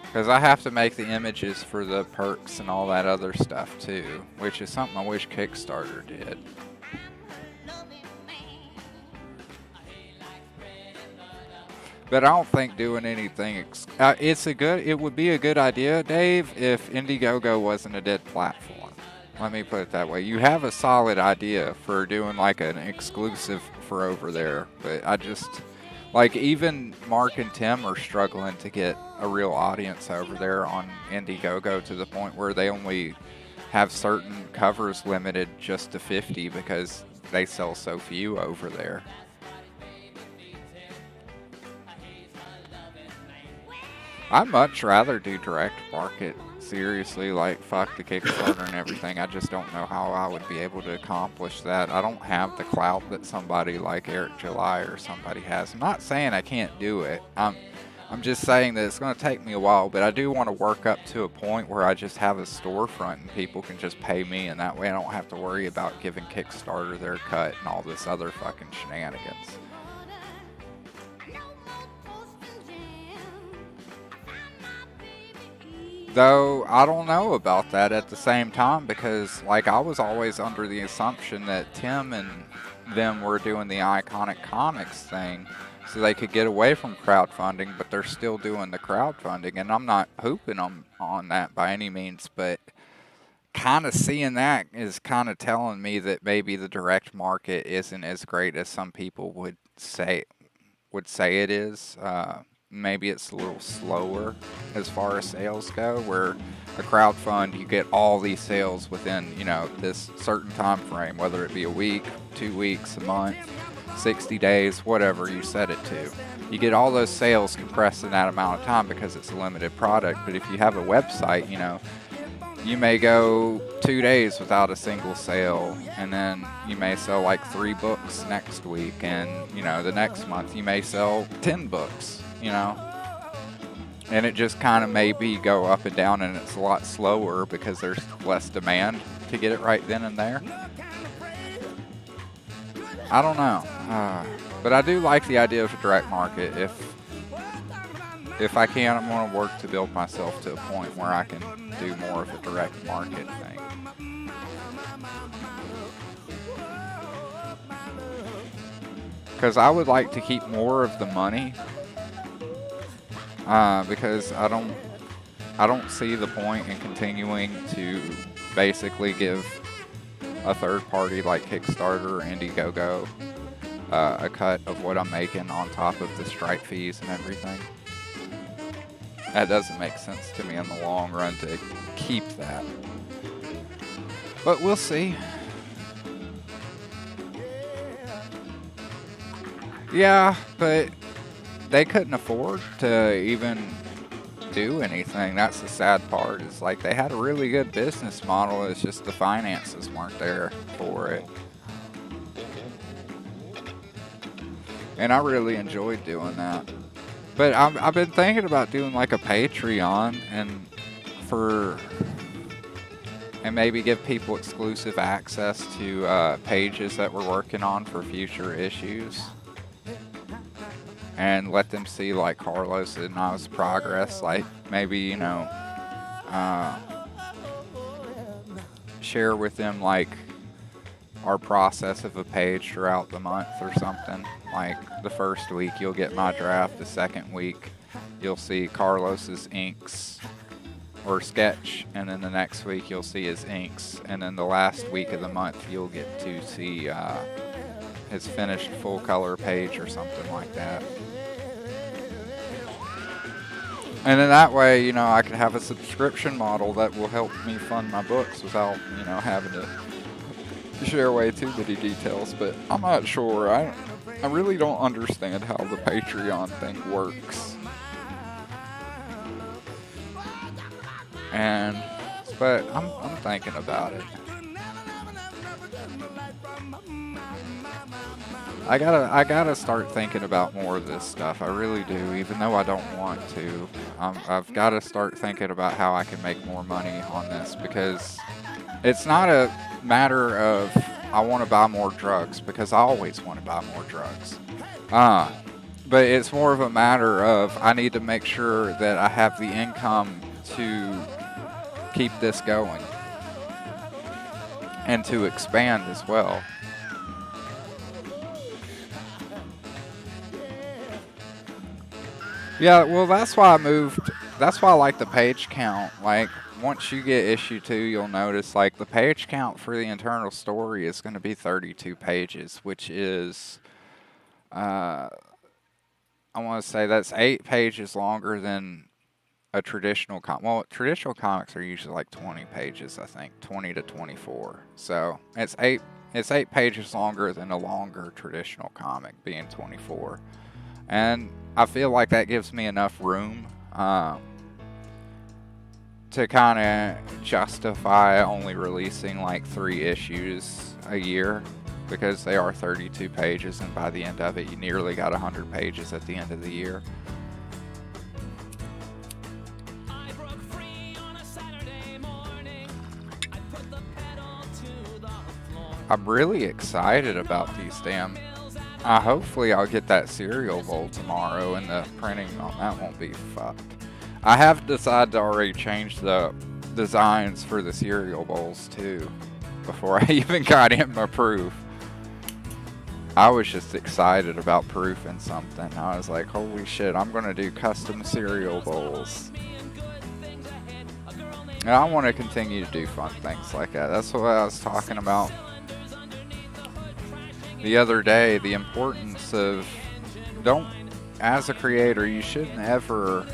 Because I have to make the images for the perks and all that other stuff too, which is something I wish Kickstarter did. But I don't think doing anything, it would be a good idea, Dave, if Indiegogo wasn't a dead platform. Let me put it that way. You have a solid idea for doing like an exclusive for over there, but like even Mark and Tim are struggling to get a real audience over there on Indiegogo to the point where they only have certain covers limited just to 50 because they sell so few over there. I'd much rather do direct market. Seriously, like fuck the Kickstarter and everything. I just don't know how I would be able to accomplish that. I don't have the clout that somebody like Eric July or somebody has. I'm not saying I can't do it. I'm just saying that it's going to take me a while, but I do want to work up to a point where I just have a storefront and people can just pay me, and that way I don't have to worry about giving Kickstarter their cut and all this other fucking shenanigans. Though, I don't know about that at the same time, because like I was always under the assumption that Tim and them were doing the Iconic Comics thing so they could get away from crowdfunding, but they're still doing the crowdfunding, and I'm not pooping on that by any means, but kind of seeing that is kind of telling me that maybe the direct market isn't as great as some people would say it is. Maybe it's a little slower as far as sales go, where a crowdfund, you get all these sales within, this certain time frame, whether it be a week, 2 weeks, a month, 60 days, whatever you set it to. You get all those sales compressed in that amount of time because it's a limited product. But if you have a website, you may go 2 days without a single sale, and then you may sell like 3 books next week, and the next month you may sell 10 books. And it just kind of maybe go up and down, and it's a lot slower because there's less demand to get it right then and there. I don't know, but I do like the idea of a direct market. If I can, I'm going to work to build myself to a point where I can do more of a direct market thing. Because I would like to keep more of the money. Because I don't see the point in continuing to basically give a third party like Kickstarter or Indiegogo a cut of what I'm making on top of the Stripe fees and everything. That doesn't make sense to me in the long run to keep that. But we'll see. Yeah, but they couldn't afford to even do anything. That's the sad part. Is like they had a really good business model. It's just the finances weren't there for it. And I really enjoyed doing that. But I've been thinking about doing like a Patreon and maybe give people exclusive access to pages that we're working on for future issues. And let them see like Carlos and I's progress. Like maybe, you know, share with them like our process of a page throughout the month or something. Like the first week you'll get my draft, the second week you'll see Carlos's inks or sketch, and then the next week you'll see his inks, and then the last week of the month you'll get to see his finished full color page or something like that. And then that way, you know, I can have a subscription model that will help me fund my books without, you know, having to share way too many details. But I'm not sure. I really don't understand how the Patreon thing works. But I'm thinking about it. I gotta start thinking about more of this stuff. I really do, even though I don't want to. I've got to start thinking about how I can make more money on this, because it's not a matter of I want to buy more drugs, because I always want to buy more drugs. But it's more of a matter of I need to make sure that I have the income to keep this going and to expand as well. Yeah, well, that's why I moved. That's why I like the page count. Like, once you get issue 2, you'll notice, like, the page count for the internal story is going to be 32 pages, which is, I want to say that's 8 pages longer than a traditional comic. Well, traditional comics are usually like 20 pages, I think, 20 to 24. So it's 8 pages longer than a longer traditional comic, being 24. And I feel like that gives me enough room to kind of justify only releasing like 3 issues a year, because they are 32 pages, and by the end of it, you nearly got 100 pages at the end of the year. I'm really excited about these damn. Hopefully I'll get that cereal bowl tomorrow, and the printing on that won't be fucked. I have decided to already change the designs for the cereal bowls too, before I even got him approved. I was just excited about proofing something. I was like, holy shit, I'm gonna do custom cereal bowls. And I want to continue to do fun things like that. That's what I was talking about the other day, the importance of, as a creator, you shouldn't ever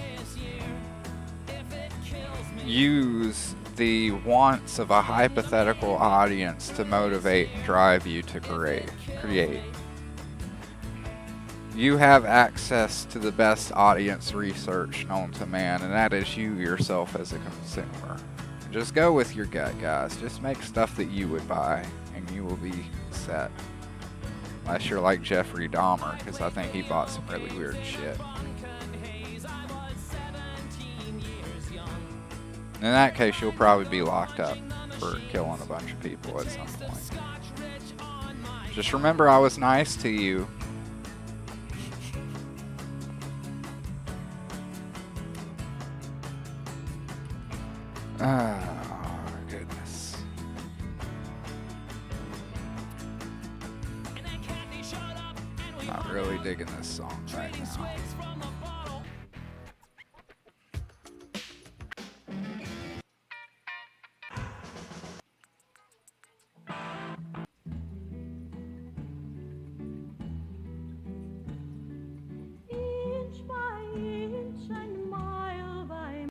use the wants of a hypothetical audience to motivate and drive you to create. You have access to the best audience research known to man, and that is you yourself as a consumer. Just go with your gut, guys. Just make stuff that you would buy, and you will be set. Unless you're like Jeffrey Dahmer, because I think he bought some really weird shit. In that case, you'll probably be locked up for killing a bunch of people at some point. Just remember, I was nice to you. Oh, goodness. Not really digging this song right now. Inch by inch and mile by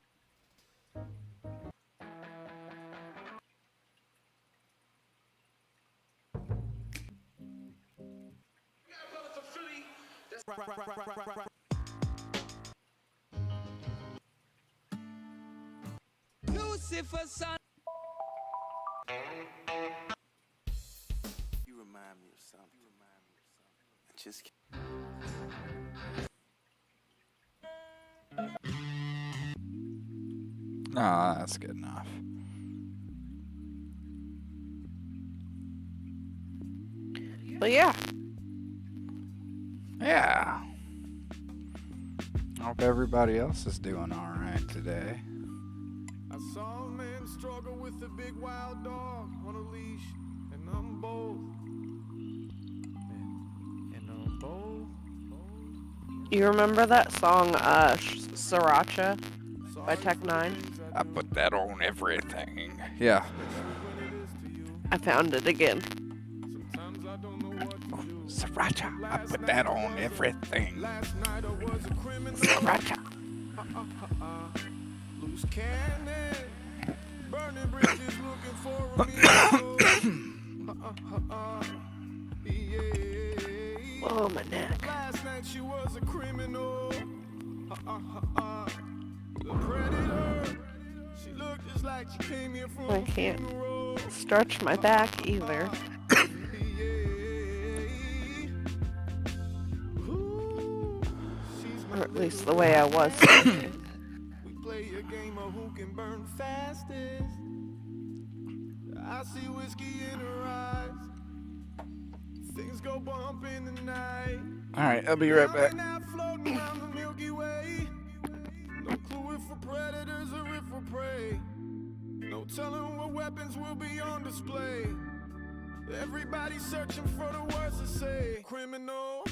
Lucifer, son. You remind me of something. I just Ah, that's good enough. But yeah, Yeah. Hope everybody else is doing all right today. I saw a man struggle with a big wild dog on a leash, and I'm both. And I'm both. you remember that song, Sriracha by Tech Nine? I put that on everything. Yeah. I found it again. Sometimes I don't know what to do. Sriracha. I put that on everything. Last night I was a criminal. Sriracha. Loose cannon. Burning bridges looking for a miracle. Yeah. Oh, my neck. Last night she was a criminal. The predator. She looked just like she came here from I a can't funeral. stretch my back either. Or at least the way I was thinking. We play a game of who can burn fastest. I see whiskey in her eyes. Things go bump in the night. Alright, I'll be right back. We're now floating around the Milky Way. No clue if we're predators or if we're prey. No telling what weapons will be on display. Everybody searching for the words to say. Criminal,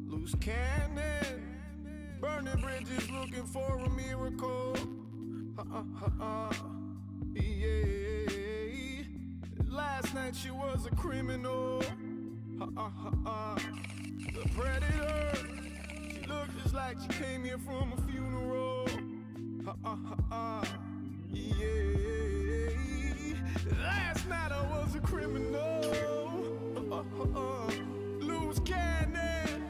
loose cannon, burning bridges looking for a miracle. Yeah. Last night she was a criminal. The predator. She looked just like she came here from a funeral. Yeah. Last night I was a criminal. Loose cannon.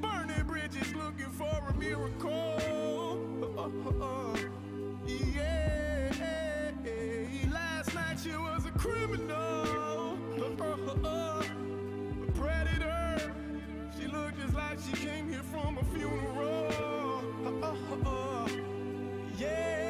Burning bridges looking for a miracle. Yeah. Last night she was a criminal. A predator. She looked just like she came here from a funeral. Yeah.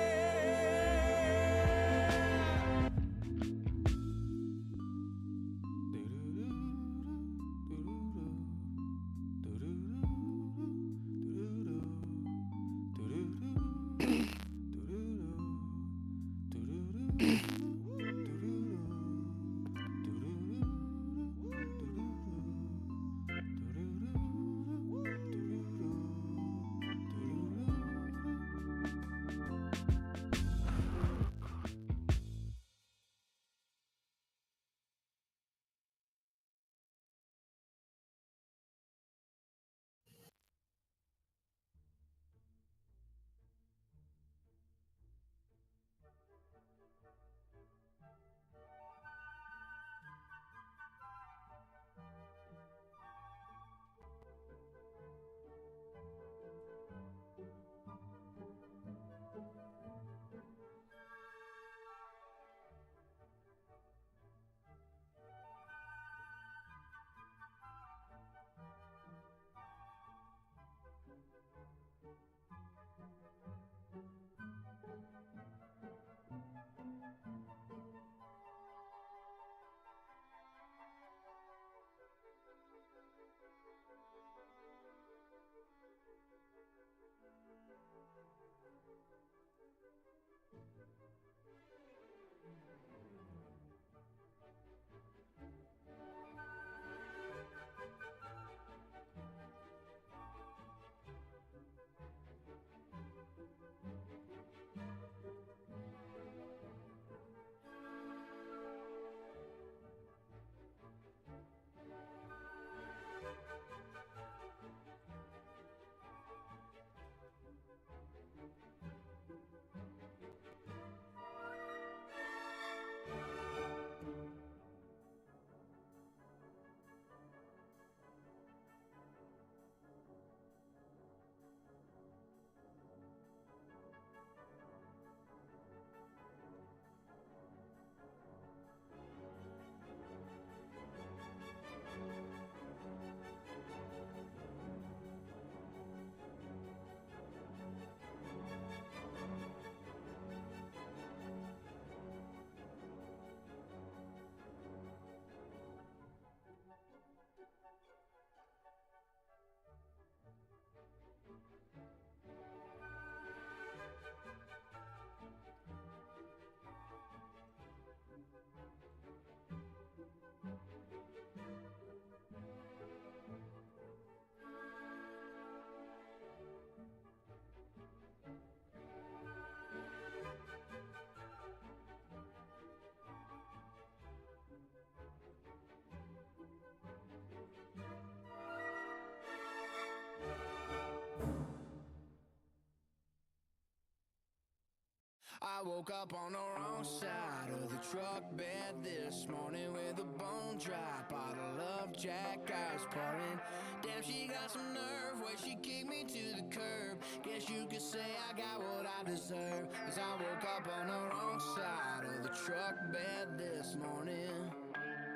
woke up on the wrong side of the truck bed this morning with a bone dry bottle of Jack I was pouring. Damn, she got some nerve where she kicked me to the curb. Guess you could say I got what I deserve, 'cause I woke up on the wrong side of the truck bed this morning.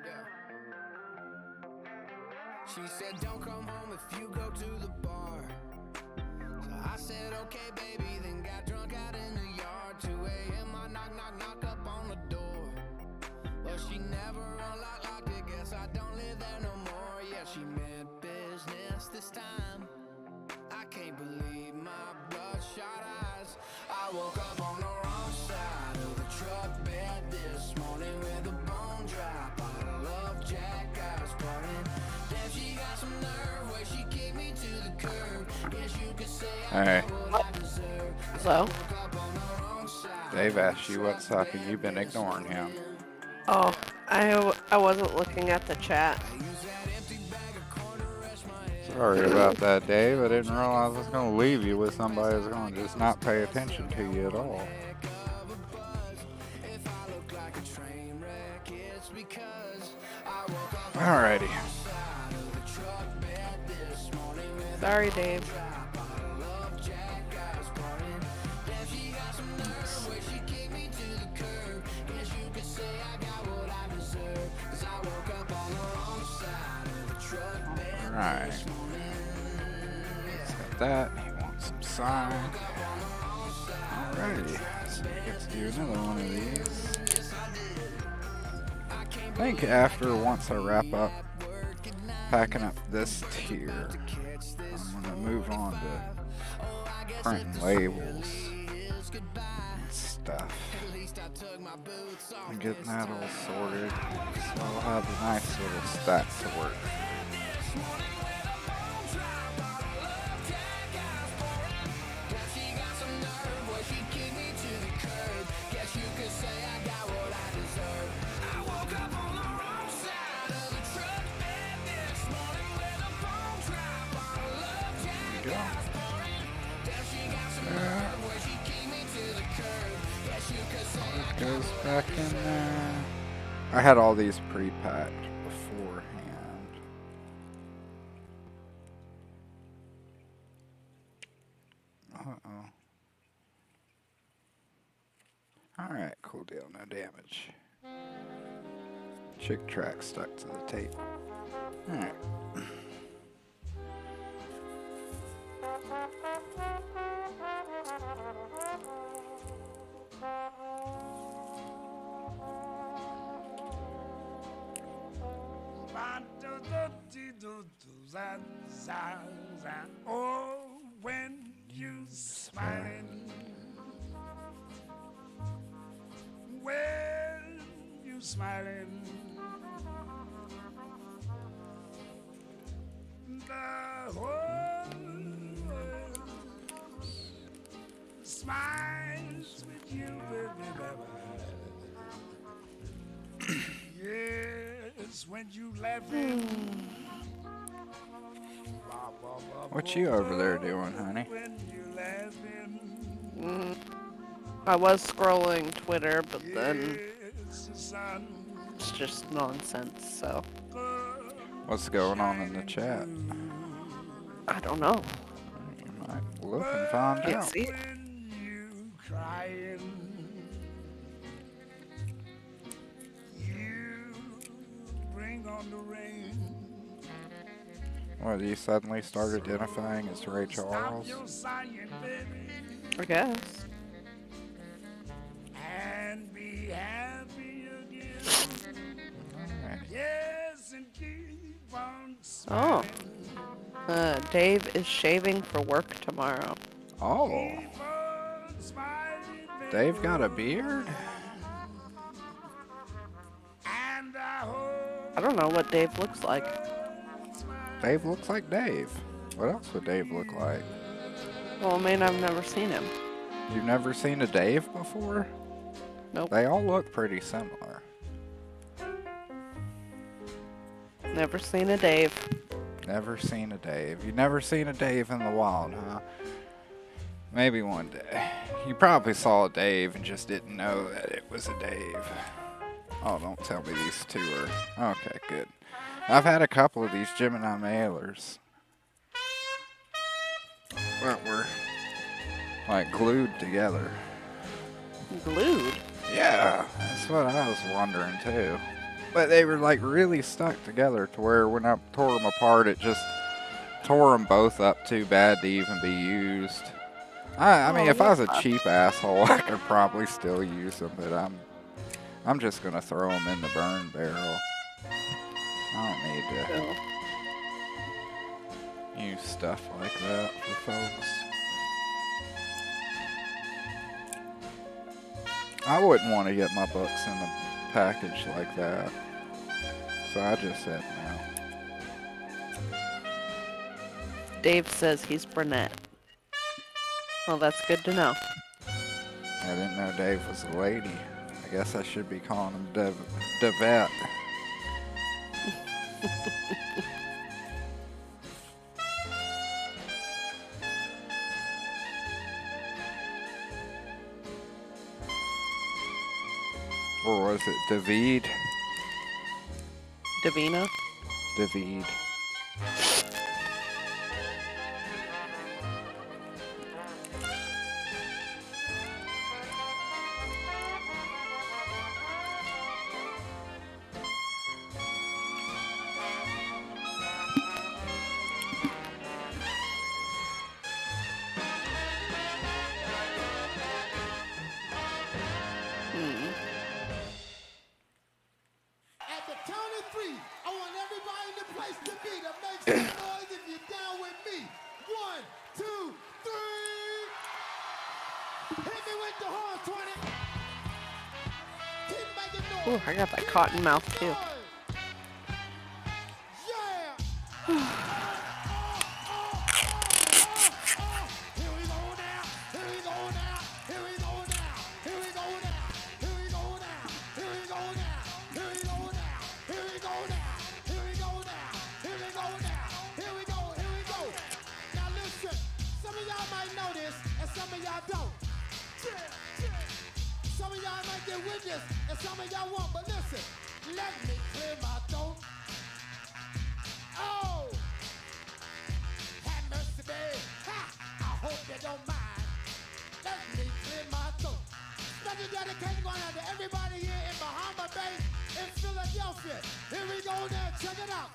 Yeah. She said don't come home if you go to the bar. So I said okay baby, then got drunk out in the yard. 2 a.m. I knock up on the door, but she never unlocked it. Guess I don't live there no more. Yeah, she meant business this time. I can't believe my bloodshot eyes. I woke up on the wrong side of the truck bed this morning with a bone dry bottle of Jack I was pouring. Damn, she got some nerve where she kicked me to the curb. Guess you could say I got what I deserve. So? Dave asked you what's up and you've been ignoring him. Oh, I wasn't looking at the chat. Sorry about that, Dave. I didn't realize I was going to leave you with somebody who's going to just not pay attention to you at all. Alrighty. Sorry, Dave. Alright. Let's got that. He wants some sign. Alrighty. So let's do another one of these. I think once I wrap up packing up this tier, I'm gonna move on to printing labels and stuff. I'm getting that all sorted, so I'll have a nice little stack to work. Goes back in there. I had all these pre-packed beforehand. Uh-oh. Alright, cool deal, no damage. Chick track stuck to the tape. Alright. Oh, when you smiling, when you smiling, the whole world smiles with you, baby. Yes, when you laughing. What you over there doing, honey? I was scrolling Twitter, but then it's just nonsense, so. What's going on in the chat? I don't know. You might look and find Can't out. see it. What, you suddenly start identifying as Ray Charles? I guess. And be happy again. Alright. Yes, and keep on Oh. smiling. Dave is shaving for work tomorrow. Oh. Keep on smiling, Dave got a beard? and I hope I don't know what Dave looks like. Dave looks like Dave. What else would Dave look like? Well, I mean, I've never seen him. You've never seen a Dave before? Nope. They all look pretty similar. Never seen a Dave. Never seen a Dave. You've never seen a Dave in the wild, huh? Maybe one day. You probably saw a Dave and just didn't know that it was a Dave. Oh, don't tell me these two are... Okay, good. I've had a couple of these Gemini mailers. But we're, like, glued together. Glued? Yeah, that's what I was wondering, too. But they were, like, really stuck together to where when I tore them apart, it just tore them both up too bad to even be used. I mean, if I was a cheap asshole, I could probably still use them, but I'm just gonna throw them in the burn barrel. I don't need to use stuff like that for folks. I wouldn't want to get my books in a package like that, so I just said no. Dave says he's brunette. Well, that's good to know. I didn't know Dave was a lady. I guess I should be calling him Devette. Or was it David? Davina? David. At the count of three, I want everybody in the place to be to make some noise if you're down with me. 1, 2, 3. Hit me with the horn, 20. Keep making noise. Ooh, I got that cotton mouth too. Some of y'all might get with this, and some of y'all won't, but listen, let me clear my throat. Oh, have mercy, babe. Ha! I hope you don't mind. Let me clear my throat. Special dedication going out to everybody here in Bahama Bay, in Philadelphia. Here we go now, check it out.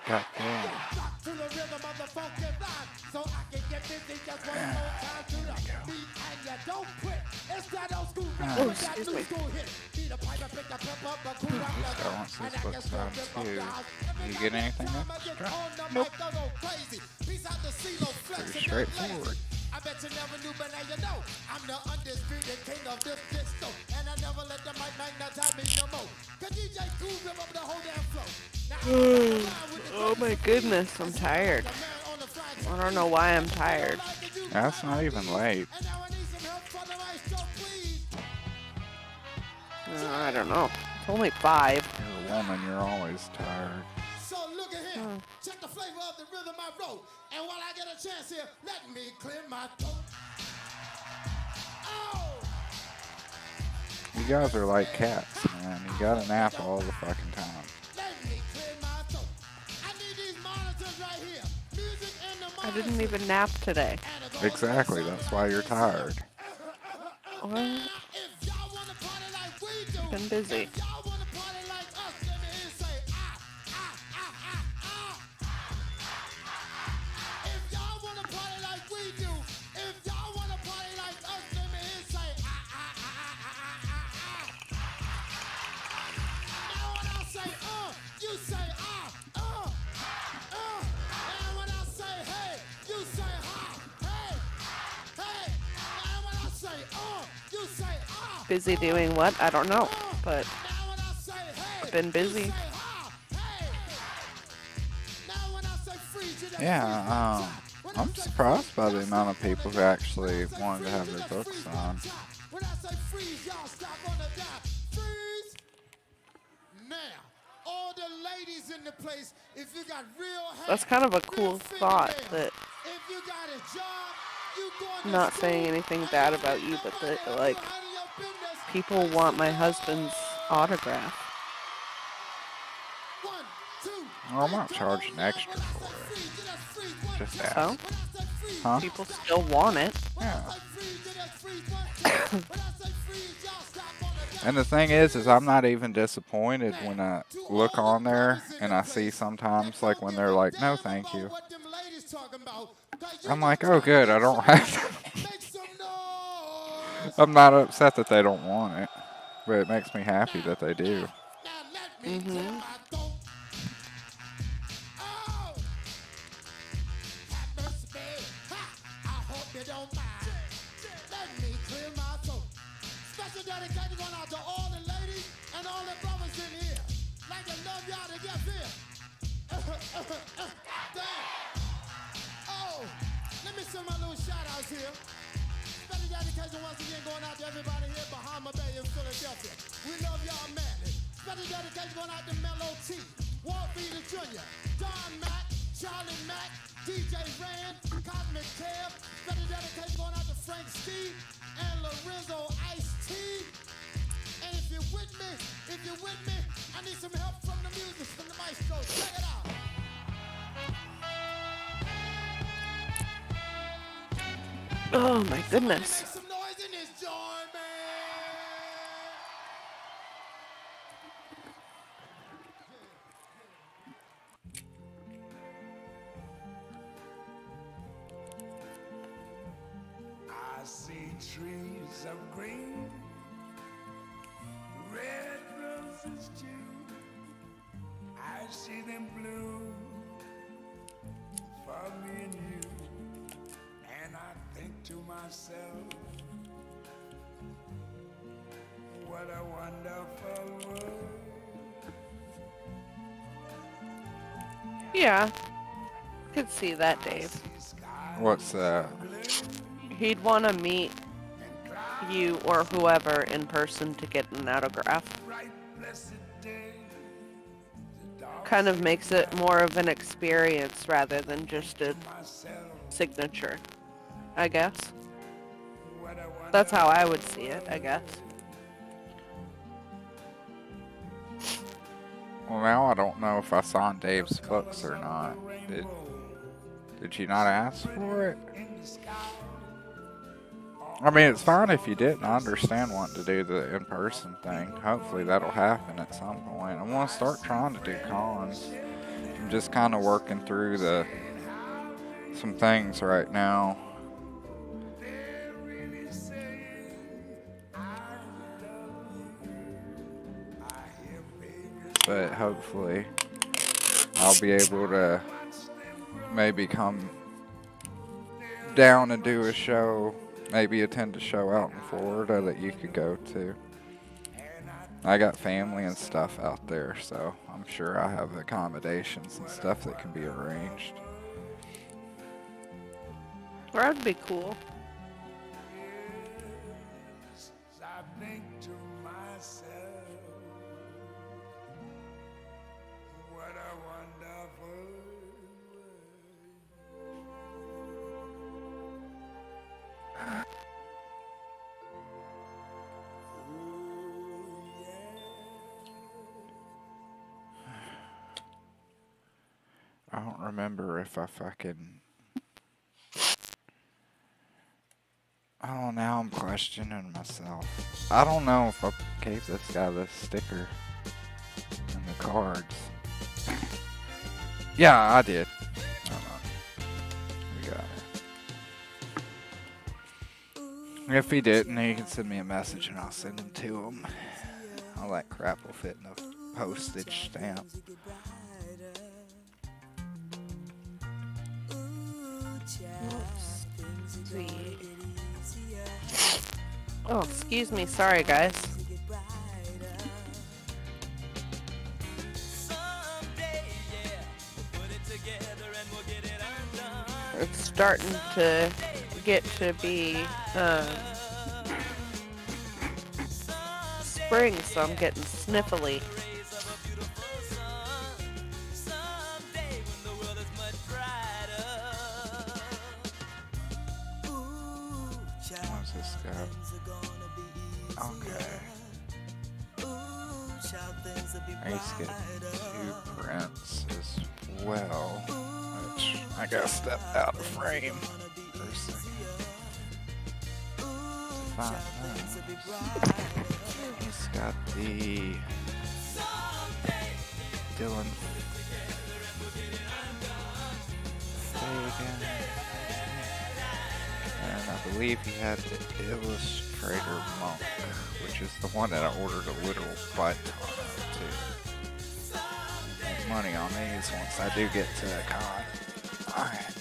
God damn. Rock to the rhythm of the funky line, so I can get busy just one more time to the beat, and you don't quit. It's that old school rap with that new school hit. Beat a pipe and pick the pep up, but cool up the I want these books on too. You get anything extra? Nope. Pretty straightforward. I bet you never knew, but now you know. I'm the undisputed king of this disco, and I never let the mic magnetize me no more. Cause DJ Cool rip up the whole damn flow. Oh my goodness, I'm tired. I don't know why I'm tired. That's not even late. I don't know. It's only 5. You're a woman, you're always tired. So look at here. Check the flavor of the rhythm I wrote. And while I get a chance here, let me clear my throat. Oh! You guys are like cats, man. You gotta nap all the fucking time. Let me clear my throat. I need these monitors right here. Music in the I didn't even nap today. Exactly, that's why you're tired. What? Been busy. Busy doing what? I don't know, but I've been busy. Yeah, I'm surprised by the amount of people who actually wanted to have their books on. When I say freeze, y'all stop on the dot. Freeze! Now, all the ladies in the place, if you got real hair, That's kind of a cool thought that if you got a job, I'm not saying anything bad about you, but like, people want my husband's autograph. Well, I'm not charging extra for it. Just ask. So, Huh? people still want it. Yeah. And the thing is I'm not even disappointed when I look on there and I see sometimes like when they're like, no, thank you. I'm like, oh, good, I don't have to. I'm not upset that they don't want it, but it makes me happy that they do. Mm-hmm. Special dedication going out to all the ladies and all the brothers in here. Like to love y'all to get here. Damn. Oh, let me send my little shout outs here. Special dedication once again going out to everybody here in Bahama Bay in Philadelphia. We love y'all madly. Special dedication going out to Mellow T, Walt Feeder Jr., Don Mack, Charlie Mack, DJ Rand, Cosmic Kev. Special dedication going out to Frank Steve and Lorenzo Ice T. And if you're with me, I need some help from the music, from the maestro. Check it out. Oh my goodness. Make some noise in this joint, man. I see trees of green, red roses too. I see them bloom for me and you. And I think to myself, what a wonderful world. Yeah. Could see that, Dave. What's that? He'd want to meet you or whoever in person to get an autograph. Kind of makes it more of an experience rather than just a signature, I guess. That's how I would see it, I guess. Well, now I don't know if I signed Dave's books or not. Did you not ask for it? I mean, it's fine if you didn't. I understand wanting to do the in-person thing. Hopefully that'll happen at some point. I want to start trying to do cons. I'm just kind of working through some things right now. But hopefully I'll be able to maybe come down and do a show, maybe attend a show out in Florida that you could go to. I got family and stuff out there, so I'm sure I have accommodations and stuff that can be arranged. That'd be cool. I think to myself, what a wonderful world. I don't remember if I fucking... Oh, now I'm questioning myself. I don't know if I gave this guy the sticker and the cards. Yeah, I did. Hold on. We got it. If he didn't, he can send me a message and I'll send him to him. All that crap will fit in a postage stamp. Oh, excuse me. Sorry, guys. It's starting to get to be spring, so I'm getting sniffly. I used to get 2 prints as well, which I got stepped out of frame for a second. To find those. He's got the Dylan Fagan, and I believe he had the Illustrator Monk, which is the one that I ordered a literal butt ton of too. Make money on these once I do get to the con. Alright.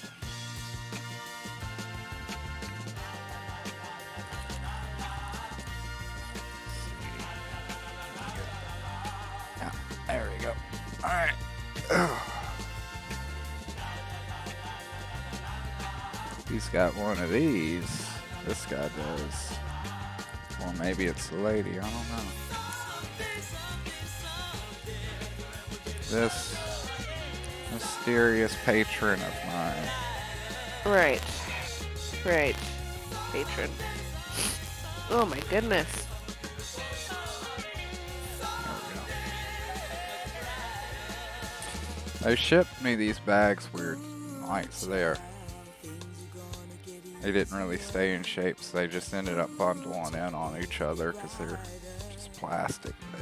Yeah, there we go. Alright. He's got one of these. This guy does. Or maybe it's the lady, I don't know. This mysterious patron of mine. Right. Right. Patron. Oh my goodness. There we go. They shipped me these bags weird night, so they didn't really stay in shape, so they just ended up bundling in on each other because they're just plastic. But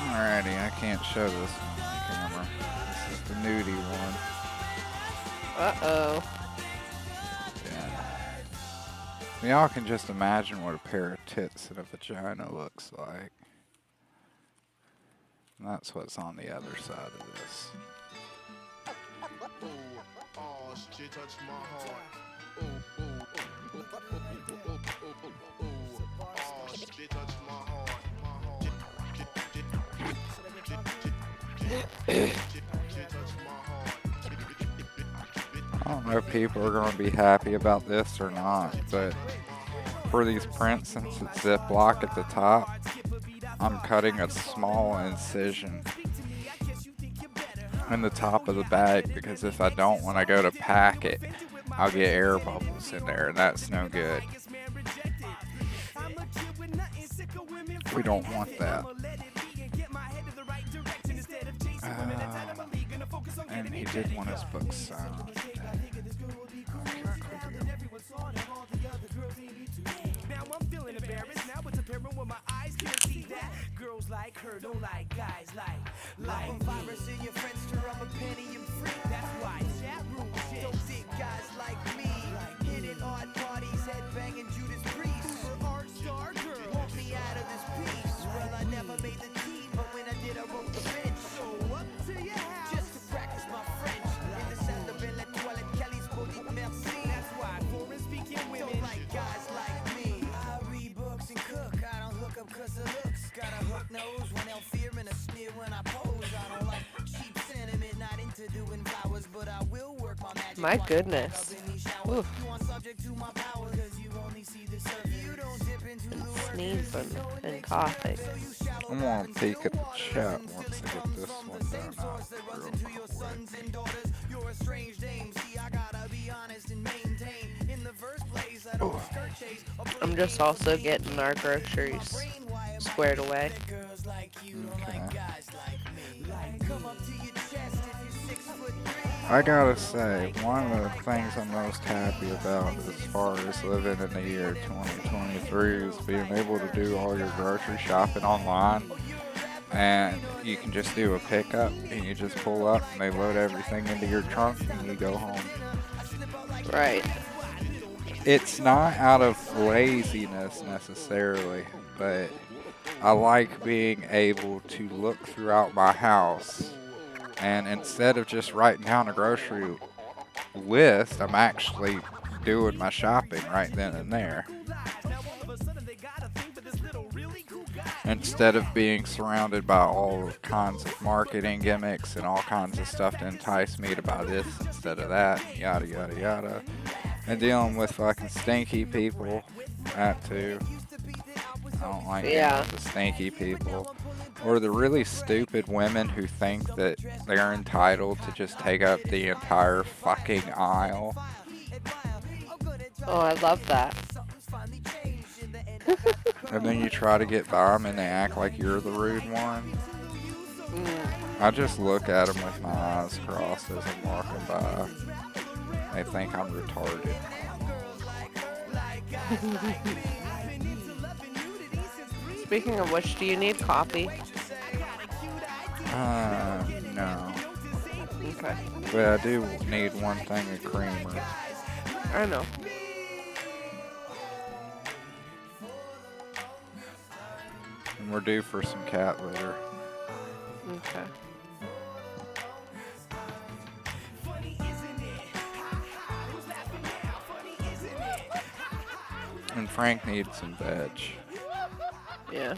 alrighty, I can't show this on the camera. This is the nudie one. Uh-oh. Yeah. Y'all can just imagine what a pair of tits and a vagina looks like. And that's what's on the other side of this. Oh, she touched my heart. Oh, she touched my heart. I don't know if people are going to be happy about this or not, but for these prints, since it's Ziploc at the top, I'm cutting a small incision in the top of the bag, because if I don't, when I go to pack it, I'll get air bubbles in there, and that's no good. We don't want that. And he did want his book signed. Now I'm feeling embarrassed. Now it's apparent when my eyes can't see that. Girls like her don't like guys like virus in your friends stir up a penny and free. That's why chat room shit don't dig guys like me. Hitting odd parties, headbanging Judas Priest. Art star girl want me out of this piece. Well, I never made the team, but when I did, I wrote the bench. So up to your house just to practice my French. In the sound of la toilette, Kelly's body, merci. That's why foreign speaking women don't like guys like me. I read books and cook. I don't hook up cause of looks. Got a hook nose, one L fear and a sneer when I pose. I don't like cheap sentiment, not into doing flowers, but I will work my magic. My goodness. Ooh. You want subject to my power, cause you only see the surface. You don't dip into the work. Sneezing and coughing. I'm gonna peek at the chat once I get this one done out real quick. You're a strange dame. See, I gotta be honest and maintain. In the first place, I don't skirt chase. I'm just also getting our groceries squared away. Girls like you don't like guys like me. Come up to your chest if you're 6'3". I gotta say, one of the things I'm most happy about as far as living in the year 2023 is being able to do all your grocery shopping online. And you can just do a pickup, and you just pull up, and they load everything into your trunk, and you go home. Right. It's not out of laziness necessarily, but I like being able to look throughout my house, and instead of just writing down a grocery list, I'm actually doing my shopping right then and there. Instead of being surrounded by all kinds of marketing gimmicks and all kinds of stuff to entice me to buy this instead of that, yada yada yada. And dealing with fucking stinky people, that too. I don't like dealing with the stinky people. Or the really stupid women who think that they're entitled to just take up the entire fucking aisle. Oh, I love that. And then you try to get by them and they act like you're the rude one. I just look at them with my eyes crossed as I'm walking by. They think I'm retarded. Speaking of which, do you need coffee? No. Okay. But I do need one thing of creamer. I know. And we're due for some cat litter. Okay. And Frank needs some veg. Yeah.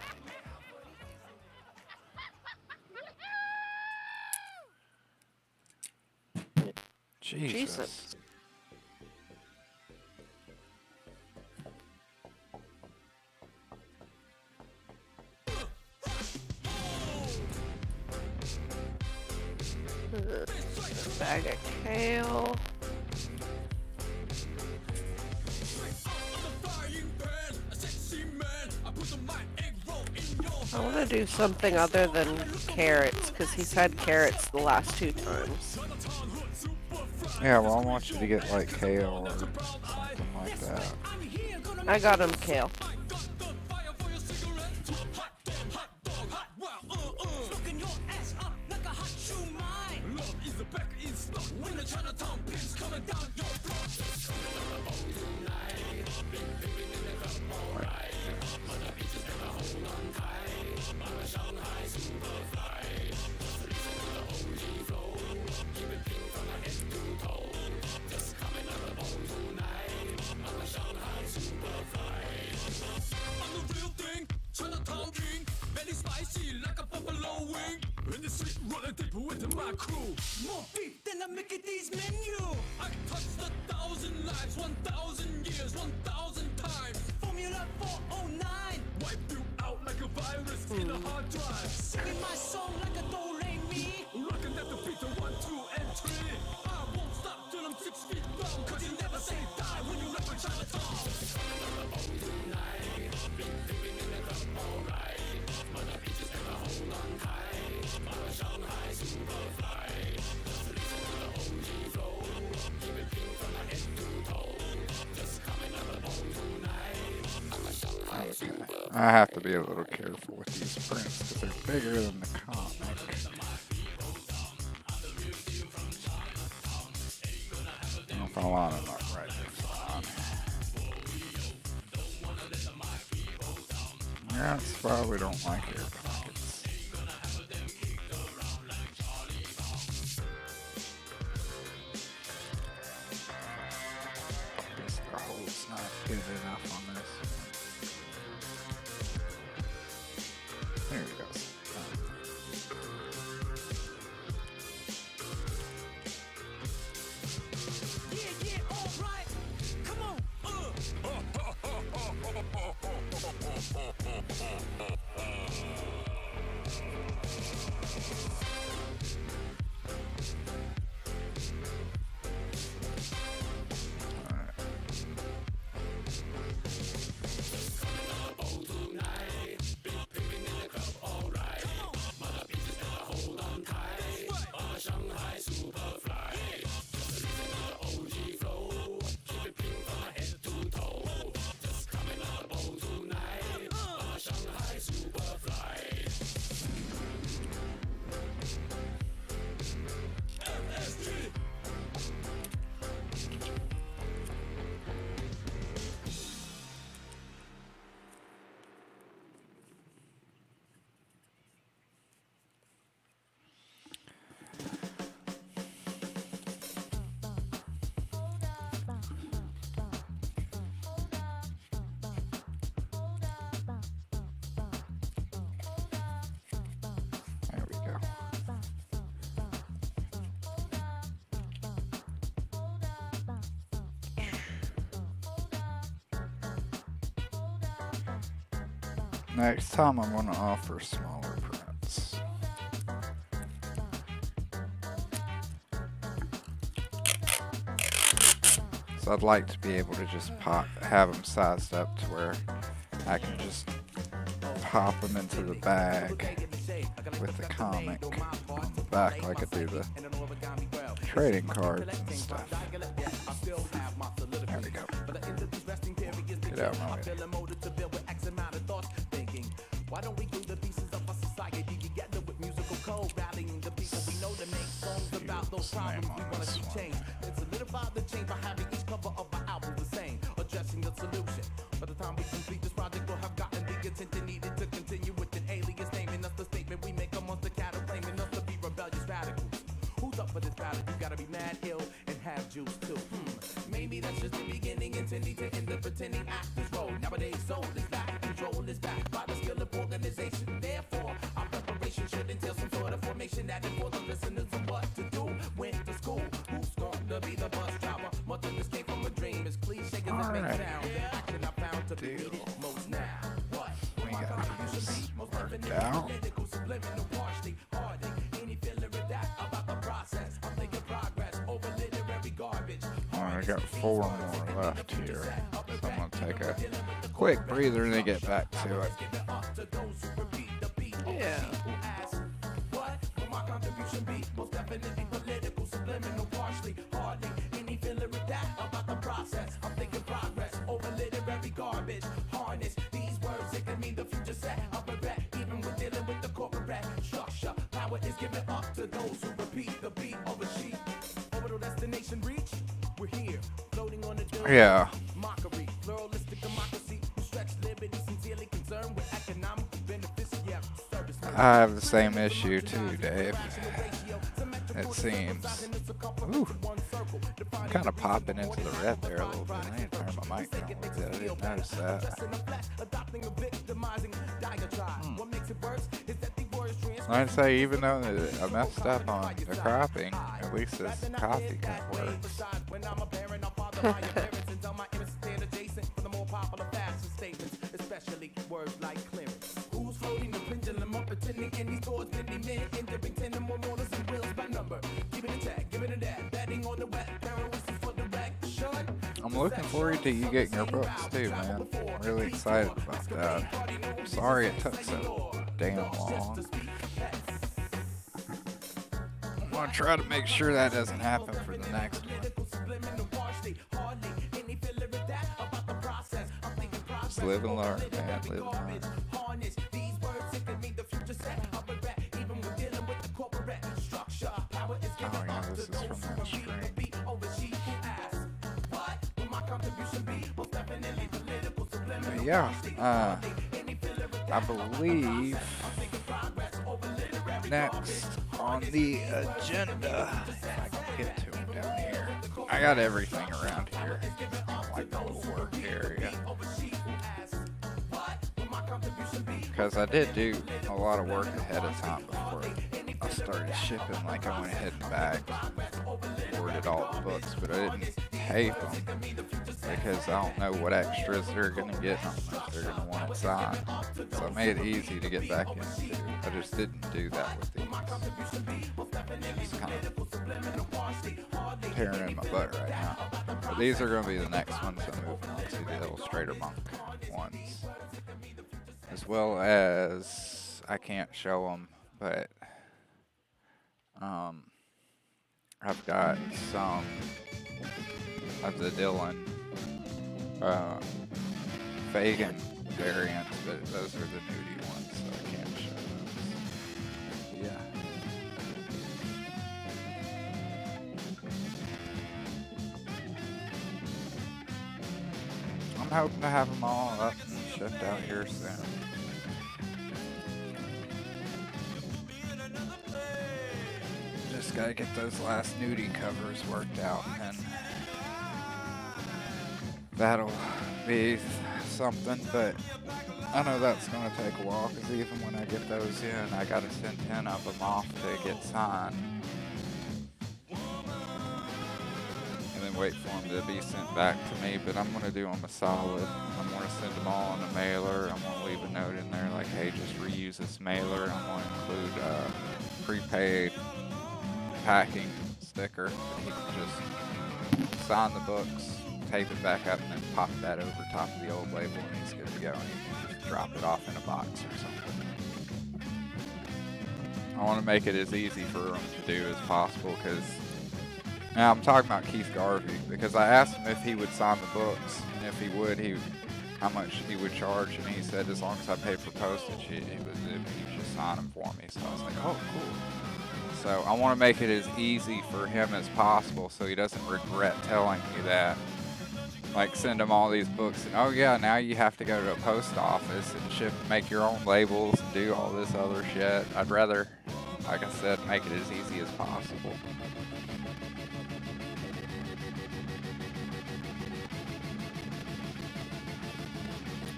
Jesus. Bag of kale. I want to do something other than carrots, because he's had carrots the last 2 times. Yeah, well, I want you to get like kale or something like that. I got him kale. More beef than a Mickey D's menu. I touched 1,000 lives, 1,000 years, 1,000 times. Formula 409 wiped you out like a virus in a hard drive. Singing my song like a do-re-mi. Rocking at the beat of 1, 2, and 3. I won't stop till I'm 6 feet long. Cause you never say die when you rap in Chinatown. I have to be a little careful with these prints because they're bigger than the comic. If I line them up right, they're fine. Yeah, that's why we don't like air pockets. I guess the hole's not good enough on this. There he goes. Next time I'm gonna offer smaller prints. So I'd like to be able to just have them sized up to where I can just pop them into the bag with the comic on the back like I do the trading cards and stuff. There we go. Get out of my way. Why don't we glue the pieces of our society together with musical code, rallying the people we know to make songs about those problems we want to see change, and solidify the change by having each cover of our album the same, addressing the solution. By the time we complete this project, we'll have gotten the attention needed to continue with an alias naming us the statement we make amongst the cattle, claiming us to be rebellious radicals. Who's up for this battle? You gotta be mad ill and have juice too. Maybe that's just the beginning, intending to end the pretending actor's role. Nowadays, soul is back, control is back by the skill of organization. Therefore, our preparation should entail some sort of formation that informs the listeners of what to do. Went to school, who's going to be the bus driver? Much of this came from a dream, as cliche as it may sound. The action I found to be most now. What? We got these worked out. Political, subliminal, partially, hardly any feeling of that about the process. I'm thinking progress over literary garbage. I got 4 more left here. So I'm gonna take a quick breather and then get back to it. Yeah. What will my contribution be? Most definitely political, subliminal, partially, hardly any feeling of that about the process. I'm thinking progress over literary garbage. Harness these words, it can mean the future set up a bet. Even when dealing with the corporate structure, power is given up to those who repeat the beat of a sheep. Orbital destination reach, we're here, floating on the Yeah. mockery, pluralistic democracy, who stretch liberty, sincerely concerned with economic benefits. Yeah, service. I have the same issue too, Dave. It seems. Ooh. I'm kind of popping into the red there a little bit. I need to turn my mic down a little bit. I didn't notice that. I'd say even though I messed up on the cropping, at least this coffee cup works. Especially words like clearance. Who's floating the pendulum up, pretending any stores, pending men, entering 10 more mortars and wheels by number. Give it a tag, give it a dab, betting on the wet, paralysis for the wreck. Shut. I'm looking forward to you getting your books too, man. I'm really excited about that. I'm sorry it took so damn long. I'm gonna try to make sure that doesn't happen for the next one. Just live and learn, man. Live and learn. Oh yeah, this is from that stream. But yeah, I believe next on the agenda, if I can get to him down here. I got everything around here, like the little work area. Because I did do a lot of work ahead of time before I started shipping. Like I went ahead and bagged, ordered all the books, but I didn't tape them because I don't know what extras they're gonna get. I don't know if they're gonna want it signed. So I made it easy to get back into. I just didn't do that with these. Just kind of tearing in my butt right now. But these are gonna be the next ones I move on to, the Illustrator Monk ones. As well as, I can't show them, but I've got some of the Dylan Fagan variants, but those are the nudie ones, so I can't show those. Yeah. I'm hoping to have them all up and shipped out here soon. Just gotta get those last nudie covers worked out, and then that'll be something. But I know that's gonna take a while, because even when I get those in, I gotta send 10 of them off to get signed. And then wait for them to be sent back to me, but I'm gonna do them a solid. I'm gonna send them all in a mailer. I'm gonna leave a note in there like, hey, just reuse this mailer. I'm gonna include prepaid packing sticker that he can just sign the books, tape it back up, and then pop that over top of the old label, and he's good to go. And he can just drop it off in a box or something. I want to make it as easy for him to do as possible, because now I'm talking about Keith Garvey, because I asked him if he would sign the books, and if he would, how much he would charge, and he said as long as I paid for postage, he would just sign them for me. So I was like, oh, cool. So I want to make it as easy for him as possible, so he doesn't regret telling me that. Like, send him all these books, and oh yeah, now you have to go to a post office and make your own labels and do all this other shit. I'd rather, like I said, make it as easy as possible.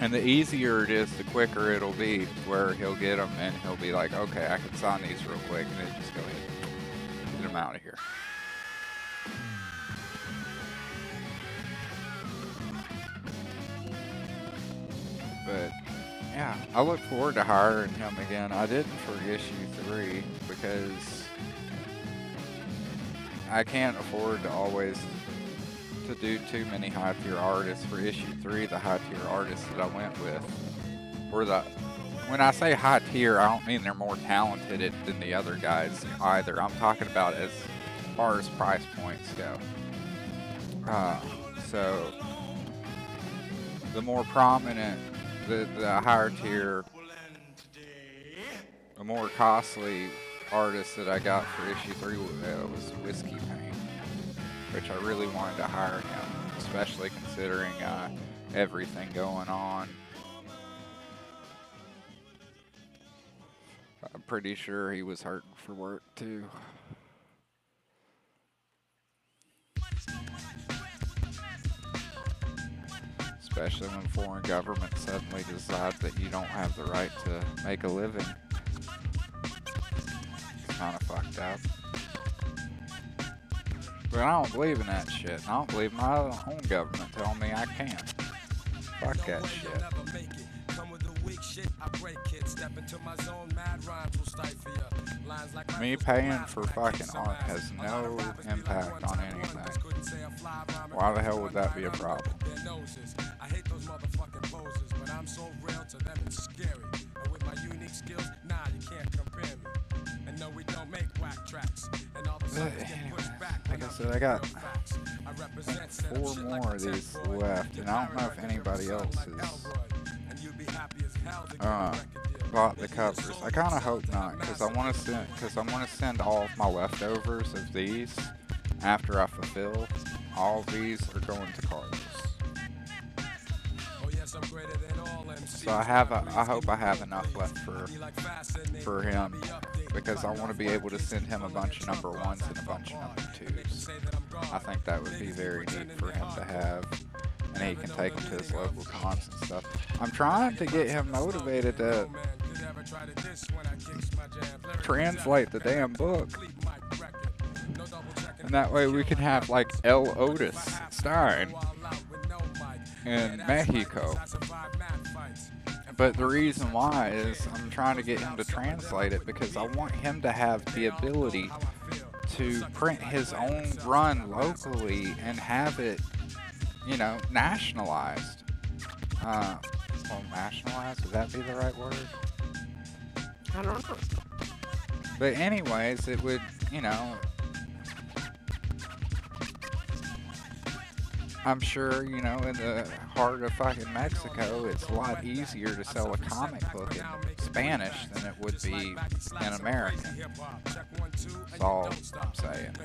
And the easier it is, the quicker it'll be, where he'll get them and he'll be like, okay, I can sign these real quick, and then just go ahead and get them out of here. But yeah, I look forward to hiring him again. I didn't for issue 3 because I can't afford to always to do too many high tier artists. For issue 3, the high tier artists that I went with were when I say high tier, I don't mean they're more talented than the other guys either. I'm talking about as far as price points go. So the more prominent, the higher tier, the more costly artist that I got for issue 3 was Whiskey Paint, which I really wanted to hire him, especially considering everything going on. I'm pretty sure he was hurting for work too. Especially when foreign governments suddenly decide that you don't have the right to make a living. It's kind of fucked up. But I don't believe in that shit. I don't believe my own government telling me I can't. Fuck that shit. Me paying for fucking art has no impact on anything. Why the hell would that be a problem? I hate those motherfucking poses, but I'm so real to them it's scary. And with my unique skills, nah, you can't compare me. And no, we don't make whack tracks. And all of a sudden get pushed back. Like I said, I got 4 more of these left, and I don't know if anybody else has bought the covers. I kind of hope not, because I want to send all of my leftovers of these after I fulfill. All of these are going to Carlos. So I hope I have enough left for him, because I want to be able to send him a bunch of number 1s and a bunch of number 2s. I think that would be very neat for him to have, and he can take them to his local cons and stuff. I'm trying to get him motivated to translate the damn book, and that way we can have like L. Otis Stein in Mexico. But the reason why is I'm trying to get him to translate it, because I want him to have the ability to print his own run locally and have it, you know, nationalized. Well, nationalized, would that be the right word? I don't know. But anyways, it would, you know, I'm sure, you know, in the heart of fucking Mexico, it's a lot easier to sell a comic book in Spanish than it would be in American. That's all I'm saying.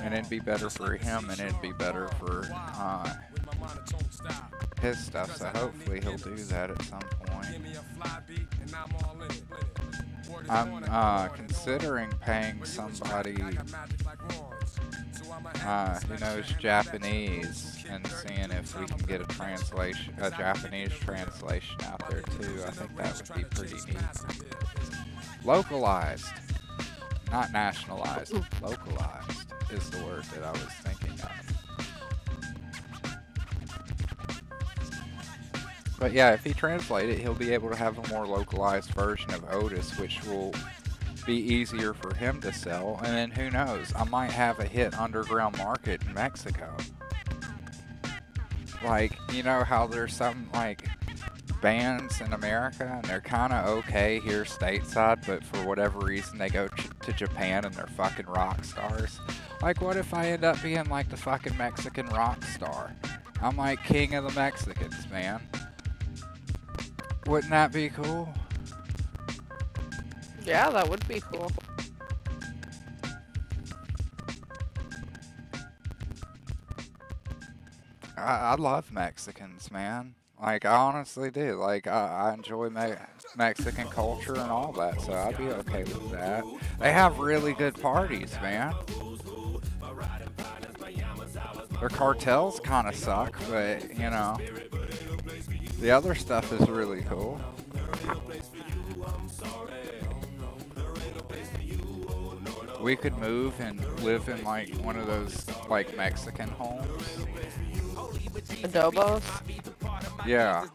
And it'd be better for him, and it'd be better for his stuff, so hopefully he'll do that at some point. I'm considering paying somebody who knows Japanese and seeing if we can get a Japanese translation out there too. I think that would be pretty neat. Localized, not nationalized, localized. is the word that I was thinking of. But yeah, if he translates it, he'll be able to have a more localized version of Otis, which will be easier for him to sell. And then who knows, I might have a hit underground market in Mexico. Like, you know how there's some like bands in America and they're kind of okay here stateside, but for whatever reason they go to Japan and they're fucking rock stars. Like, what if I end up being like the fucking Mexican rock star? I'm like king of the Mexicans, man. Wouldn't that be cool? Yeah, that would be cool. I love Mexicans, man. Like, I honestly do. Like, I enjoy Mexican culture and all that, so I'd be okay with that. They have really good parties, man. Their cartels kind of suck, but, you know, the other stuff is really cool. We could move and live in, like, one of those, like, Mexican homes. Adobos? Yeah.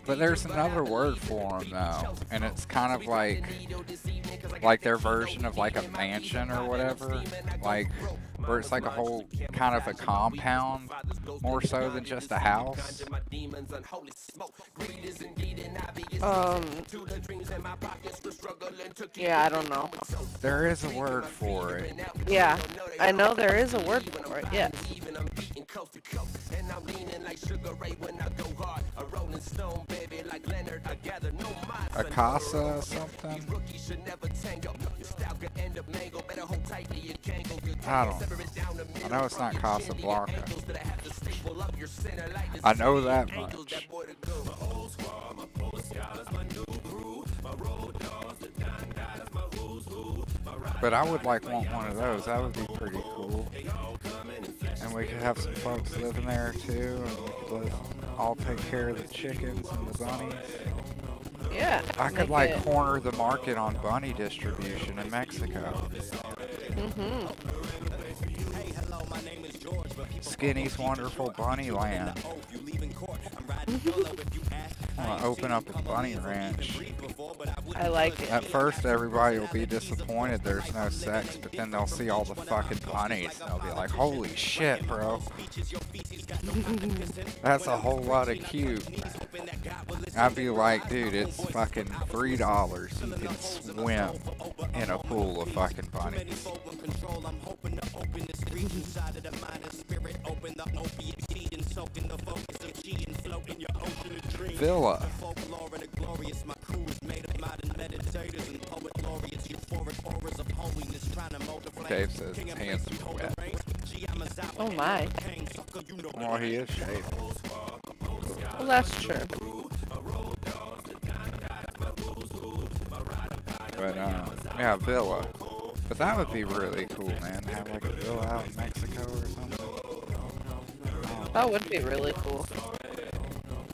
But there's another word for them, though. And it's kind of like their version of, like, a mansion or whatever. Like, where it's like a whole kind of a compound, more so than just a house. Yeah, I don't know. There is a word for it. Yeah, I know there is a word for it, yes. A casa or something? I don't know. I know it's not Casablanca. I know that much. But I would like want one of those. That would be pretty cool. And we could have some folks living there too, and we could all take care of the chickens and the bunnies. Yeah. I could like corner the market on bunny distribution in Mexico. Mm-hmm. Skinny's Wonderful Bunny Land. I want to open up a bunny ranch. I like it. At first, everybody will be disappointed there's no sex, but then they'll see all the fucking bunnies and they'll be like, holy shit, bro. That's a whole lot of cute. I'd be like, dude, it's fucking $3. You can swim in a pool of fucking bunnies. Villa. Dave says his hands are wet. Oh my. Well, he is shaved. Well, that's true. But, yeah, villa. But that would be really cool, man. Have like a villa out in Mexico or something. That would be really cool.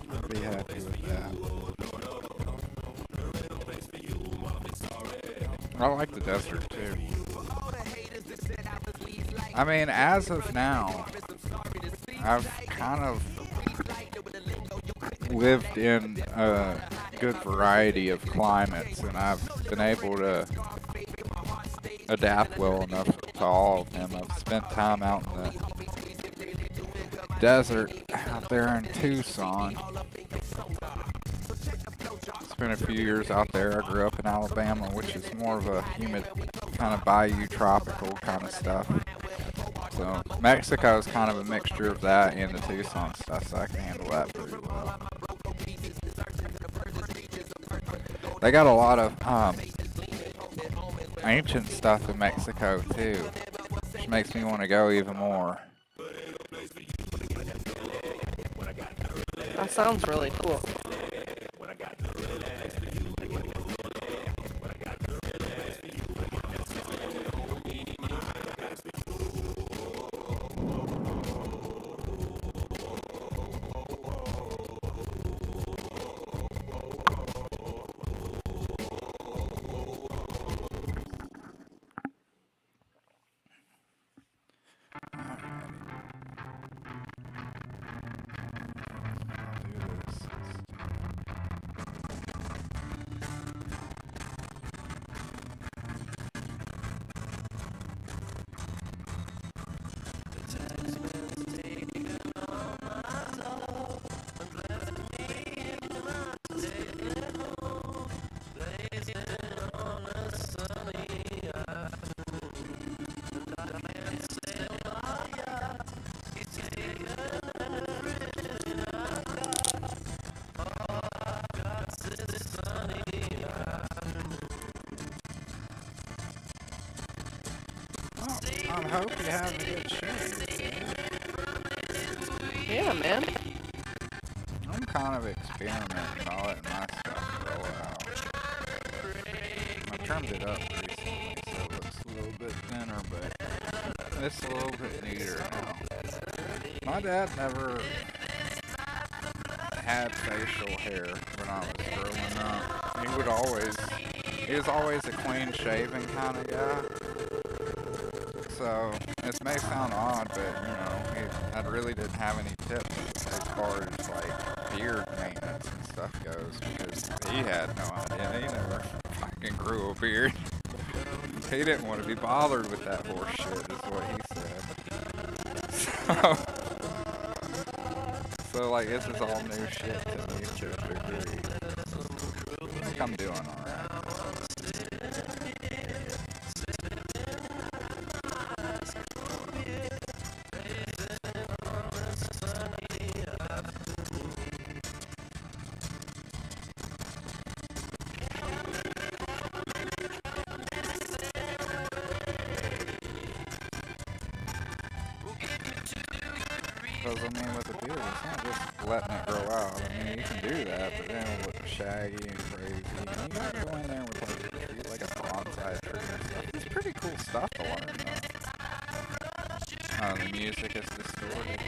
I'd be happy with that. I like the desert too. I mean, as of now, I've kind of lived in a good variety of climates, and I've been able to adapt well enough to all of them. I've spent time out in the desert out there in Tucson. Spent a few years out there. I grew up in Alabama, which is more of a humid kind of bayou tropical kind of stuff. So Mexico is kind of a mixture of that and the Tucson stuff, so I can handle that pretty well. They got a lot of ancient stuff in Mexico too, which makes me want to go even more. That sounds really cool. I hope you have a good shave. Yeah, man. I'm kind of experimenting on letting my stuff grow out. I trimmed it up recently, so it looks a little bit thinner, but it's a little bit neater now. My dad never had facial hair when I was growing up. He was always a clean shaven kind of guy. So, this may sound odd, but, you know, I really didn't have any tips as far as, like, beard maintenance and stuff goes, because he had no idea. He never fucking grew a beard. He didn't want to be bothered with that horse shit, is what he said. So like, this is all new shit to me to a degree. I think I'm doing alright. Because, I mean, with the beard, it's not just letting it grow out. I mean, you can do that, but then with the shaggy and crazy, you gotta go in there with, like, a tree, like a bonsai tree and stuff. It's pretty cool stuff to learn, though. The music is distorted.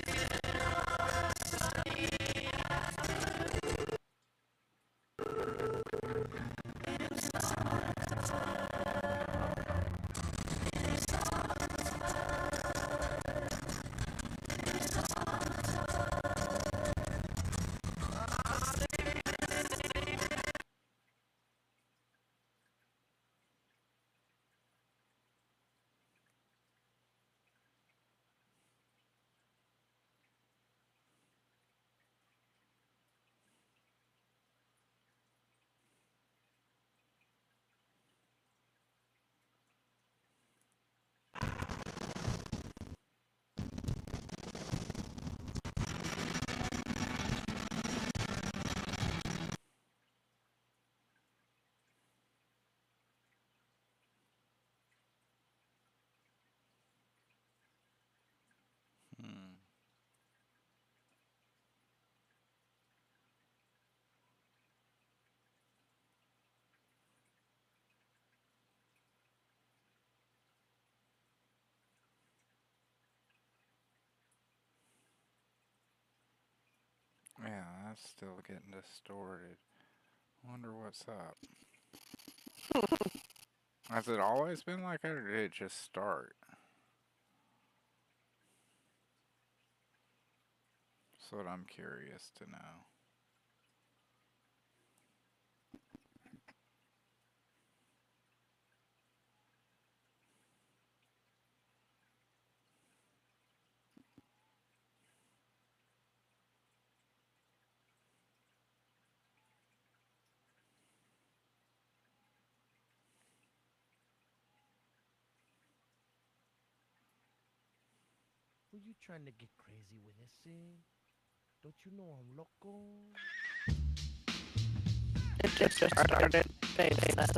Yeah, that's still getting distorted. Wonder what's up. Has it always been like that, or did it just start? That's what I'm curious to know. Were you trying to get crazy with this? Don't you know I'm loco? It just started. Baby, that's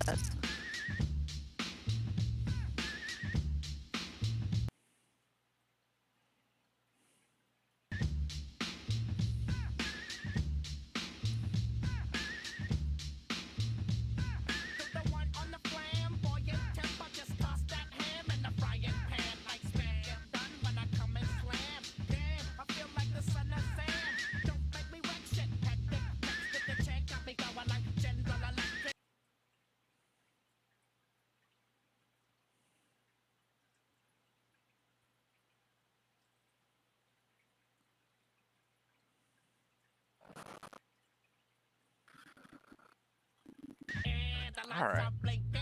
Alright.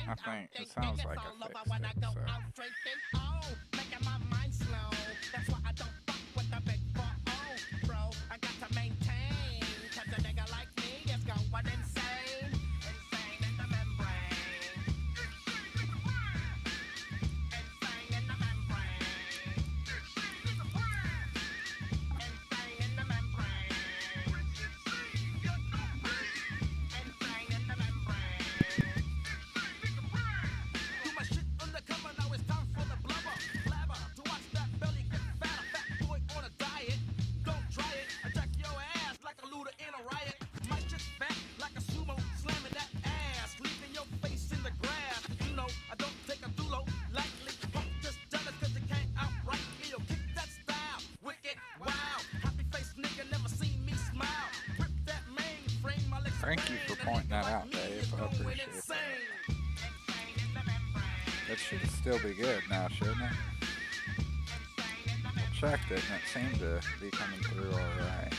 I think it sounds like I fixed it, so. Thank you for pointing that out, Dave. I appreciate it. That should still be good now, shouldn't it? I checked it and it seemed to be coming through alright.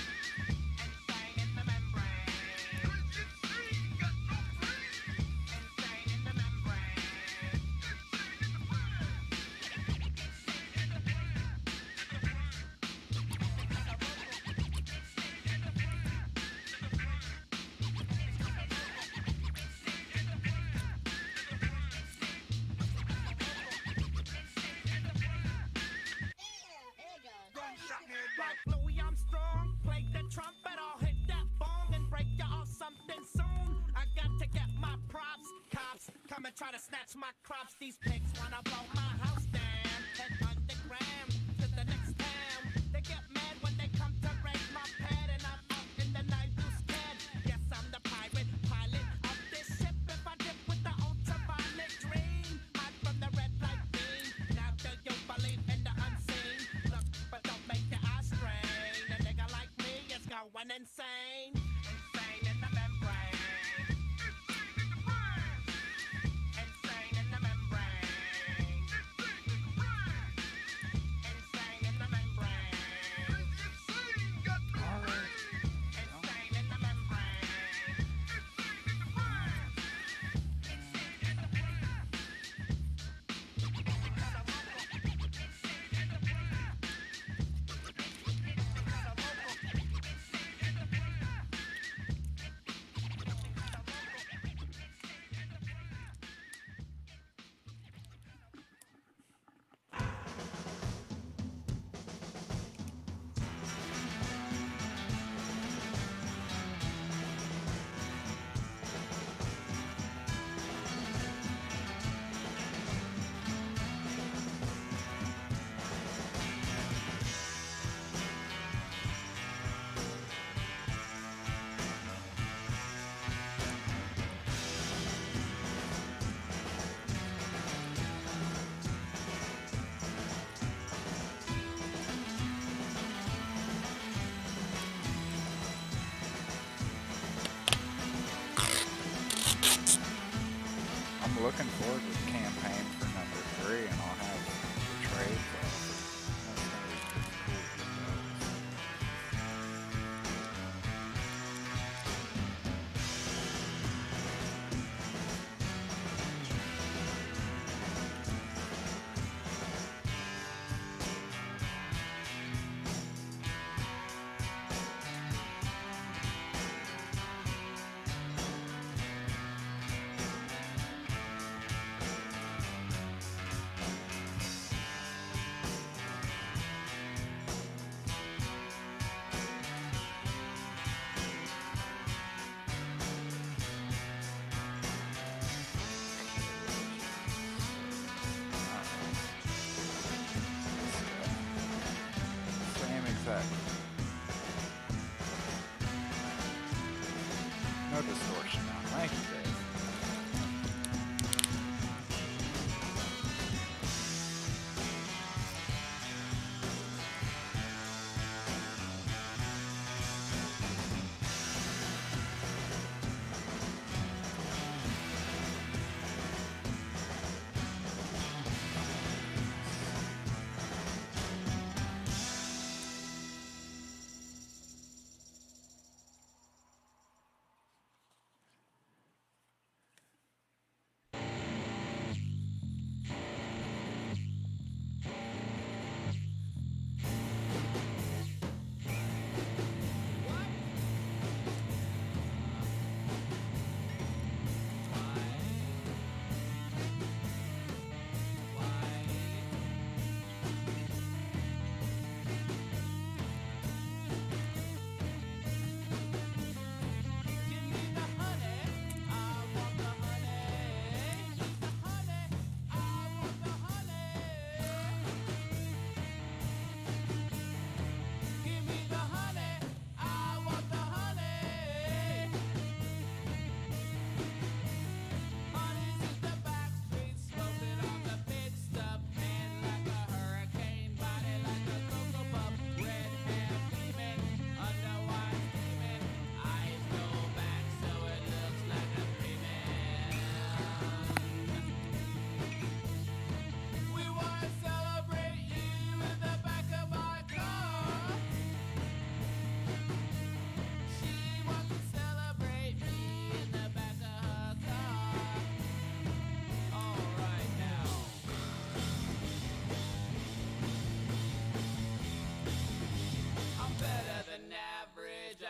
Like Louis Armstrong, play the trumpet, I'll hit that bong and break you off something soon. I got to get my props, cops come and try to snatch my crops. These pigs wanna blow my house down, head underground to the next town. They get mad when they come to raid my pad, and I'm out in the night too scared. Yes, I'm the pirate pilot of this ship. If I dip with the ultraviolet dream, hide from the red light beam. Now do you believe in the unseen? Look, but don't make your eyes strain. A nigga like me is going insane. Insane in the membrane. Insane in the membrane. Insane in the membrane. Insane in the membrane. I'm looking forward to the campaign for number 3, and I'll have the trades offered. That's gonna be pretty cool to get those. Same exact. No distortion now. Thank you, Dave.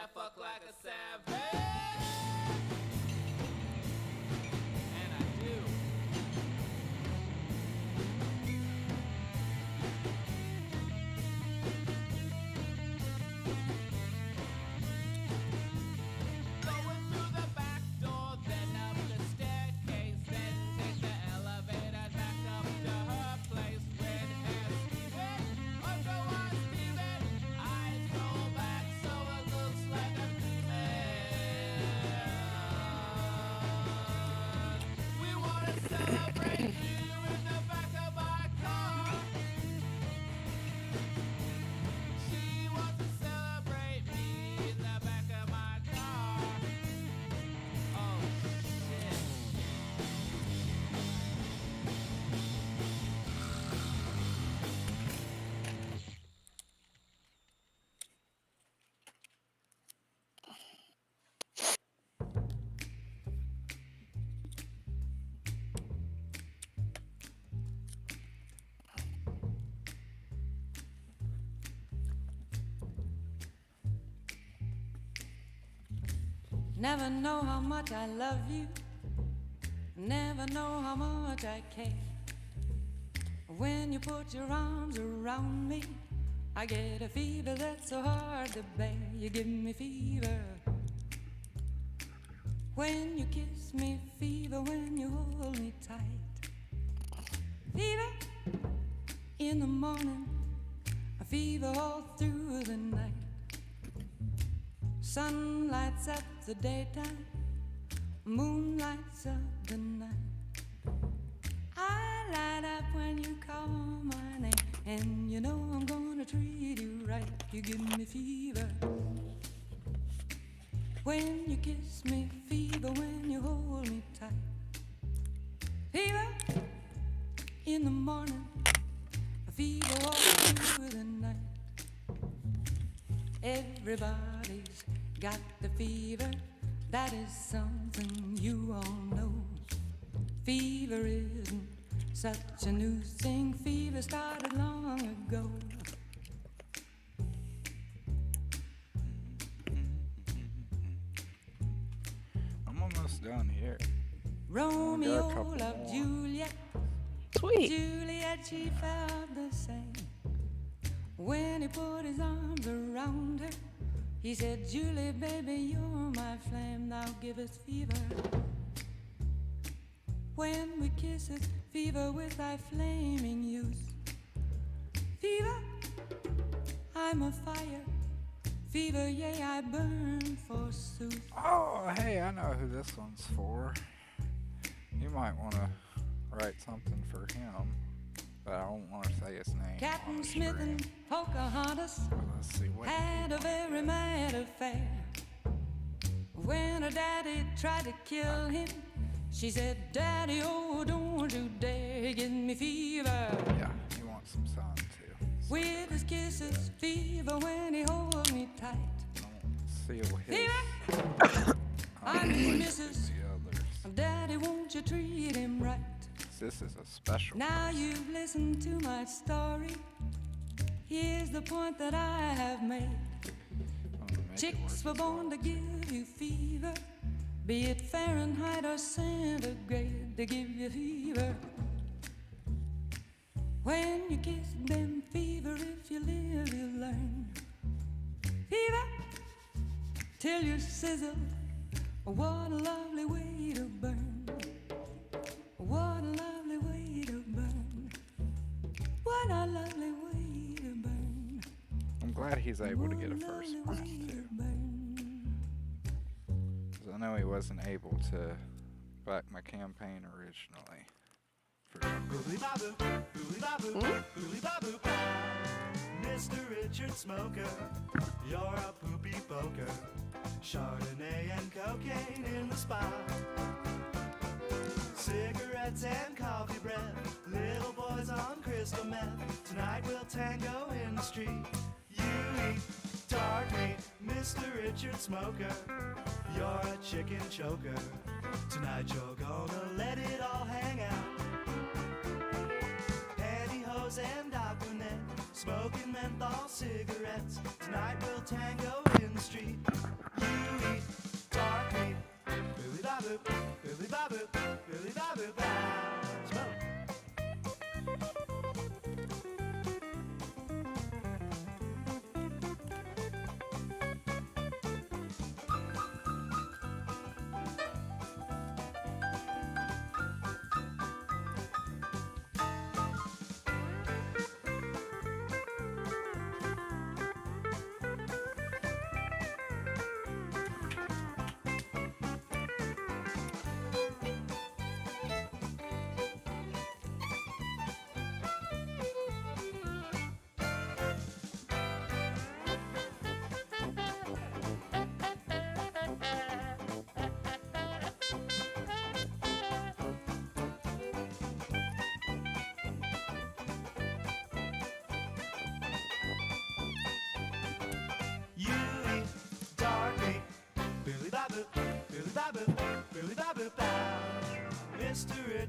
I fuck like a savage. And I do. Going through the back door, then up the staircase, then take the elevator back up to her place. Red hair, Steven, otherwise Steven. Eyes roll back so it looks like a female. We wanna celebrate you in the back of our car. She wants to celebrate me in the back of my car. Oh shit. Never know how much I love you. Never know how much I care. When you put your arms around me, I get a fever that's so hard to bear. You give me fever. When you kiss me, fever. When you hold me tight, fever in the morning, a fever all through the night. Sun lights up the daytime, moon lights up the night. I light up when you call my name, and you know I'm gonna treat you right. You give me fever. When you kiss me, fever. When you hold me tight, fever in the morning, a fever all through the night. Everybody's got the fever, that is something you all know. Fever isn't such a new thing, fever started long ago. I'm almost done here. Romeo Got a couple loved more. Juliet. Sweet. Juliet, she felt the same. When he put his arms around her, he said, Julie, baby, you're my flame, now give us fever. When we kiss it, fever with thy flaming youth. Fever, I'm a fire. Fever, yea, I burn forsooth. Oh, hey, I know who this one's for. You might want to write something for him, but I don't want to say his name. Captain on the Smith stream. and Pocahontas Let's see what had a very mad affair. When her daddy tried to kill him, she said, Daddy, oh, don't you dare give me fever. Yeah, he wants some sun too. With his kisses, fever when he holds me tight. Seal his. Fever! I'm his missus. The others. Daddy, won't you treat him right? This is a special. Now you've listened to my story. Here's the point that I have made. Chicks were born to give you fever, be it Fahrenheit or centigrade, to give you fever. When you kiss them, fever, if you live, you learn. Fever, till you sizzle. What a lovely way to burn. What a lovely way to burn. What a lovely way to burn. I'm glad he's able to get a first class too. 'Cause I know he wasn't able to back my campaign originally. Mr. Richard Smoker, you're a poopy poker. Chardonnay and cocaine in the spot. Cigarettes and coffee breath. Little boys on crystal meth. Tonight we'll tango in the street. You eat dark meat, Mr. Richard Smoker. You're a chicken choker. Tonight you're gonna let it all hang out. Pantyhose and Aquanet, smoking menthol cigarettes. Tonight we'll tango in the street.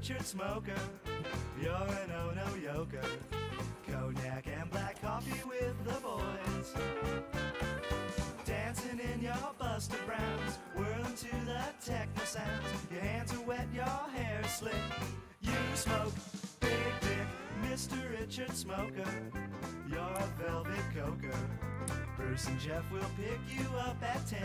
Richard Smoker. You're an oh-no yoker. Cognac and black coffee with the boys. Dancing in your Buster Browns, whirling to the techno sounds. Your hands are wet, your hair's slick. You smoke big dick, Mr. Richard Smoker. You're a velvet coker. Bruce and Jeff will pick you up at 10.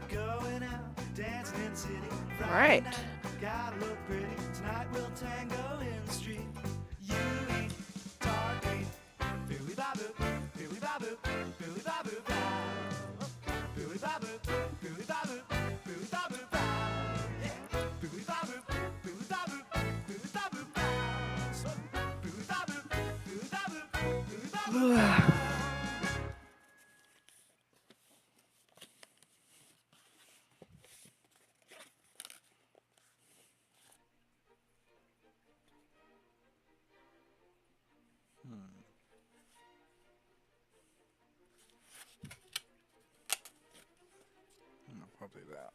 Going out, dancing in the city. Friday Right. night, gotta look pretty. Tonight we'll tango in the street. You eat dark meat. Billy Babu, Billy Babu, Billy Babu, bow. Billy Babu, Billy Babu, Billy Babu, bow. Yeah. Billy Babu, Billy Babu, Billy Babu, bow. Billy Babu, Billy Babu, Billy Babu, bow. I'll do that.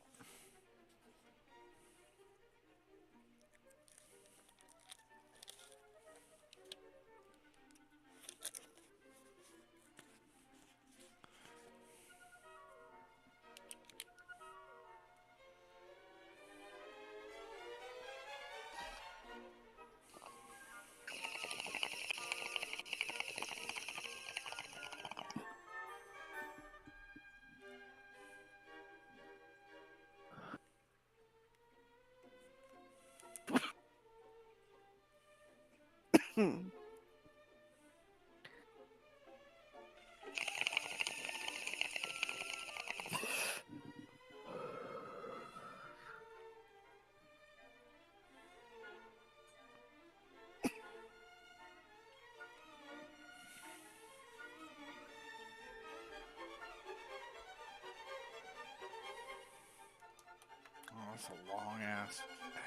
Oh, that's a long ass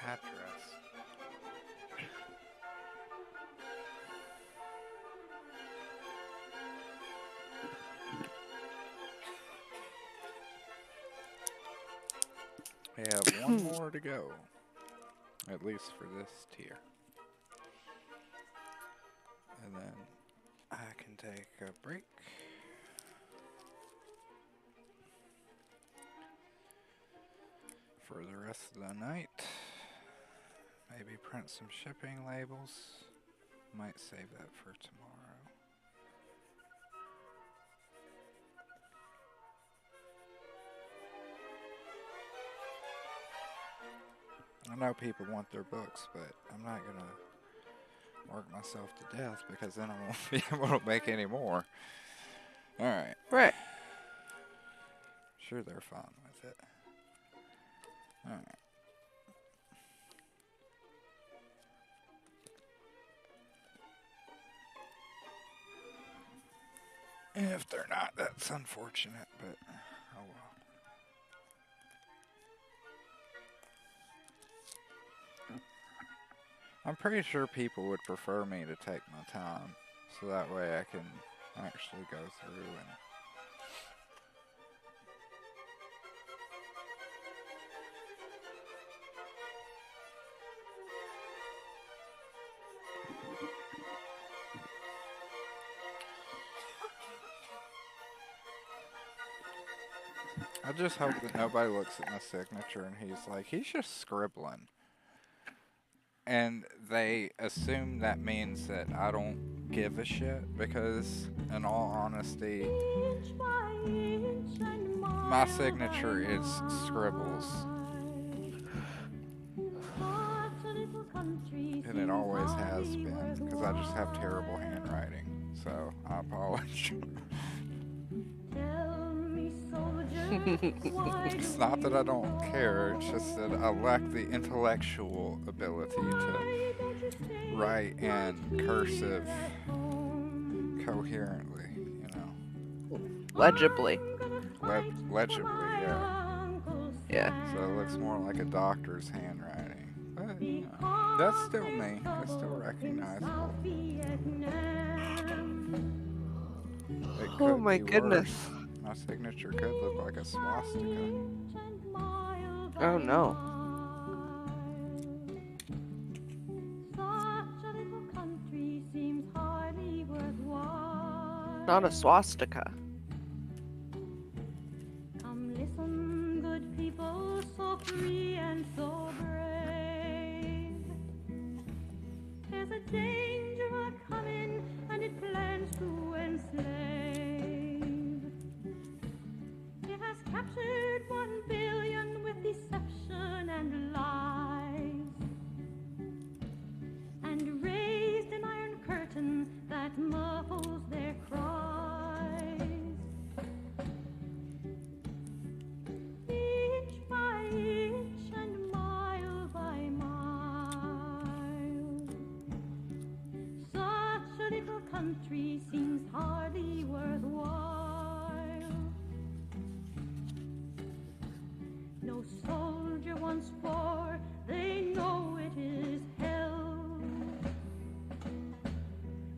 address. We have one more to go, at least for this tier. And then I can take a break. For the rest of the night. Maybe print some shipping labels. Might save that for tomorrow. I know people want their books, but I'm not gonna work myself to death because then I won't be able to make any more. Alright. Right. Sure they're fine with it. Alright. If they're not, that's unfortunate, but oh well. I'm pretty sure people would prefer me to take my time, so that way I can actually go through and I just hope that nobody looks at my signature and he's like, he's just scribbling. And they assume that means that I don't give a shit because, in all honesty, my signature is scribbles. And it always has been, because I just have terrible handwriting. So, I apologize. It's not that I don't care, it's just that I lack the intellectual ability to write in cursive coherently, you know. Legibly. Legibly, yeah. Yeah. So it looks more like a doctor's handwriting. But, you know, that's still me. It's still recognizable. It Oh could my be goodness. worse. My signature could look like a swastika. Oh no. Not a swastika. Come listen, good people, so free and so brave. There's a danger a-coming, and it plans to enslave. It has captured 1 billion with deception and lies, and raised an iron curtain that muffles their cries. Inch by inch and mile by mile, such a little country seems hardly worthwhile. No soldier wants war, they know it is hell.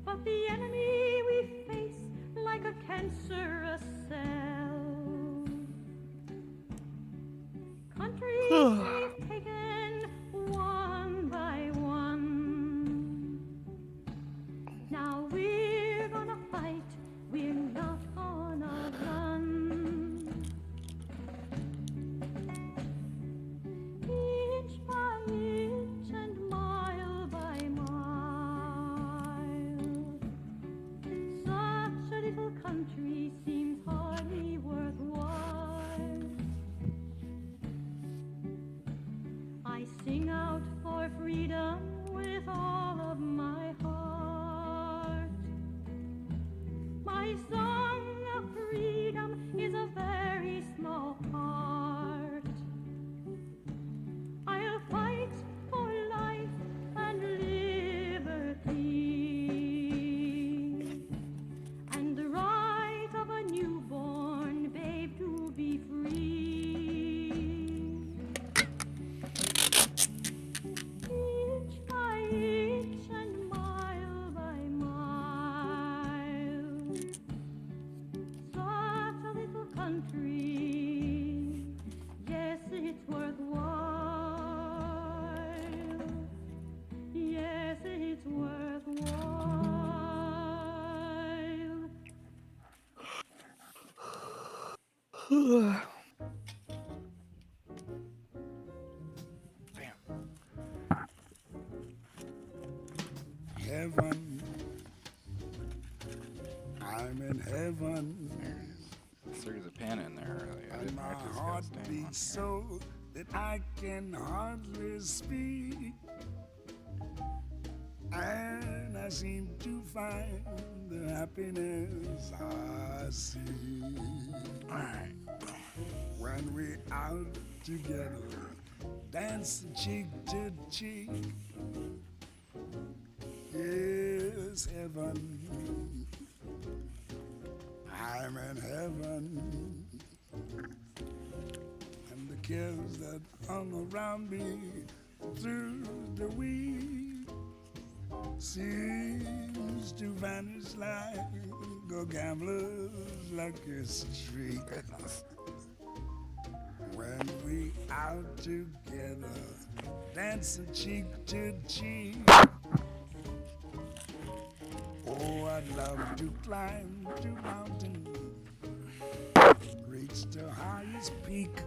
But the enemy we face like a cancerous cell. Countries we've taken one by one. Now we're gonna fight, we're not gonna run. Inch by inch and mile by mile, such a little country seems hardly worthwhile. I sing out for freedom with all of my heart. My song of freedom is a very small part. I'll fight for life and liberty, and the right of a newborn babe to be free. Inch by inch and mile by mile, such a little country, yes, it's worthwhile. Yes, it's worthwhile. Heaven, I'm in heaven, Threw the pen in there earlier. I and didn't my practice heart God's name on beats here. so that I can hardly speak. And I seem to find the happiness I see. When we're out together, dancing cheek to cheek. Yes, heaven, I'm in heaven. And the cares that hung around me through the week seems to vanish like a gambler's lucky streak. When we out together, dancing cheek to cheek. Oh, I'd love to climb to mountain, reach the highest peak,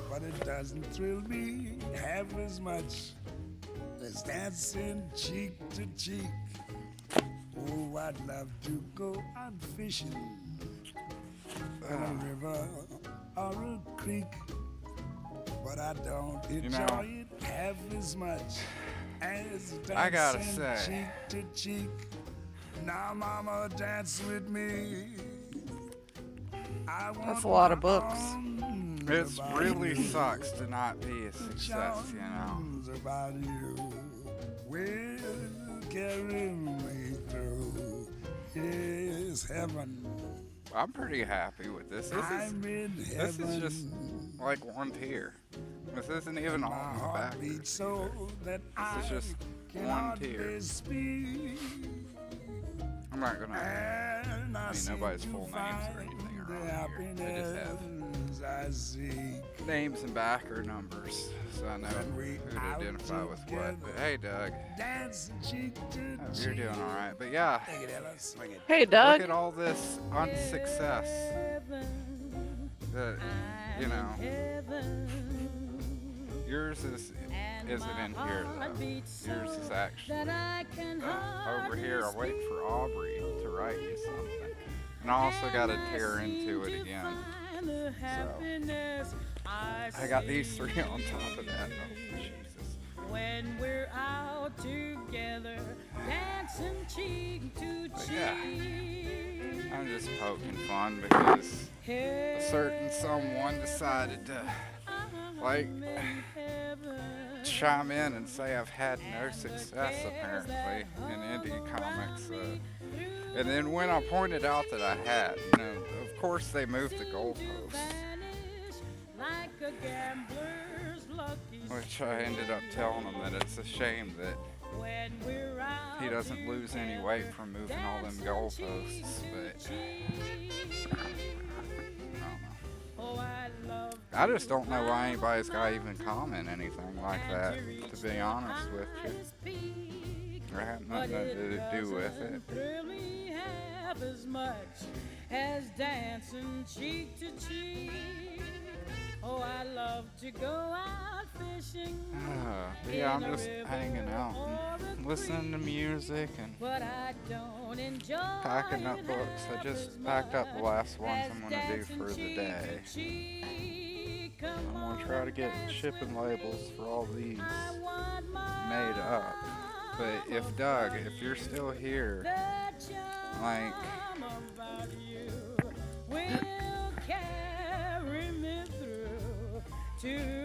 but it doesn't thrill me half as much as dancing cheek to cheek. Oh, I'd love to go out fishing in a river or a creek, but I don't enjoy it half as much as I gotta dancing say, cheek to cheek. Now, mama, dance with me. That's a lot of books. It really sucks to not be a success, you know. About you will carry me through. Yes, heaven. I'm pretty happy with this. I'm in This is just like one tier. This isn't even all in the back. So that This is just one tier. I'm not gonna. I mean, nobody's full names or anything around here. They just have names and backer numbers, so I know who to identify with what. But hey, Doug, hope you're doing all right. But yeah, Hey, Doug. look at all this unsuccess that you know. Yours isn't in here though. Yours is actually over here. I'm waiting for Aubrey to write you something, and I also got to tear into it again. So I got these three on top of that. Oh, Jesus. When we're out together, dancing cheek to cheek. Yeah. I'm just poking fun because a certain someone decided to like chime in and say I've had no success apparently in indie comics. And then when I pointed out that I had, you know, of course they moved the goalposts. Which I ended up telling him that it's a shame that he doesn't lose any weight from moving all them goalposts, but I just don't know why anybody's got even comment anything like that, to be honest with you. Or had nothing to do with it. Really half as much as dancing cheek to cheek. Oh, I love to go out fishing. But yeah, I'm just hanging out and listening to music and packing up books. I just packed up the last ones I'm going to do for the day. I'm going to try to get shipping labels for all these made up. But if Doug, if you're still here, like,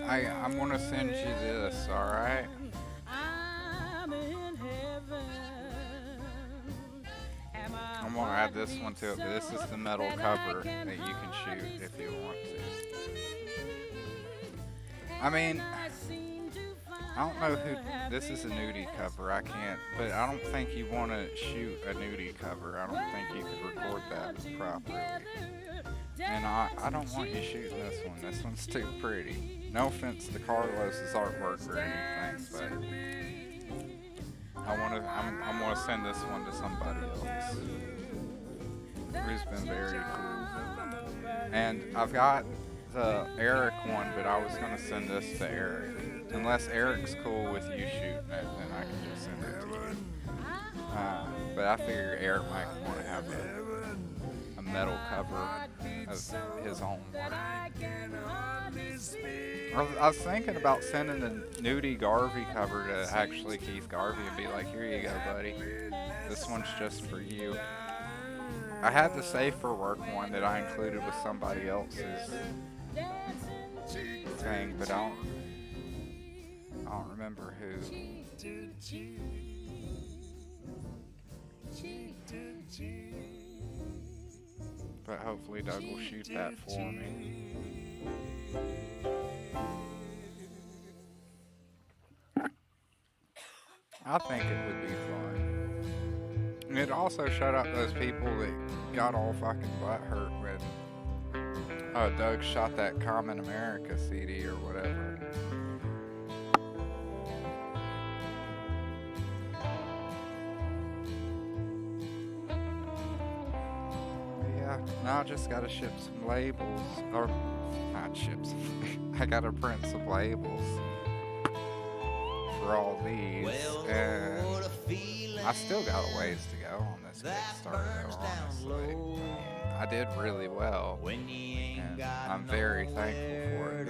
I'm gonna send you this, alright? I'm gonna add this one to it, but this is the metal cover that you can shoot if you want to. I mean, I don't know who, this is a nudie cover, I can't, but I don't think you want to shoot a nudie cover. I don't think you could record that properly. And I don't want you shooting this one. This one's too pretty. No offense to Carlos's artwork or anything, but I'm gonna send this one to somebody else who's been very cool. And I've got the Eric one, but I was gonna send this to Eric. Unless Eric's cool with you shooting it, then I can just send it to you. But I figure Eric might want to have a metal cover of his own work. I was thinking about sending the Nudie Garvey cover to actually Keith Garvey and be like, here you go, buddy. This one's just for you. I had the Safer Work one that I included with somebody else's thing, but I don't remember who. But hopefully Doug will shoot that for me. I think it would be fun. And it'd also shut up those people that got all fucking butthurt when Doug shot that Common America CD or whatever. Now I just gotta ship some labels, or not ship some, I gotta print some labels for all these, and I still got a ways to go on this Kickstarter, honestly. I did really well, and I'm very thankful for it.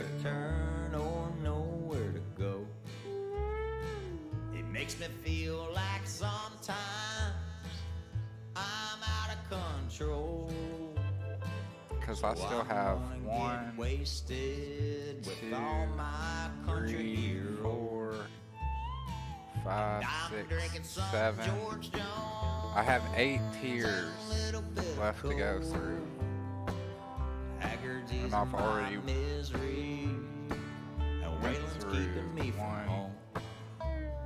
It makes me feel like sometimes I'm out of control. Because I still have 1, 2, 3, 4, 5, 6, 7. I have 8 tiers left to go through. And I've already went through 1,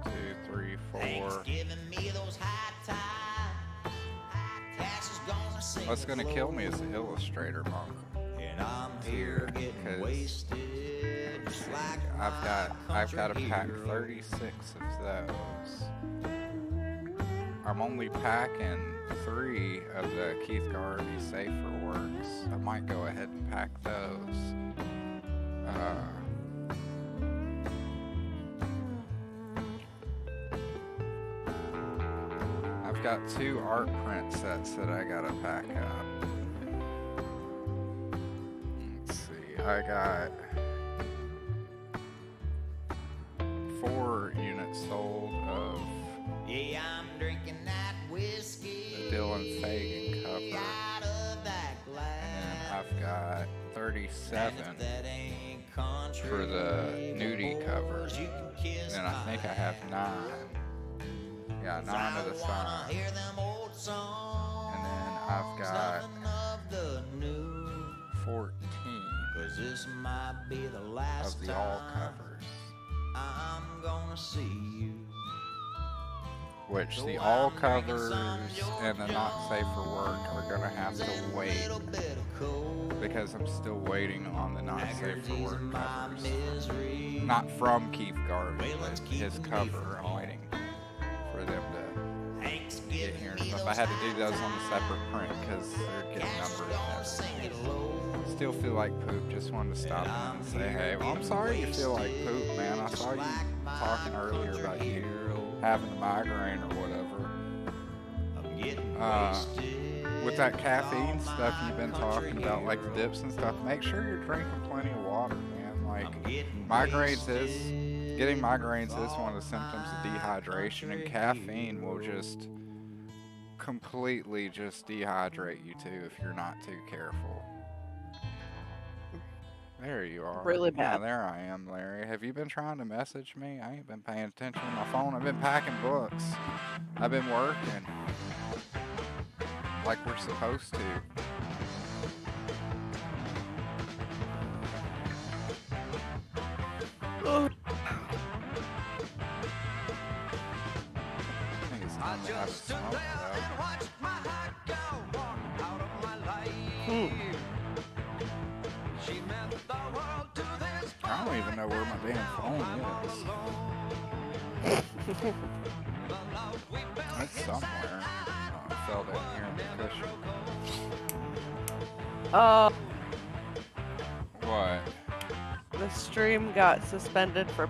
2, 3, 4. What's gonna kill me is the illustrator monk. And I'm here getting 'cause wasted, just like I've got to country pack hero. 36 of those. I'm only packing 3 of the Keith Garvey Safer Works. I might go ahead and pack those. I've got 2 art print sets that I gotta pack up. Let's see, I got 4 units sold of Yeah, I'm drinking that whiskey the Dylan Fagan cover. out of that And glass. I've got 37 That ain't country for the nudie cover. roads. You can kiss And then I think I have 9. Yeah, 9 of the signs. hear them old songs. And then I've got Nothing of the new. 14 'Cause this might be the last of the all time covers. I'm gonna see you. Which So the all I'm drinking covers some and the not safe for work are gonna have to wait little bit of cold. because I'm still waiting on the not safe for work My covers. misery. Not from Keith Garvey, Well, let's but keep his them cover. different. I'm waiting for them to Hank's get giving here and me stuff. I those had to do those high on a separate print because they're getting Cats numbered don't and sing everything. it low. Still feel like poop. Just wanted to stop in and say, hey, well, I'm sorry you feel like poop, man. I saw you talking earlier about you having a migraine or whatever. With that caffeine stuff you've been talking about, like the dips and stuff, make sure you're drinking plenty of water, man. Like getting migraines is one of the symptoms of dehydration, and caffeine will just completely just dehydrate you too if you're not too careful. There you are. Really Yeah, bad. there I am, Larry. Have you been trying to message me? I ain't been paying attention to my phone. I've been packing books. I've been working like we're supposed to. I think it's time to have a smoke, though. I don't even know where my damn phone is. It's somewhere. Oh, it fell down here in the cushion. What? The stream got suspended for